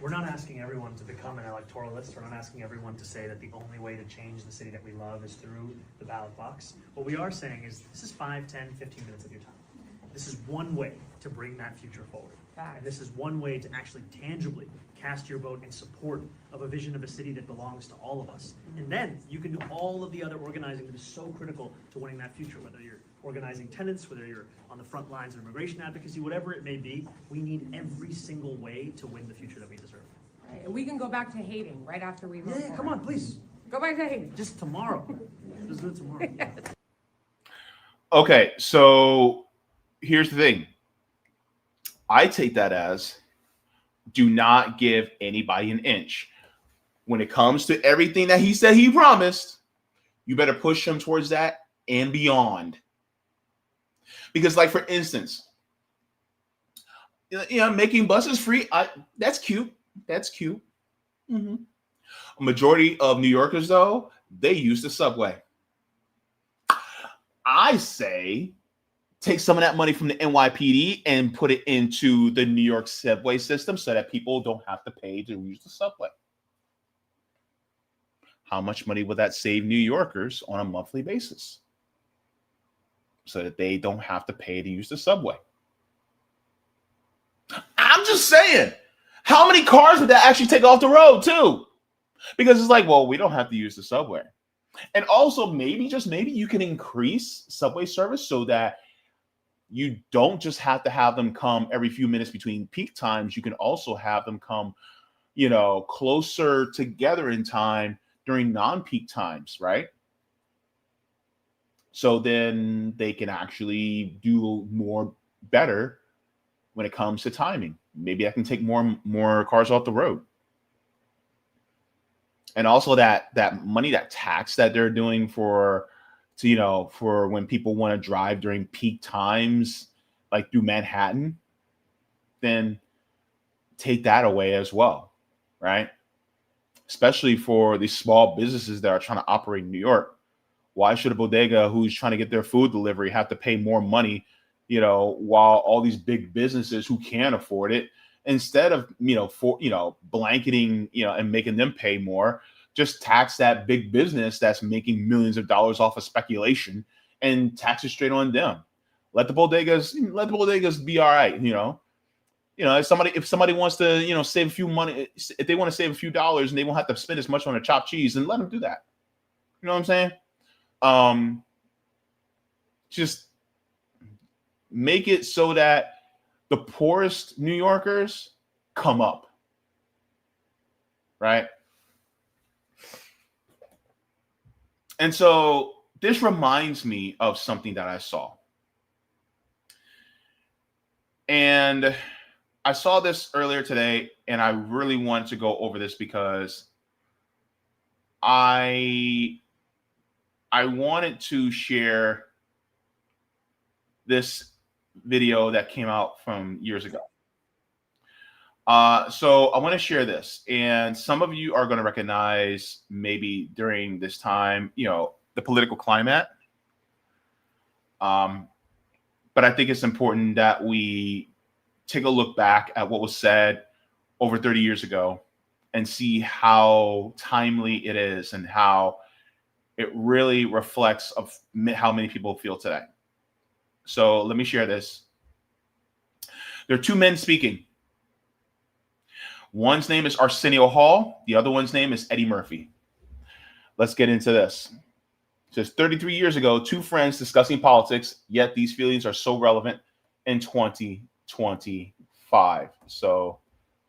we're not asking everyone to become an electoralist. We're not asking everyone to say that the only way to change the city that we love is through the ballot box. What we are saying is this is 5, 10, 15 minutes of your time. This is one way to bring that future forward. And this is one way to actually tangibly cast your vote in support of a vision of a city that belongs to all of us. And then you can do all of the other organizing that is so critical to winning that future, whether you're organizing tenants, whether you're on the front lines of immigration advocacy, whatever it may be. We need every single way to win the future that we deserve. Right. And we can go back to hating right after we vote. Yeah, come on, please. Go back to hating. Just tomorrow. Just do it tomorrow. Okay, so here's the thing. I take that as do not give anybody an inch. When it comes to everything that he said he promised, you better push him towards that and beyond. Because, like, for instance, making buses free, that's cute. That's cute. Mm-hmm. A majority of New Yorkers, though, they use the subway. I say take some of that money from the NYPD and put it into the New York subway system so that people don't have to pay to use the subway. How much money would that save New Yorkers on a monthly basis so that they don't have to pay to use the subway? I'm just saying, how many cars would that actually take off the road too? Because it's like, well, we don't have to use the subway. And also maybe, just maybe, you can increase subway service so that you don't just have to have them come every few minutes between peak times. You can also have them come, closer together in time during non-peak times, right? So then they can actually do better when it comes to timing. Maybe I can take more cars off the road. and also that money, that tax that they're doing for when people want to drive during peak times, like through Manhattan, then take that away as well, right? Especially for these small businesses that are trying to operate in New York. Why should a bodega who's trying to get their food delivery have to pay more money, while all these big businesses who can afford it, instead of, blanketing, and making them pay more, just tax that big business that's making millions of dollars off of speculation and tax it straight on them. Let the bodegas be all right, if somebody wants to, save a few money, if they want to save a few dollars and they won't have to spend as much on a chopped cheese, then let them do that. You know what I'm saying? Just make it so that the poorest New Yorkers come up, right? And so this reminds me of something that I saw. And I saw this earlier today, and I really wanted to go over this because I wanted to share this video that came out from years ago. So I want to share this, and some of you are going to recognize maybe during this time, the political climate. But I think it's important that we take a look back at what was said over 30 years ago and see how timely it is and how it really reflects of how many people feel today. So let me share this. There are two men speaking. One's name is Arsenio Hall. The other one's name is Eddie Murphy. Let's get into this. It says 33 years ago, two friends discussing politics, yet these feelings are so relevant in 2025. So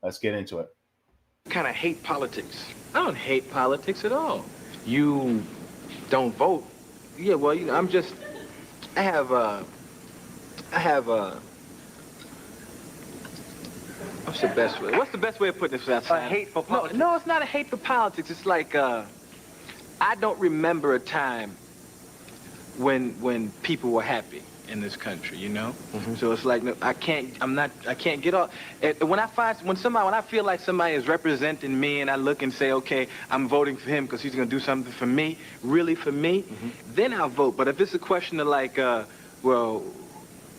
let's get into it. I kind of hate politics. I don't hate politics at all. You don't vote. Yeah, well, I have what's the best way? What's the best way of putting this? A hate for politics? No, it's not a hate for politics. It's like, I don't remember a time when people were happy in this country, So it's like, I can't get off. When I feel like somebody is representing me and I look and say, okay, I'm voting for him because he's going to do something for me, really for me, then I'll vote. But if it's a question of like, well,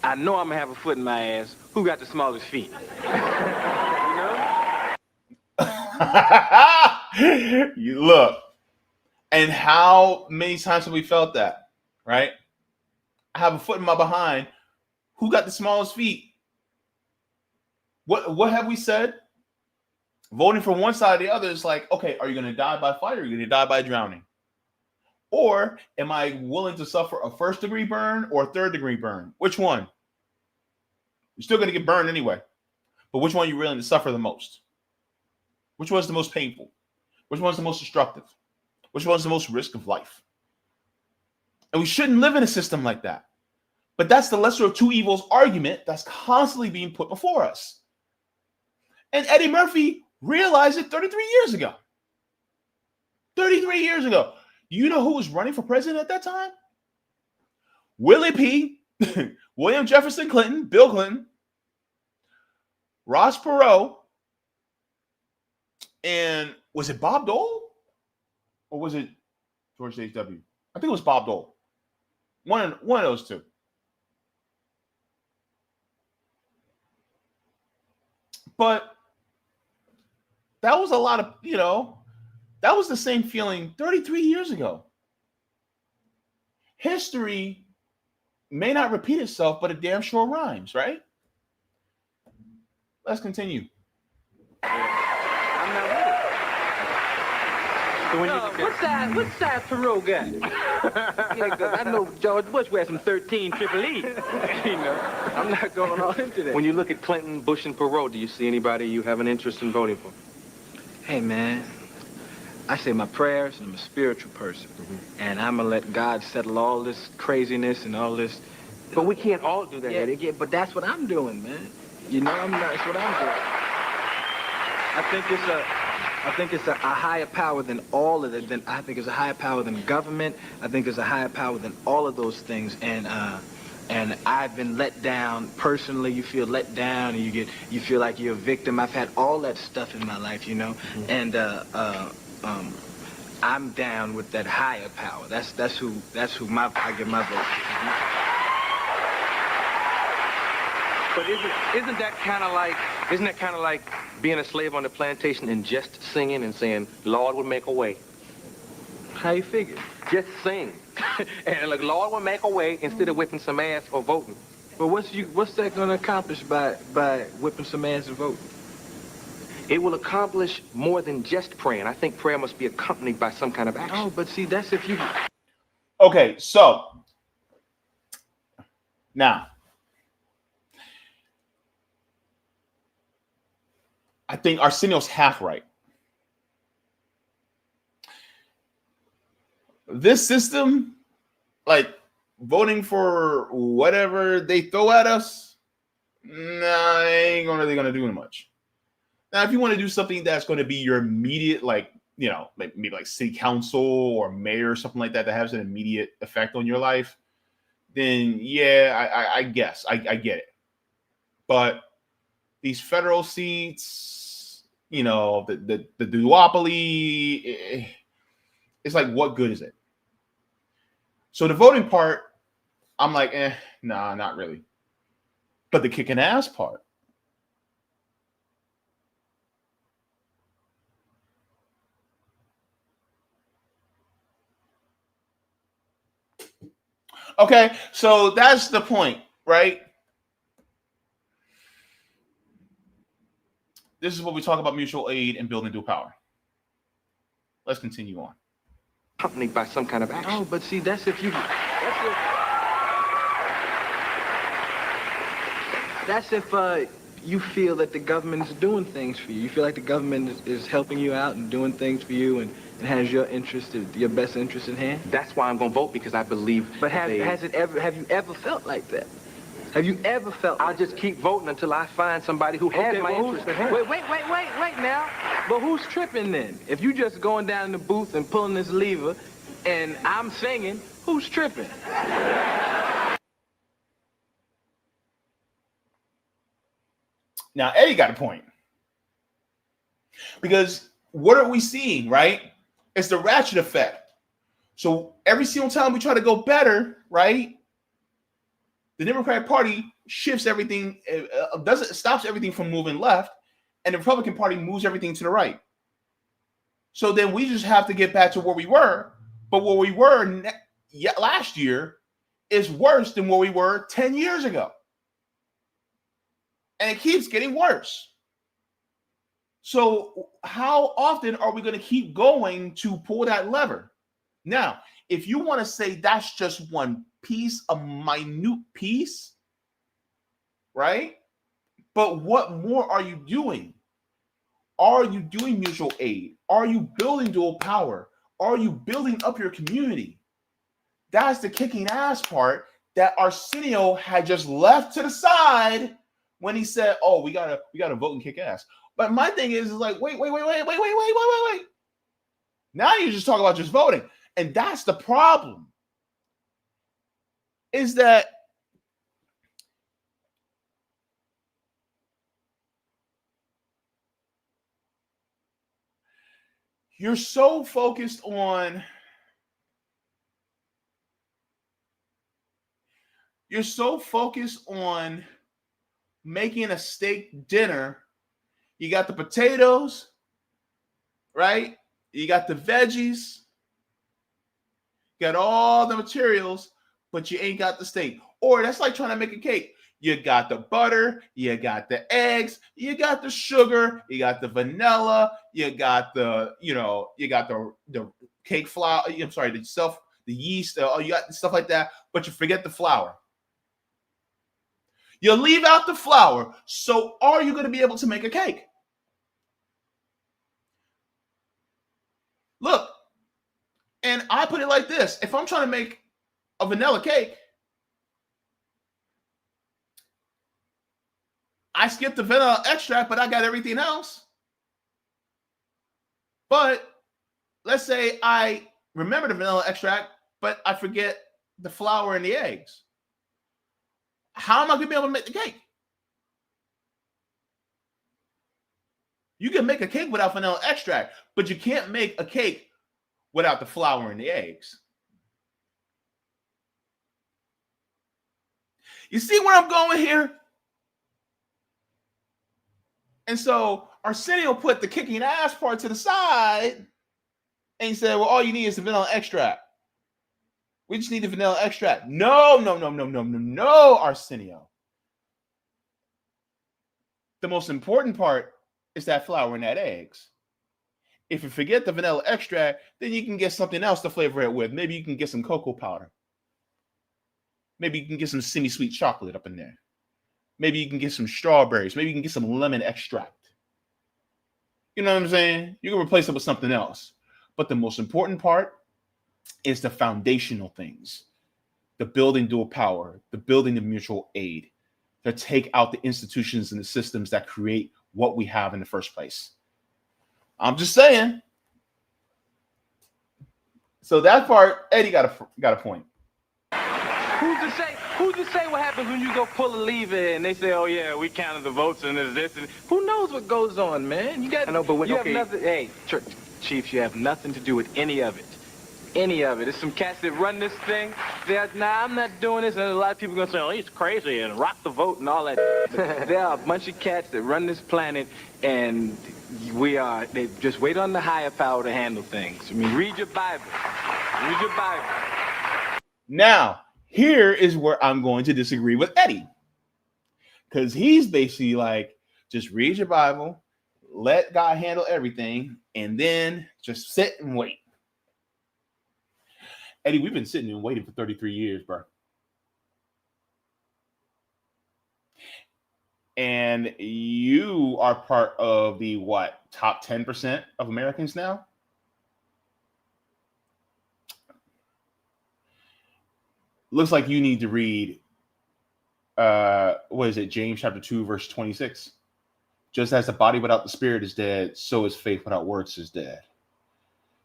I know I'm going to have a foot in my ass, who got the smallest feet? You look. And how many times have we felt that, right? I have a foot in my behind. Who got the smallest feet? What have we said? Voting for one side or the other is like, okay, are you going to die by fire or are you going to die by drowning? Or am I willing to suffer a first-degree burn or a third-degree burn? Which one? You're still going to get burned anyway. But which one are you willing to suffer the most? Which one's the most painful? Which one's the most destructive? Which one's the most risk of life? And we shouldn't live in a system like that. But that's the lesser of two evils argument that's constantly being put before us. And Eddie Murphy realized it 33 years ago. 33 years ago. You know who was running for president at that time? Willie P., William Jefferson Clinton, Bill Clinton, Ross Perot, and was it Bob Dole? Or was it George H.W.? I think it was Bob Dole. One of those two. But that was a lot of, that was the same feeling 33 years ago. History may not repeat itself, but it damn sure rhymes, right? Let's continue. I'm not with it. So when what size Perot got? Yeah, 'cause I know George Bush wears some 13 Triple E. I'm not going all into that. When you look at Clinton, Bush, and Perot, do you see anybody you have an interest in voting for? Hey, man, I say my prayers, and I'm a spiritual person. And I'm going to let God settle all this craziness and all this. But we can't all do that, Eddie. Yeah, but that's what I'm doing, man. That's what I'm doing. I I think it's a higher power than all of it. I think it's a higher power than government. I think it's a higher power than all of those things. And I've been let down personally. You feel let down, and you feel like you're a victim. I've had all that stuff in my life, you know. And I'm down with that higher power. That's who I give my vote. But isn't that kind of like being a slave on the plantation and just singing and saying, Lord will make a way? How you figure? Just sing. And like, Lord will make a way instead of whipping some ass or voting. But what's that going to accomplish by whipping some ass and voting? It will accomplish more than just praying. I think prayer must be accompanied by some kind of action. Oh, but see, that's if you... Okay, so now I think Arsenio's half right. This system, like voting for whatever they throw at us, nah, ain't really gonna do much. Now, if you want to do something that's going to be your immediate, like, you know, maybe like city council or mayor or something like that has an immediate effect on your life, then yeah, I guess I get it. But these federal seats, you know, the duopoly, it's like, what good is it? So the voting part, I'm like, nah, not really. But the kicking ass part, okay, so that's the point, right? This is what we talk about mutual aid and building dual power. Let's continue on. Accompanied by some kind of action. Oh, but see, that's if you feel that the government is doing things for you. You feel like the government is helping you out and doing things for you and has your interest, your best interest in hand. That's why I'm going to vote, because I believe. But have you ever felt like that? Have you ever felt? I'll just keep voting until I find somebody who has my interest in hand. Wait now. But who's tripping then? If you just going down in the booth and pulling this lever, and I'm singing, who's tripping? Now, Eddie got a point. Because what are we seeing, right? It's the ratchet effect. So every single time we try to go better, right? The Democratic Party shifts everything, stops everything from moving left, and the Republican Party moves everything to the right. So then we just have to get back to where we were. But where we were last year is worse than where we were 10 years ago. And it keeps getting worse. So how often are we going to keep going to pull that lever? Now, if you want to say that's just one piece, a minute piece, right? But what more are you doing? Are you doing mutual aid? Are you building dual power? Are you building up your community? That's the kicking ass part that Arsenio had just left to the side when he said, "Oh, we gotta vote and kick ass." But my thing is like, wait. Now you just talk about just voting, and that's the problem. Is that you're so focused on making a steak dinner. You got the potatoes, right? You got the veggies, you got all the materials, but you ain't got the steak. Or that's like trying to make a cake. You got the butter, you got the eggs, you got the sugar, you got the vanilla, you got the cake flour. I'm sorry, the yeast, you got stuff like that, but you forget the flour. You leave out the flour. So are you going to be able to make a cake? Look, and I put it like this. If I'm trying to make a vanilla cake, I skipped the vanilla extract, but I got everything else. But let's say I remember the vanilla extract, but I forget the flour and the eggs. How am I going to be able to make the cake? You can make a cake without vanilla extract, but you can't make a cake without the flour and the eggs. You see where I'm going here? And so Arsenio put the kicking ass part to the side and he said, well, all you need is the vanilla extract. We just need the vanilla extract. No, Arsenio. The most important part is that flour and that eggs. If you forget the vanilla extract, then you can get something else to flavor it with. Maybe you can get some cocoa powder. Maybe you can get some semi-sweet chocolate up in there. Maybe you can get some strawberries. Maybe you can get some lemon extract. You know what I'm saying? You can replace it with something else. But the most important part is the foundational things. The building dual power, the building of mutual aid, to take out the institutions and the systems that create what we have in the first place. I'm just saying. So that part, Eddie got a point. Who's to say what happens when you go pull a lever and they say, oh yeah, we counted the votes and there's this and who knows what goes on, man? You got I know, but when, you have nothing. Hey, Chiefs, you have nothing to do with any of it. Any of it. There's some cats that run this thing. They're nah, I'm not doing this, and a lot of people are gonna say, oh, he's crazy and rock the vote and all that. There are a bunch of cats that run this planet, and they just wait on the higher power to handle things. I mean, read your Bible. Read your Bible. Now, here is where I'm going to disagree with Eddie. Because he's basically like, just read your Bible, let God handle everything, and then just sit and wait. Eddie, we've been sitting and waiting for 33 years, bro. And you are part of the, top 10% of Americans now? Looks like you need to read, James chapter 2, verse 26. Just as the body without the spirit is dead, so is faith without works is dead.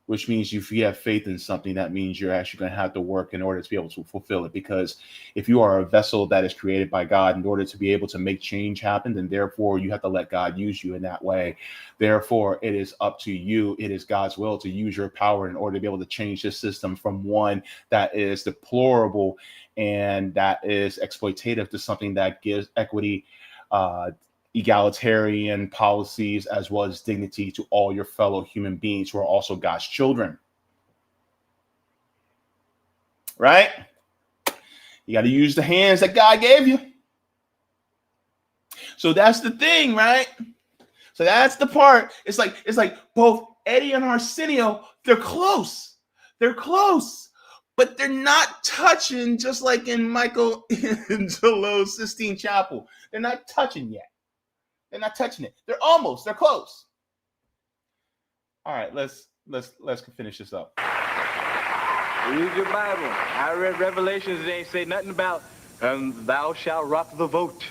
Which means if you have faith in something, that means you're actually going to have to work in order to be able to fulfill it. Because if you are a vessel that is created by God in order to be able to make change happen, then therefore you have to let God use you in that way. Therefore, it is up to you. It is God's will to use your power in order to be able to change this system from one that is deplorable and that is exploitative to something that gives equity, egalitarian policies, as well as dignity to all your fellow human beings who are also God's children. Right? You got to use the hands that God gave you. So that's the thing, right? So that's the part. It's like both Eddie and Arsenio, they're close. They're close. But they're not touching, just like in Michelangelo's Sistine Chapel. They're not touching yet. They're not touching it. They're almost. They're close. All right, let's finish this up. Read your Bible. I read Revelations. They ain't say nothing about thou shalt rock the vote.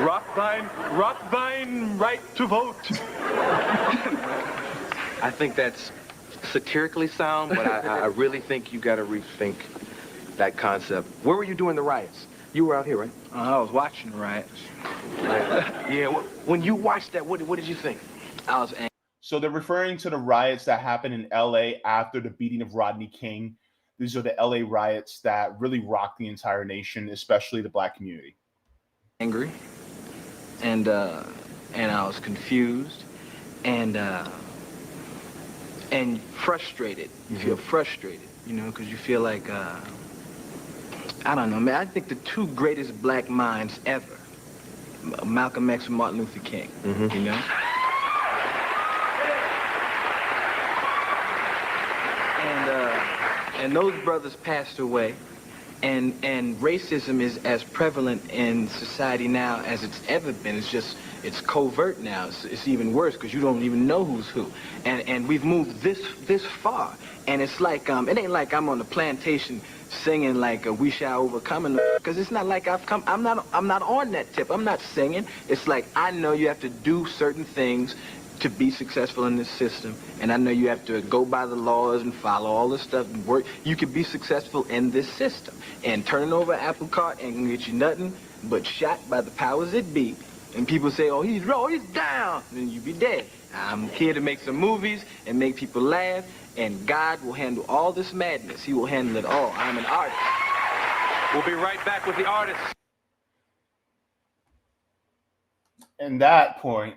rock thine right to vote. I think that's satirically sound, but I really think you got to rethink that concept. Where were you doing the riots? You were out here, right? I was watching the riots. Yeah, when you watched that, what did you think? I was angry. So they're referring to the riots that happened in LA after the beating of Rodney King. These are the LA riots that really rocked the entire nation, especially the Black community. Angry, and I was confused, and frustrated. You feel frustrated, because you feel like. I don't know, man. I think the two greatest black minds ever, Malcolm X and Martin Luther King, And those brothers passed away, and racism is as prevalent in society now as it's ever been. It's covert now. It's even worse because you don't even know who's who. And we've moved this far, and it's like it ain't like I'm on the plantation singing like we shall overcome, because it's not like I'm not on that tip. I'm not singing. It's like I know you have to do certain things to be successful in this system, and I know you have to go by the laws and follow all this stuff and work. You can be successful in this system, and turning over an apple cart ain't gonna get you nothing but shot by the powers that be. And people say, oh, he's down, then you be dead. I'm here to make some movies and make people laugh, and God will handle all this madness. He will handle it all. I'm an artist. We'll be right back with the artists. And that point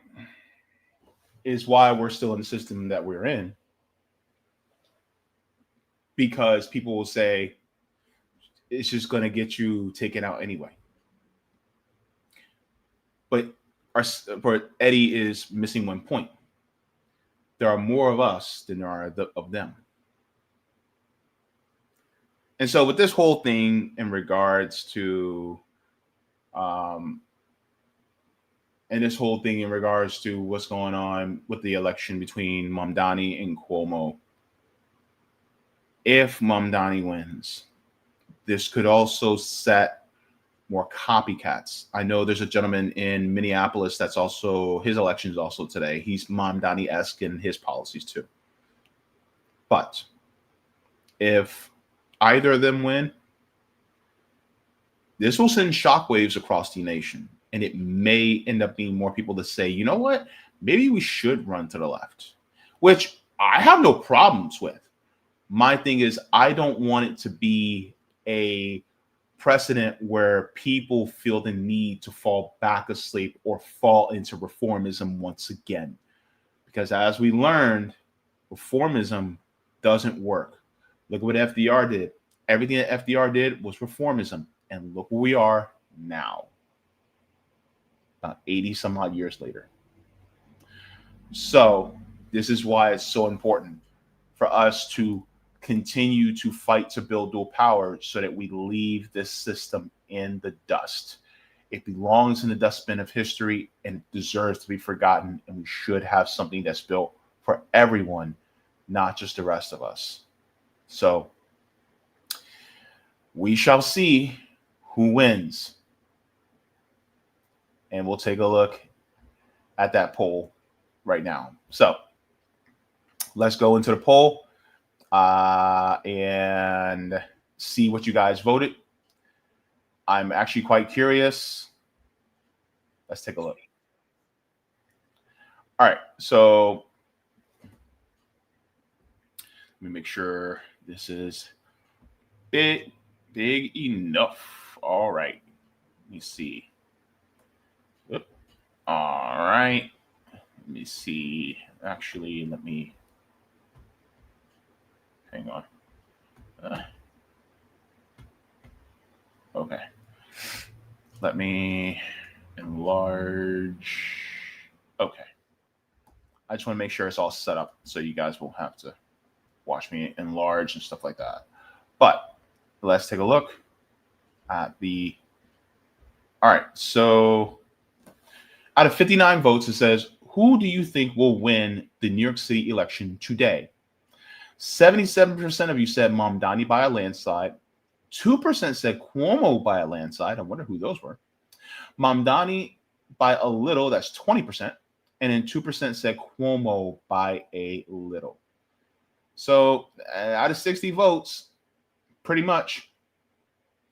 is why we're still in the system that we're in. Because people will say, it's just going to get you taken out anyway. But Eddie is missing one point. There are more of us than there are of them. And so with this whole thing in regards to what's going on with the election between Mamdani and Cuomo, if Mamdani wins, this could also set more copycats. I know there's a gentleman in Minneapolis that's also, his election is also today. He's Mamdani-esque in his policies too. But if either of them win, this will send shockwaves across the nation. And it may end up being more people to say, you know what, maybe we should run to the left, which I have no problems with. My thing is, I don't want it to be a precedent where people feel the need to fall back asleep or fall into reformism once again. Because as we learned, reformism doesn't work. Look at what FDR did. Everything that FDR did was reformism. And look where we are now, about 80 some odd years later. So this is why it's so important for us to continue to fight to build dual power so that we leave this system in the dust. It belongs in the dustbin of history and deserves to be forgotten. And we should have something that's built for everyone, not just the rest of us. So we shall see who wins. And we'll take a look at that poll right now. So let's go into the poll and see what you guys voted. I'm actually quite curious. Let's take a look. All right, so let me make sure this is big enough. All right, let me see. All right, let me see. Actually, let me hang on. Okay, let me enlarge. Okay, I just want to make sure it's all set up so you guys won't have to watch me enlarge and stuff like that. But let's take a look at the. All right, so out of 59 votes, it says, who do you think will win the New York City election today? 77% of you said Mamdani by a landslide. 2% said Cuomo by a landslide. I wonder who those were. Mamdani by a little, that's 20%. And then 2% said Cuomo by a little. So out of 60 votes, pretty much,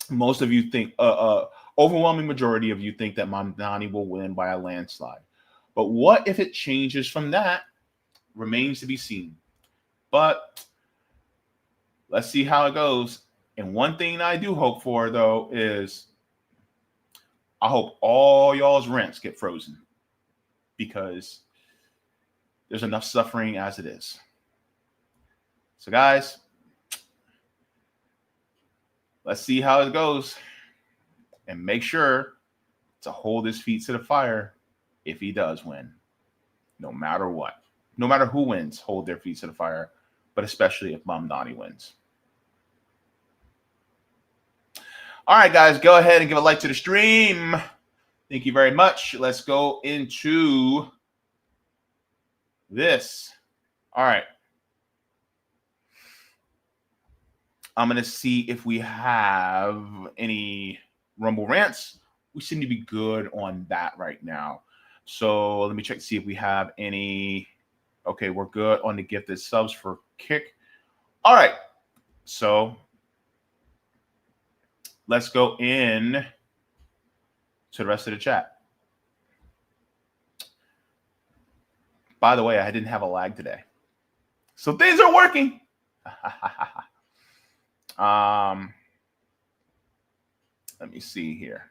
most of you think, overwhelming majority of you think that Mamdani will win by a landslide. But what if it changes from that? Remains to be seen. But let's see how it goes. And one thing I do hope for, though, is I hope all y'all's rents get frozen, because there's enough suffering as it is. So, guys, let's see how it goes. And make sure to hold his feet to the fire if he does win. No matter what. No matter who wins, hold their feet to the fire. But especially if Mamdani wins. All right, guys. Go ahead and give a like to the stream. Thank you very much. Let's go into this. All right. I'm going to see if we have any Rumble rants. We seem to be good on that right now. So let me check to see if we have any. Okay, we're good on the gifted subs for Kick. All right. So let's go in to the rest of the chat. By the way, I didn't have a lag today. So things are working. Let me see here.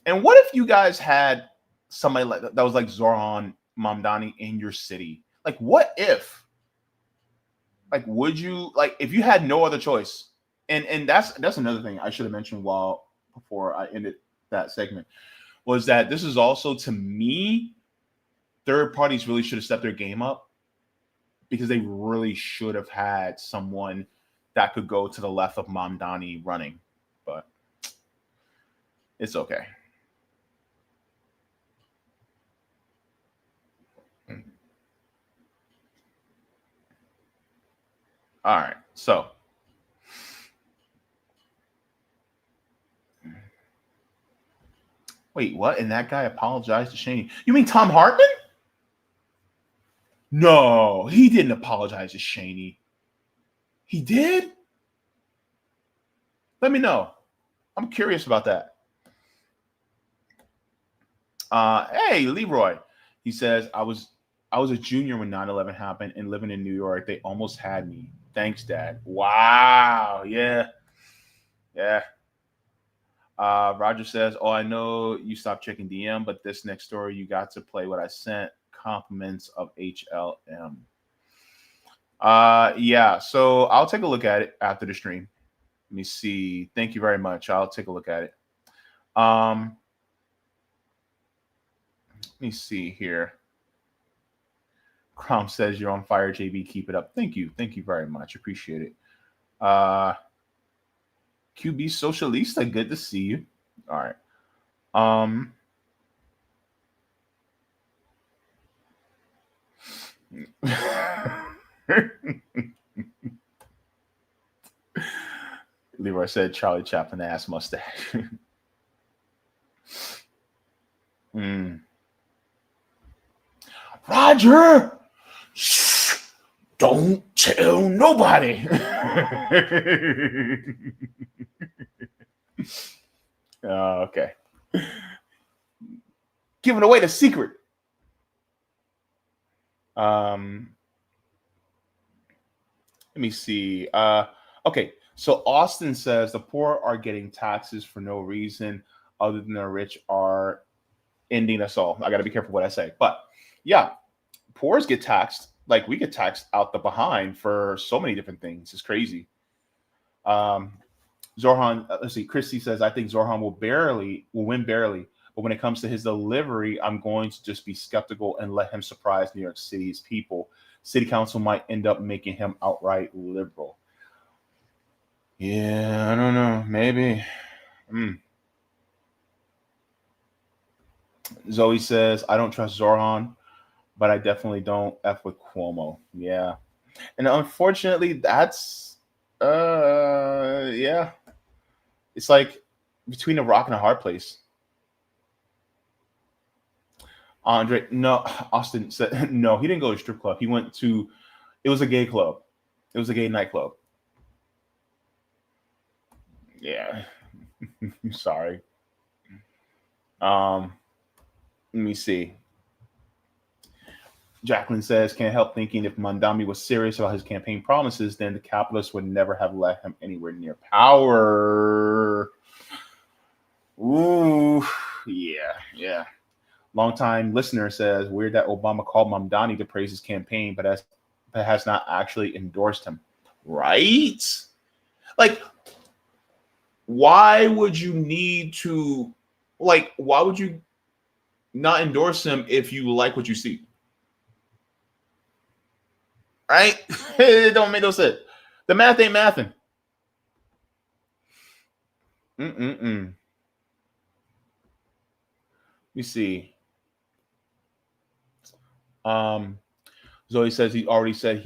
And what if you guys had somebody like that was like Zoran Mamdani in your city? Like, what if? Like, would you like if you had no other choice? And that's another thing I should have mentioned before I ended that segment was that this is also, to me, third parties really should have stepped their game up because they really should have had someone that could go to the left of Mamdani running, but it's okay. All right, so wait, what? And that guy apologized to Cheney. You mean Tom Hartman? No, he didn't apologize to Cheney. He did? Let me know. I'm curious about that. Hey, Leroy. He says, I was a junior when 9/11 happened and living in New York. They almost had me. Thanks, Dad. Wow. Yeah. Yeah. Roger says, oh, I know you stopped checking DM, but this next story, you got to play what I sent. Compliments of HLM. Yeah, so I'll take a look at it after the stream. Let me see. Thank you very much. I'll take a look at it. Let me see here. Crom says you're on fire, JB. Keep it up. Thank you. Thank you very much. Appreciate it. QB Socialista, good to see you. All right. Leroy said Charlie Chaplin ass mustache. Roger, shh, don't tell nobody. Okay. Giving away the secret. Let me see. Okay, so Austin says the poor are getting taxes for no reason other than the rich are ending us all. I got to be careful what I say. But yeah, poors get taxed. Like we get taxed out the behind for so many different things. It's crazy. Zorhan, let's see. Christy says, I think Zorhan will win barely. But when it comes to his delivery, I'm going to just be skeptical and let him surprise New York City's people. City council might end up making him outright liberal. Yeah, I don't know. Maybe. Zoe says, I don't trust Zorhan, but I definitely don't F with Cuomo. Yeah. And unfortunately, that's, yeah. It's like between a rock and a hard place. Andre, no, Austin said, no, he didn't go to a strip club. He went to, it was a gay club. It was a gay nightclub. Yeah. Sorry. Let me see. Jacqueline says, can't help thinking if Mamdani was serious about his campaign promises, then the capitalists would never have let him anywhere near power. Ooh, yeah. Longtime listener says, weird that Obama called Mamdani to praise his campaign, but has not actually endorsed him. Right? Like, why would you need to, like, why would you not endorse him if you like what you see? Right? It don't make no sense. The math ain't mathing. Let me see. Zoe says he already said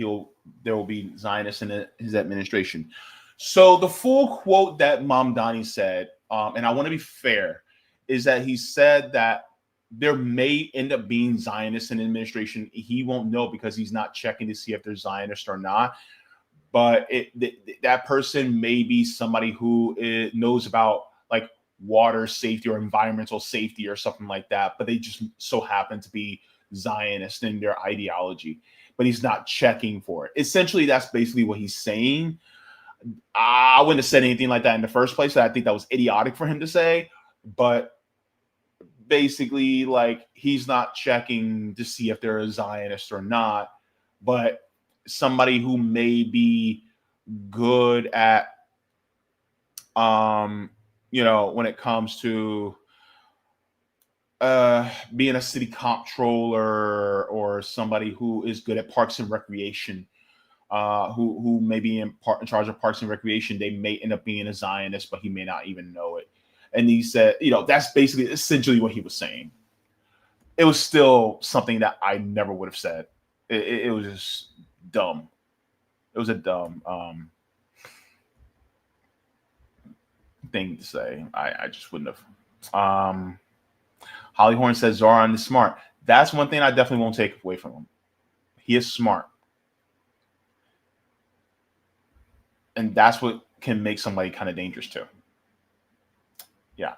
there will be Zionists in his administration. So the full quote that mamdani said, and I want to be fair, is that he said that there may end up being Zionists in the administration. He won't know because he's not checking to see if they're Zionists or not. But that person may be somebody who knows about like water safety or environmental safety or something like that. But they just so happen to be Zionist in their ideology. But he's not checking for it. Essentially, that's basically what he's saying. I wouldn't have said anything like that in the first place. I think that was idiotic for him to say. But basically, like, he's not checking to see if they're a Zionist or not. But somebody who may be good at, when it comes to being a city comptroller or somebody who is good at parks and recreation, who may be in charge of parks and recreation, they may end up being a Zionist, but he may not even know it. And he said, that's basically essentially what he was saying. It was still something that I never would have said. It was just dumb. It was a dumb thing to say. I just wouldn't have. Holly Horn says Zoran is smart. That's one thing I definitely won't take away from him. He is smart. And that's what can make somebody kind of dangerous too. Yeah.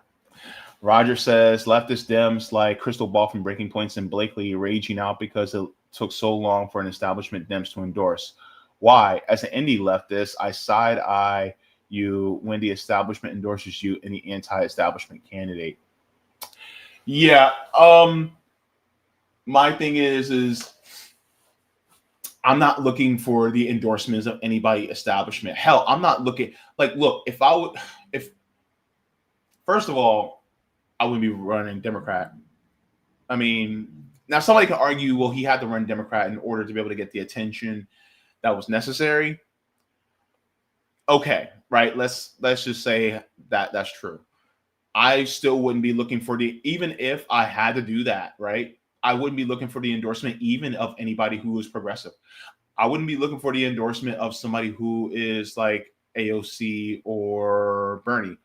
Roger says leftist Dems like Crystal Ball from Breaking Points and Blakely raging out because it took so long for an establishment Dems to endorse. Why? As an indie leftist, I side eye you when the establishment endorses you in the anti-establishment candidate. Yeah. My thing is I'm not looking for the endorsements of anybody establishment. Hell, I'm not looking look, first of all, I wouldn't be running Democrat. I mean, now somebody can argue, well, he had to run Democrat in order to be able to get the attention that was necessary. Okay, right? Let's just say that that's true. I still wouldn't be looking for even if I had to do that, right? I wouldn't be looking for the endorsement even of anybody who is progressive. I wouldn't be looking for the endorsement of somebody who is like AOC or Bernie.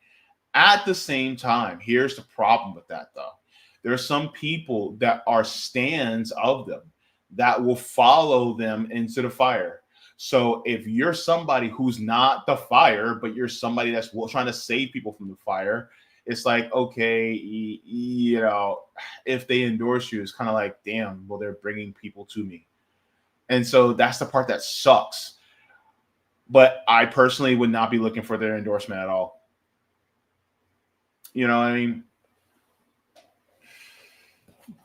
At the same time, here's the problem with that, though. There are some people that are stands of them that will follow them into the fire. So if you're somebody who's not the fire, but you're somebody that's trying to save people from the fire, it's like, okay, if they endorse you, it's kind of like, damn, well, they're bringing people to me. And so that's the part that sucks. But I personally would not be looking for their endorsement at all. You know what I mean?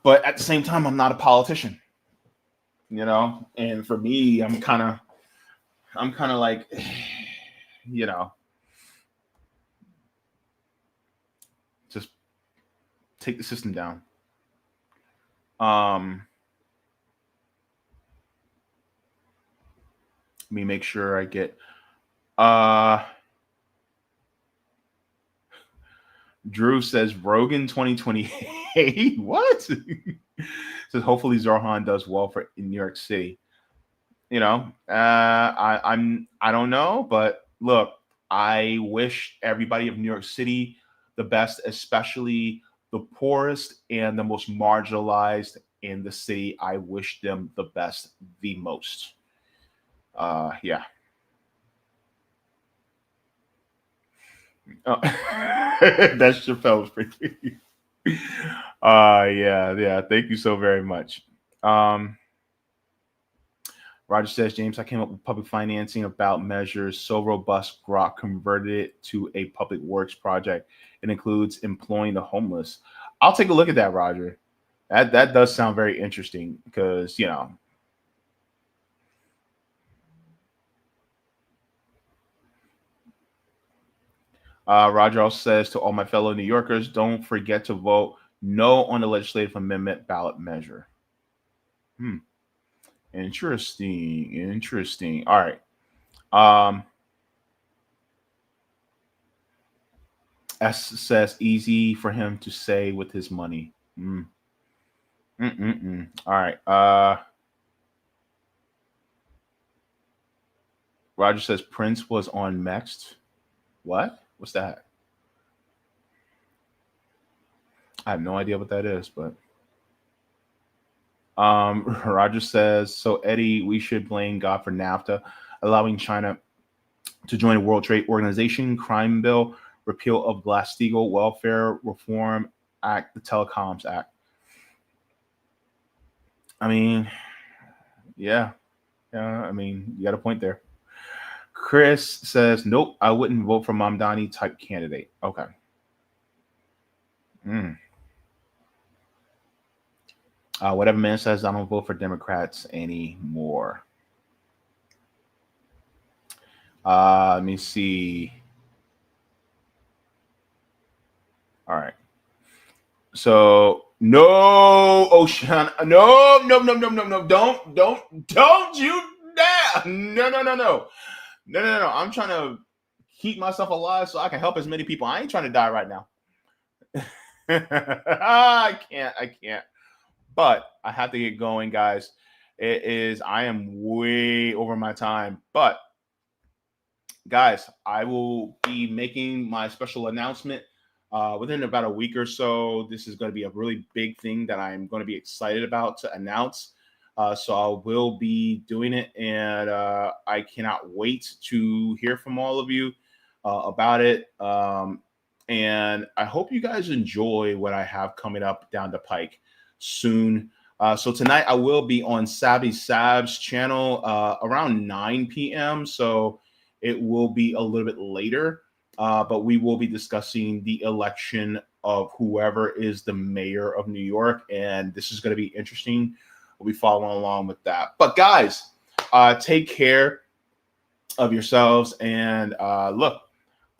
But at the same time, I'm not a politician, and for me, I'm kind of like, just take the system down. Let me make sure I get, Drew says Rogan 2028. What? Says hopefully Zoran does well in New York City. I don't know, but look, I wish everybody of New York City the best, especially the poorest and the most marginalized in the city. I wish them the best the most. Yeah. Oh. That Chappelle was pretty. Yeah. Thank you so very much. Roger says, James, I came up with public financing about measures so robust, Grok converted it to a public works project. It includes employing the homeless. I'll take a look at that, Roger. That does sound very interesting because, Roger also says to all my fellow New Yorkers, don't forget to vote no on the legislative amendment ballot measure. Interesting. All right. S says easy for him to say with his money. All right. Roger says Prince was on Next. What? What's that? I have no idea what that is, but Roger says, so Eddie, we should blame God for NAFTA, allowing China to join the World Trade Organization, crime bill, repeal of Glass-Steagall, Welfare Reform Act, the Telecoms Act. I mean, yeah. I mean, you got a point there. Chris says, nope, I wouldn't vote for mamdani type candidate. Okay. Whatever man says, I don't vote for Democrats anymore. Let me see. All right. So no, Ocean. No. Don't you dare. No. I'm trying to keep myself alive so I can help as many people. I ain't trying to die right now. I can't. But I have to get going, guys. I am way over my time. But guys, I will be making my special announcement within about a week or so. This is going to be a really big thing that I'm going to be excited about to announce. So I will be doing it, and I cannot wait to hear from all of you about it. And I hope you guys enjoy what I have coming up down the pike soon. So tonight I will be on Savvy Sab's channel around 9 p.m. So it will be a little bit later, but we will be discussing the election of whoever is the mayor of New York. And this is going to be interesting. We'll be following along with that. But guys, take care of yourselves. And look,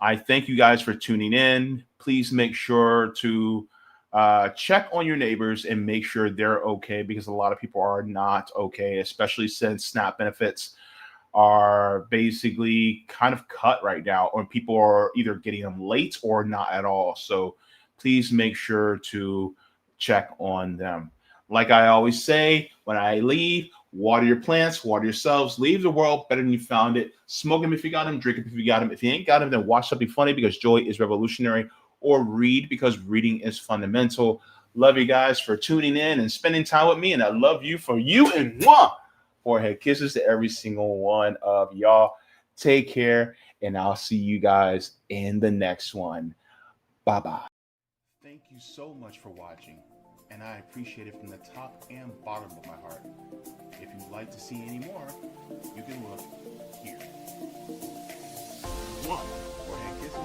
I thank you guys for tuning in. Please make sure to check on your neighbors and make sure they're okay, because a lot of people are not okay, especially since SNAP benefits are basically kind of cut right now, or people are either getting them late or not at all. So please make sure to check on them. Like I always say, when I leave, water your plants, water yourselves, leave the world better than you found it. Smoke them if you got them, drink them if you got them. If you ain't got them, then watch something funny, because joy is revolutionary, or read, because reading is fundamental. Love you guys for tuning in and spending time with me, and I love you for you, and mwah! Forehead kisses to every single one of y'all. Take care, and I'll see you guys in the next one. Bye-bye. Thank you so much for watching, and I appreciate it from the top and bottom of my heart. If you'd like to see any more, you can look here. One, forehead kisses.